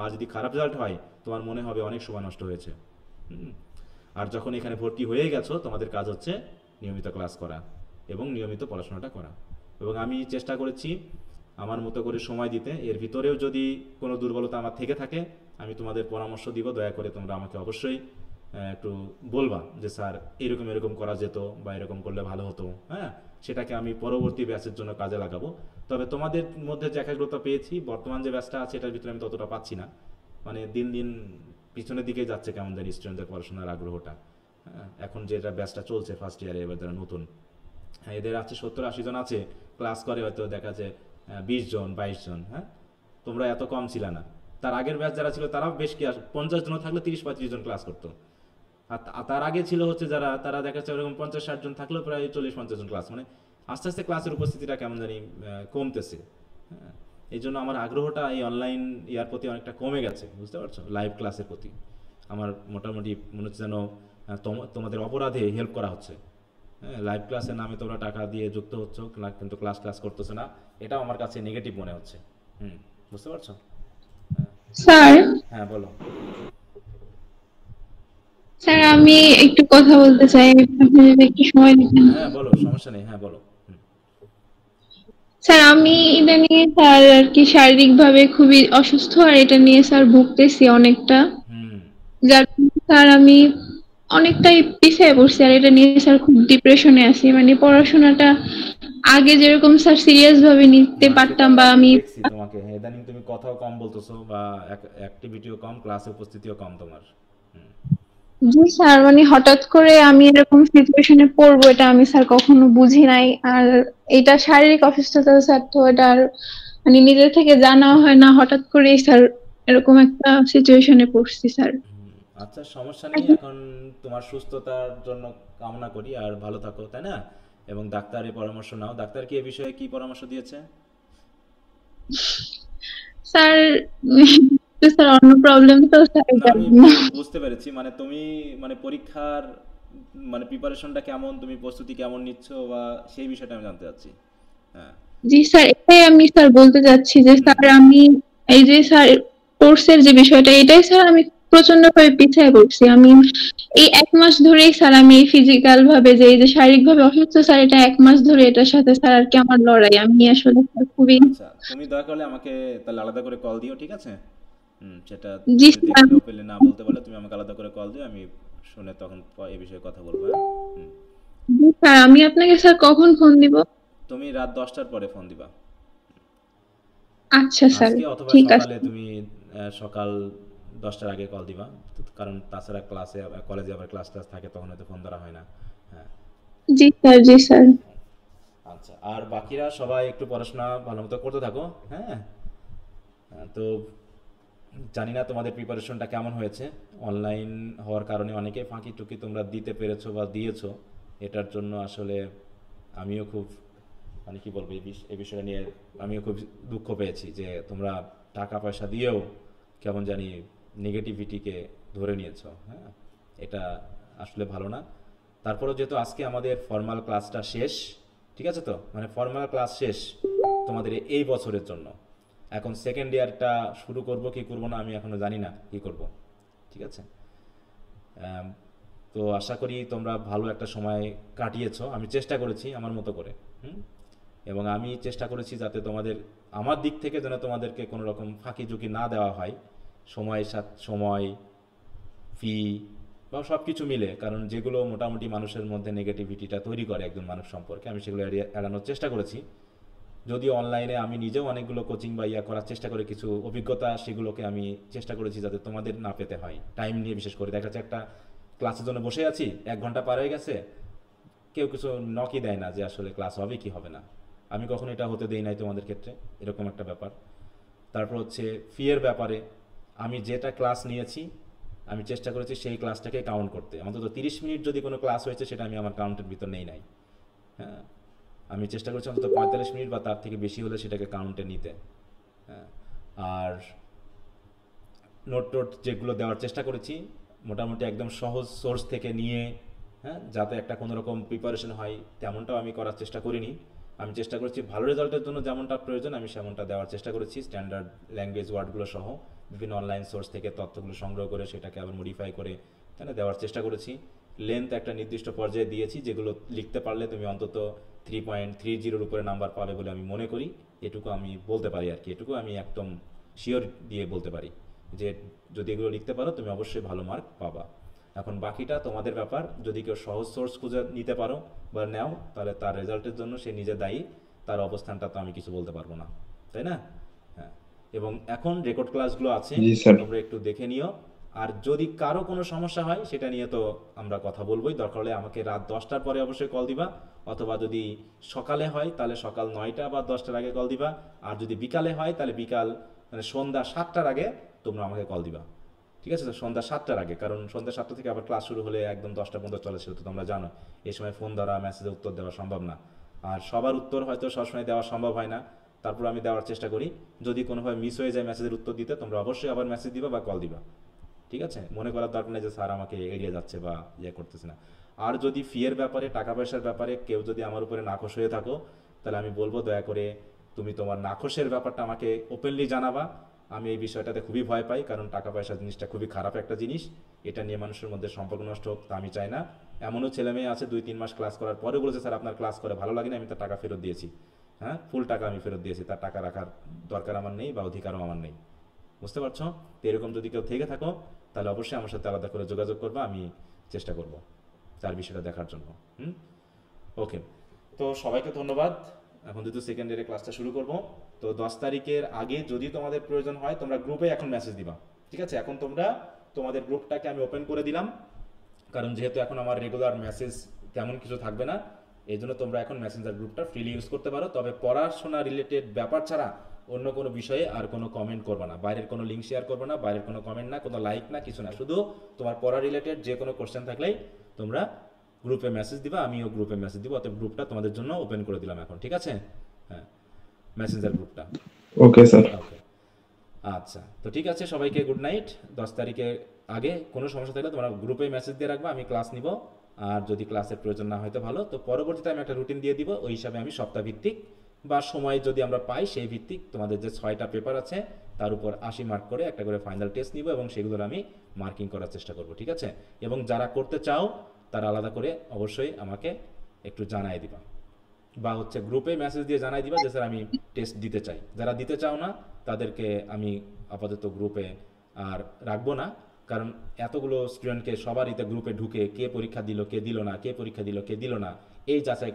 আর যদি খারাপ রেজাল্ট হয় তোমার মনে হবে অনেক সময় নষ্ট হয়েছে। আর যখন এখানে ভর্তি হয়ে গেছো তোমাদের কাজ হচ্ছে নিয়মিত ক্লাস করা এবং নিয়মিত পড়াশোনাটা করা, এবং আমি চেষ্টা করেছি আমার মতো করে সময় দিতে। এর ভিতরেও যদি কোনো দুর্বলতা আমার থেকে থাকে আমি তোমাদের পরামর্শ দিব, দয়া করে তোমরা আমাকে অবশ্যই একটু বলবা যে স্যার এরকম করা যেত বা এরকম করলে ভালো হতো, হ্যাঁ, সেটাকে আমি পরবর্তী ব্যাচের জন্য কাজে লাগাবো। তবে তোমাদের মধ্যে যে একাগ্রতা পেয়েছি, বর্তমান যে ব্যাচটা আছে এটার ভিতরে আমি ততটা পাচ্ছি না, মানে দিন দিন পিছনের দিকে যাচ্ছে কেমন জানি স্টুডেন্টদের পড়াশোনার আগ্রহটা। হ্যাঁ, এখন যেটা ব্যাচটা চলছে ফার্স্ট ইয়ারে, এবার যারা নতুন, হ্যাঁ, এদের আছে 70-80 জন আছে, ক্লাস করে হয়তো দেখা যায় 20 জন 22 জন। হ্যাঁ, তোমরা এত কম ছিল না, তার আগের ব্যাচ যারা ছিল তারাও বেশ কি 50 জন থাকলে 30-35 জন ক্লাস করতো, আর তার আগে ছিল হচ্ছে যারা, তারা দেখা যাচ্ছে ওরকম 50-60 জন থাকলেও প্রায় 40-50 জন ক্লাস, মানে আস্তে আস্তে ক্লাসের উপস্থিতিটা কেমন জানি কমতেছে। হ্যাঁ, এই জন্য আমার আগ্রহটা এই অনলাইন ইয়ার প্রতি অনেকটা কমে গেছে, বুঝতে পারছো, লাইভ ক্লাসের প্রতি আমার মোটামুটি মনে হচ্ছে যেন তোমাদের অপরাধে হেল্প করা হচ্ছে। হ্যাঁ, লাইভ ক্লাসের নামে তোমরা টাকা দিয়ে যুক্ত হচ্ছ কিন্তু ক্লাস করতেছো না, এটাও আমার কাছে নেগেটিভ মনে হচ্ছে। বুঝতে পারছো স্যার? হ্যাঁ বলো। স্যার আমি একটু কথা বলতে চাই, আপনি যদি একটু সময় দিতেন। হ্যাঁ বলো, সমস্যা নেই, হ্যাঁ বলো। স্যার আমি এটা নিয়ে স্যার আর কি শারীরিকভাবে খুবই অসুস্থ, আর এটা নিয়ে স্যার ভুগতেছি অনেকটা, যার স্যার আমি অনেকটাই পিছিয়ে পড়ছি, আর এটা নিয়ে স্যার খুব ডিপ্রেশনে আছি, মানে পড়াশোনাটা আগে যেরকম স্যার সিরিয়াস ভাবে নিতে পারতাম বা আমি দেখছি তোমাকে ইদানিং তুমি কথাও কম বলতেছো বা অ্যাক্টিভিটিও কম, ক্লাসে উপস্থিতিও কম তোমার। জি স্যার, মানে হঠাৎ করে আমি এরকম সিচুয়েশনে পড়বো এটা আমি স্যার কখনো বুঝি নাই, আর এটা শারীরিক অসুস্থতা স্যার, তো এটা আর মানে নিজে থেকে জানা হয় না, হঠাৎ করেই স্যার এরকম একটা সিচুয়েশনে পড়ছি স্যার। আচ্ছা সমস্যা নেই, এখন তোমার সুস্থতার জন্য কামনা করি আর ভালো থাকো, তাই না, এবং ডাক্তারের পরামর্শ নাও। ডাক্তার কি এই বিষয়ে কি পরামর্শ দিয়েছে? স্যার স্যার অন্য প্রবলেম তো স্যার বুঝতে পেরেছি, মানে তুমি মানে পরীক্ষার মানে প্রিপারেশনটা কেমন, তুমি প্রস্তুতি কেমন নিচ্ছ বা সেই বিষয়টা আমি জানতে চাচ্ছি। হ্যাঁ জি স্যার, এটাই আমি স্যার বলতে যাচ্ছি যে স্যার আমি এই যে স্যার কোর্সের যে বিষয়টা, এটাই স্যার আমি প্রচন্ড ভাবে পিছিয়ে পড়ছি। আমি এই 1 মাস ধরেই স্যার আমি ফিজিক্যাল ভাবে যে এই যে শারীরিক ভাবে অসুস্থ স্যার, এটা 1 মাস ধরে এটার সাথে স্যার আর কি আমার লড়াই। আমি আসলে স্যার খুবই আচ্ছা, তুমি দয়া করলে আমাকে তাহলে আলাদা করে কল দিও, ঠিক আছে? সেটা জি যদি স্যার। দেখতে পেলে না বলতে পারলে তুমি আমাকে আলাদা করে কল দিও, আমি শুনে তখন এই বিষয়ে কথা বলবো। হ্যাঁ? জি স্যার, আমি আপনাকে স্যার কখন ফোন দিব? তুমি রাত 10টার পরে ফোন দিবা আচ্ছা স্যার, আজকে, অথবা ঠিক আছে। সকালে তুমি সকাল 10টার আগে কল দিবা, কারণ তাছাড়া ক্লাসে কলেজে আবার ক্লাস থাকে, তখন হয়তো ফোন ধরা হয় না। হ্যাঁ জি স্যার, জি স্যার। আচ্ছা, আর বাকিরা সবাই একটু পড়াশোনা ভালো মতো করতে থাকো। হ্যাঁ তো জানি না তোমাদের প্রিপারেশনটা কেমন হয়েছে। অনলাইন হওয়ার কারণে অনেকে ফাঁকি টুকি তোমরা দিতে পেরেছো বা দিয়েছো, এটার জন্য আসলে আমিও খুব মানে কি বলবো, এই বিষয়টা নিয়ে আমিও খুব দুঃখ পেয়েছি যে তোমরা টাকা পয়সা দিয়েও কেমন জানি নেগেটিভিটিকে ধরে নিয়েছো। হ্যাঁ, এটা আসলে ভালো না। তারপরেও যেহেতু আজকে আমাদের ফর্মাল ক্লাসটা শেষ, ঠিক আছে তো, মানে ফর্মাল ক্লাস শেষ তোমাদের এই বছরের জন্য। এখন সেকেন্ড ইয়ারটা শুরু করব কি করব না আমি এখনো জানি না কি করব, ঠিক আছে? তো আশা করি তোমরা ভালো একটা সময় কাটিয়েছো। আমি চেষ্টা করেছি আমার মতো করে, এবং আমি চেষ্টা করেছি যাতে তোমাদের আমার দিক থেকে যেন তোমাদেরকে কোনো রকম ফাঁকি ঝুঁকি না দেওয়া হয়, সময়ের সাথে সময়, ফি বা সব কিছু মিলে, কারণ যেগুলো মোটামুটি মানুষের মধ্যে নেগেটিভিটিটা তৈরি করে একজন মানুষ সম্পর্কে, আমি সেগুলো এড়ানোর চেষ্টা করেছি। যদিও অনলাইনে আমি নিজেও অনেকগুলো কোচিং বা ইয়া করার চেষ্টা করে কিছু অভিজ্ঞতা, সেগুলোকে আমি চেষ্টা করেছি যাতে তোমাদের না পেতে হয়। টাইম নিয়ে বিশেষ করে দেখা যাচ্ছে একটা ক্লাসের জন্য বসে আছি, 1 ঘন্টা পার হয়ে গেছে, কেউ কিছু নকই দেয় না যে আসলে ক্লাস হবে কি হবে না। আমি কখনো এটা হতে দেই নাই তোমাদের ক্ষেত্রে, এরকম একটা ব্যাপার। তারপর হচ্ছে ফিয়ের ব্যাপারে, আমি যেটা ক্লাস নিয়েছি আমি চেষ্টা করেছি সেই ক্লাসটাকে কাউন্ট করতে। অন্তত 30 মিনিট যদি কোনো ক্লাস হয়েছে সেটা আমি আমার কাউন্টের ভিতর নেই নাই। হ্যাঁ, আমি চেষ্টা করছি অন্তত 45 মিনিট বা তার থেকে বেশি হলে সেটাকে কাউন্টে নিতে। হ্যাঁ, আর নোট টোট যেগুলো দেওয়ার চেষ্টা করেছি মোটামুটি একদম সহজ সোর্স থেকে নিয়ে, হ্যাঁ, যাতে একটা কোনো রকম প্রিপারেশন হয় তেমনটাও আমি করার চেষ্টা করিনি। আমি চেষ্টা করেছি ভালো রেজাল্টের জন্য যেমনটা প্রয়োজন আমি সেমনটা দেওয়ার চেষ্টা করেছি, স্ট্যান্ডার্ড ল্যাঙ্গুয়েজ ওয়ার্ডগুলো সহ বিভিন্ন অনলাইন সোর্স থেকে তথ্যগুলো সংগ্রহ করে সেটাকে আবার মডিফাই করে তাহলে দেওয়ার চেষ্টা করেছি। লেন্থ একটা নির্দিষ্ট পর্যায়ে দিয়েছি, যেগুলো লিখতে পারলে তুমি অন্তত 3.30 উপরে নাম্বার পাবে বলে আমি মনে করি। এটুকু আমি বলতে পারি আর কি, এটুকু আমি একদম শিওর দিয়ে বলতে পারি যে যদি এগুলো লিখতে পারো তুমি অবশ্যই ভালো মার্ক পাবা। এখন বাকিটা তোমাদের ব্যাপার, যদি কেউ সহজ সোর্স খুঁজে নিতে পারো বা নাও তাহলে তার রেজাল্টের জন্য সে নিজে দায়ী, তার অবস্থানটা তো আমি কিছু বলতে পারবো না, তাই না? হ্যাঁ, এবং এখন রেকর্ড ক্লাসগুলো আছে, জি স্যার। তোমরা একটু দেখে নিও। আর যদি কারো কোনো সমস্যা হয় সেটা নিয়ে তো আমরা কথা বলবোই, দরকার হলে আমাকে রাত 10টার পরে অবশ্যই কল দিবা, অথবা যদি সকালে হয় তাহলে সকাল 9টা বা 10টার আগে কল দিবা, আর যদি বিকালে হয় তাহলে বিকাল মানে সন্ধ্যা 7টার আগে তোমরা আমাকে কল দিবা, ঠিক আছে? তো সন্ধ্যা 7টার আগে, কারণ সন্ধ্যা 7টা থেকে আবার ক্লাস শুরু হলে একদম 10টা পর্যন্ত চলে, সেটা তো তোমরা জানো। এই সময় ফোন ধরা, মেসেজে উত্তর দেওয়া সম্ভব না, আর সবার উত্তর হয়তো সবসময় দেওয়া সম্ভব হয় না, তারপর আমি দেওয়ার চেষ্টা করি। যদি কোনোভাবে মিস হয়ে যায় মেসেজের উত্তর দিতে, তোমরা অবশ্যই আবার মেসেজ দিবা বা কল দিবা, ঠিক আছে? মনে করার দরকার নেই যে স্যার আমাকে এড়িয়ে যাচ্ছে বা ইয়ে করতেছে না। আর যদি ফিয়ের ব্যাপারে, টাকা পয়সার ব্যাপারে কেউ যদি আমার উপরে নাখোশ হয়ে থাকো, তাহলে আমি বলবো দয়া করে তুমি তোমার নাখোশের ব্যাপারটা আমাকে ওপেনলি জানাবা। আমি এই বিষয়টাতে খুবই ভয় পাই, কারণ টাকা পয়সা জিনিসটা খুবই খারাপ একটা জিনিস, এটা নিয়ে মানুষের মধ্যে সম্পর্ক নষ্ট হোক তা আমি চাই না। এমনও ছেলে মেয়ে আছে 2-3 মাস ক্লাস করার পরে বলেছে স্যার আপনার ক্লাস করে ভালো লাগে না, আমি তার টাকা ফেরত দিয়েছি। হ্যাঁ, ফুল টাকা আমি ফেরত দিয়েছি, তার টাকা রাখার দরকার আমার নেই বা অধিকারও আমার নেই, বুঝতে পারছো? তো এরকম যদি কেউ থেকে থাকো তাহলে অবশ্যই আমার সাথে আলাদা করে যোগাযোগ করবা, আমি চেষ্টা করব তার বিষয়টা দেখার জন্য। ওকে, তো সবাইকে ধন্যবাদ। এখন যেহেতু সেকেন্ড ইয়ারে ক্লাসটা শুরু করব, তো 10 তারিখের আগে যদি তোমাদের প্রয়োজন হয় তোমরা গ্রুপে এখন মেসেজ দিবা, ঠিক আছে? এখন তোমরা তোমাদের গ্রুপটাকে আমি ওপেন করে দিলাম, কারণ যেহেতু এখন আমার রেগুলার মেসেজ তেমন কিছু থাকবে না, এই জন্য তোমরা এখন মেসেঞ্জার গ্রুপটা ফ্রিলি ইউজ করতে পারো। তবে পড়াশোনা রিলেটেড ব্যাপার ছাড়া অন্য কোনো বিষয়ে আর কোনো কমেন্ট করবে না, বাইরের কোনো লিঙ্ক শেয়ার করবে না, বাইরের কোনো কমেন্ট না, কোনো লাইক না, কিছু না, শুধু তোমার পড়া রিলেটেড যে কোনো কোশ্চেন থাকলেই তোমরা গ্রুপে মেসেজ দিবা, আমিও গ্রুপে মেসেজ দিব। অতএব গ্রুপটা তোমাদের জন্য ওপেন করে দিলাম এখন, ঠিক আছে? হ্যাঁ, মেসেঞ্জার গ্রুপটা। Okay sir. ওকে, আচ্ছা, তো ঠিক আছে, সবাইকে গুড নাইট। 10 তারিখের আগে কোনো সমস্যা থাকলে তোমরা গ্রুপে মেসেজ দিয়ে রাখবা, আমি ক্লাস নিব। আর যদি ক্লাসের প্রয়োজন না হয় তো ভালো, তো পরবর্তীতে আমি একটা রুটিন দিয়ে দিব, ওই হিসাবে আমি সপ্তাহ ভিত্তিক বা সময় যদি আমরা পাই সেই ভিত্তিক তোমাদের যে 6টা পেপার আছে তার উপর 80 মার্ক করে একটা করে ফাইনাল টেস্ট নিব এবং সেগুলোর আমি মার্কিং করার চেষ্টা করব, ঠিক আছে? এবং যারা করতে চাও তারা আলাদা করে অবশ্যই আমাকে একটু জানাই দিবা, বা হচ্ছে গ্রুপে মেসেজ দিয়ে জানাই দিবা যে স্যার আমি টেস্ট দিতে চাই। যারা দিতে চাও না তাদেরকে আমি আপাতত গ্রুপে আর রাখবো না, কারণ এতগুলো স্টুডেন্টকে সবারইতে গ্রুপে ঢুকে কে পরীক্ষা দিল কে দিল না, কে পরীক্ষা দিল কে দিল না, এই যাচাই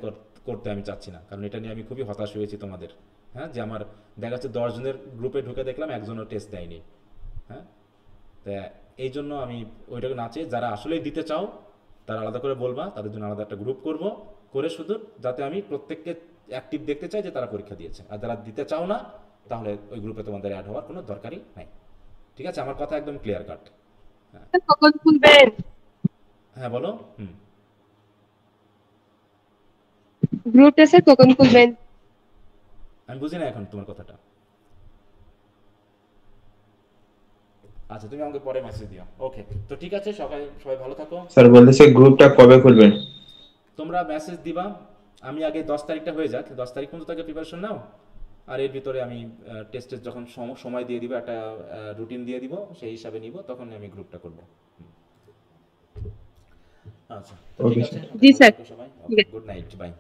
করতে আমি চাচ্ছি না, কারণ এটা নিয়ে আমি খুবই হতাশ হয়েছি তোমাদের। হ্যাঁ, যে আমার দেখা যাচ্ছে 10 জনের গ্রুপে ঢুকে দেখলাম একজনও টেস্ট দেয়নি। হ্যাঁ, তা এই জন্য আমি ওইটাকে না চেয়ে যারা আসলেই দিতে চাও তারা আলাদা করে বলবা, তাদের জন্য আলাদা একটা গ্রুপ করব করে, শুধু যাতে আমি প্রত্যেককে অ্যাক্টিভ দেখতে চাই যে তারা পরীক্ষা দিয়েছে। আর যারা দিতে চাও না তাহলে ওই গ্রুপে তোমাদের অ্যাড হওয়ার কোনো দরকারই নাই, ঠিক আছে? আমার কথা একদম ক্লিয়ার কাট। কখন খুলবেন? হ্যাঁ বলো। গ্রুপটা স্যার কখন খুলবেন? আমি বুঝি না এখন তোমার কথাটা। আচ্ছা, তুমি আমাকে পরে মেসেজ দিও। ওকে, তো ঠিক আছে, সবাই ভালো থাকো। স্যার বলতেছে গ্রুপটা কবে খুলবেন? তোমরা মেসেজ দিবা, আমি আগে 10 তারিখটা হয়ে যাক, 10 তারিখ পর্যন্ত আগে প্রিপারেশন নাও, আর এর ভিতরে আমি টেস্টের যখন সময় দিয়ে দিব, একটা রুটিন দিয়ে দিব, সেই হিসাবে নিব, তখন আমি গ্রুপটা করব। আচ্ছা, ঠিক আছে, জি স্যার, সবাই গুড নাইট, বাই।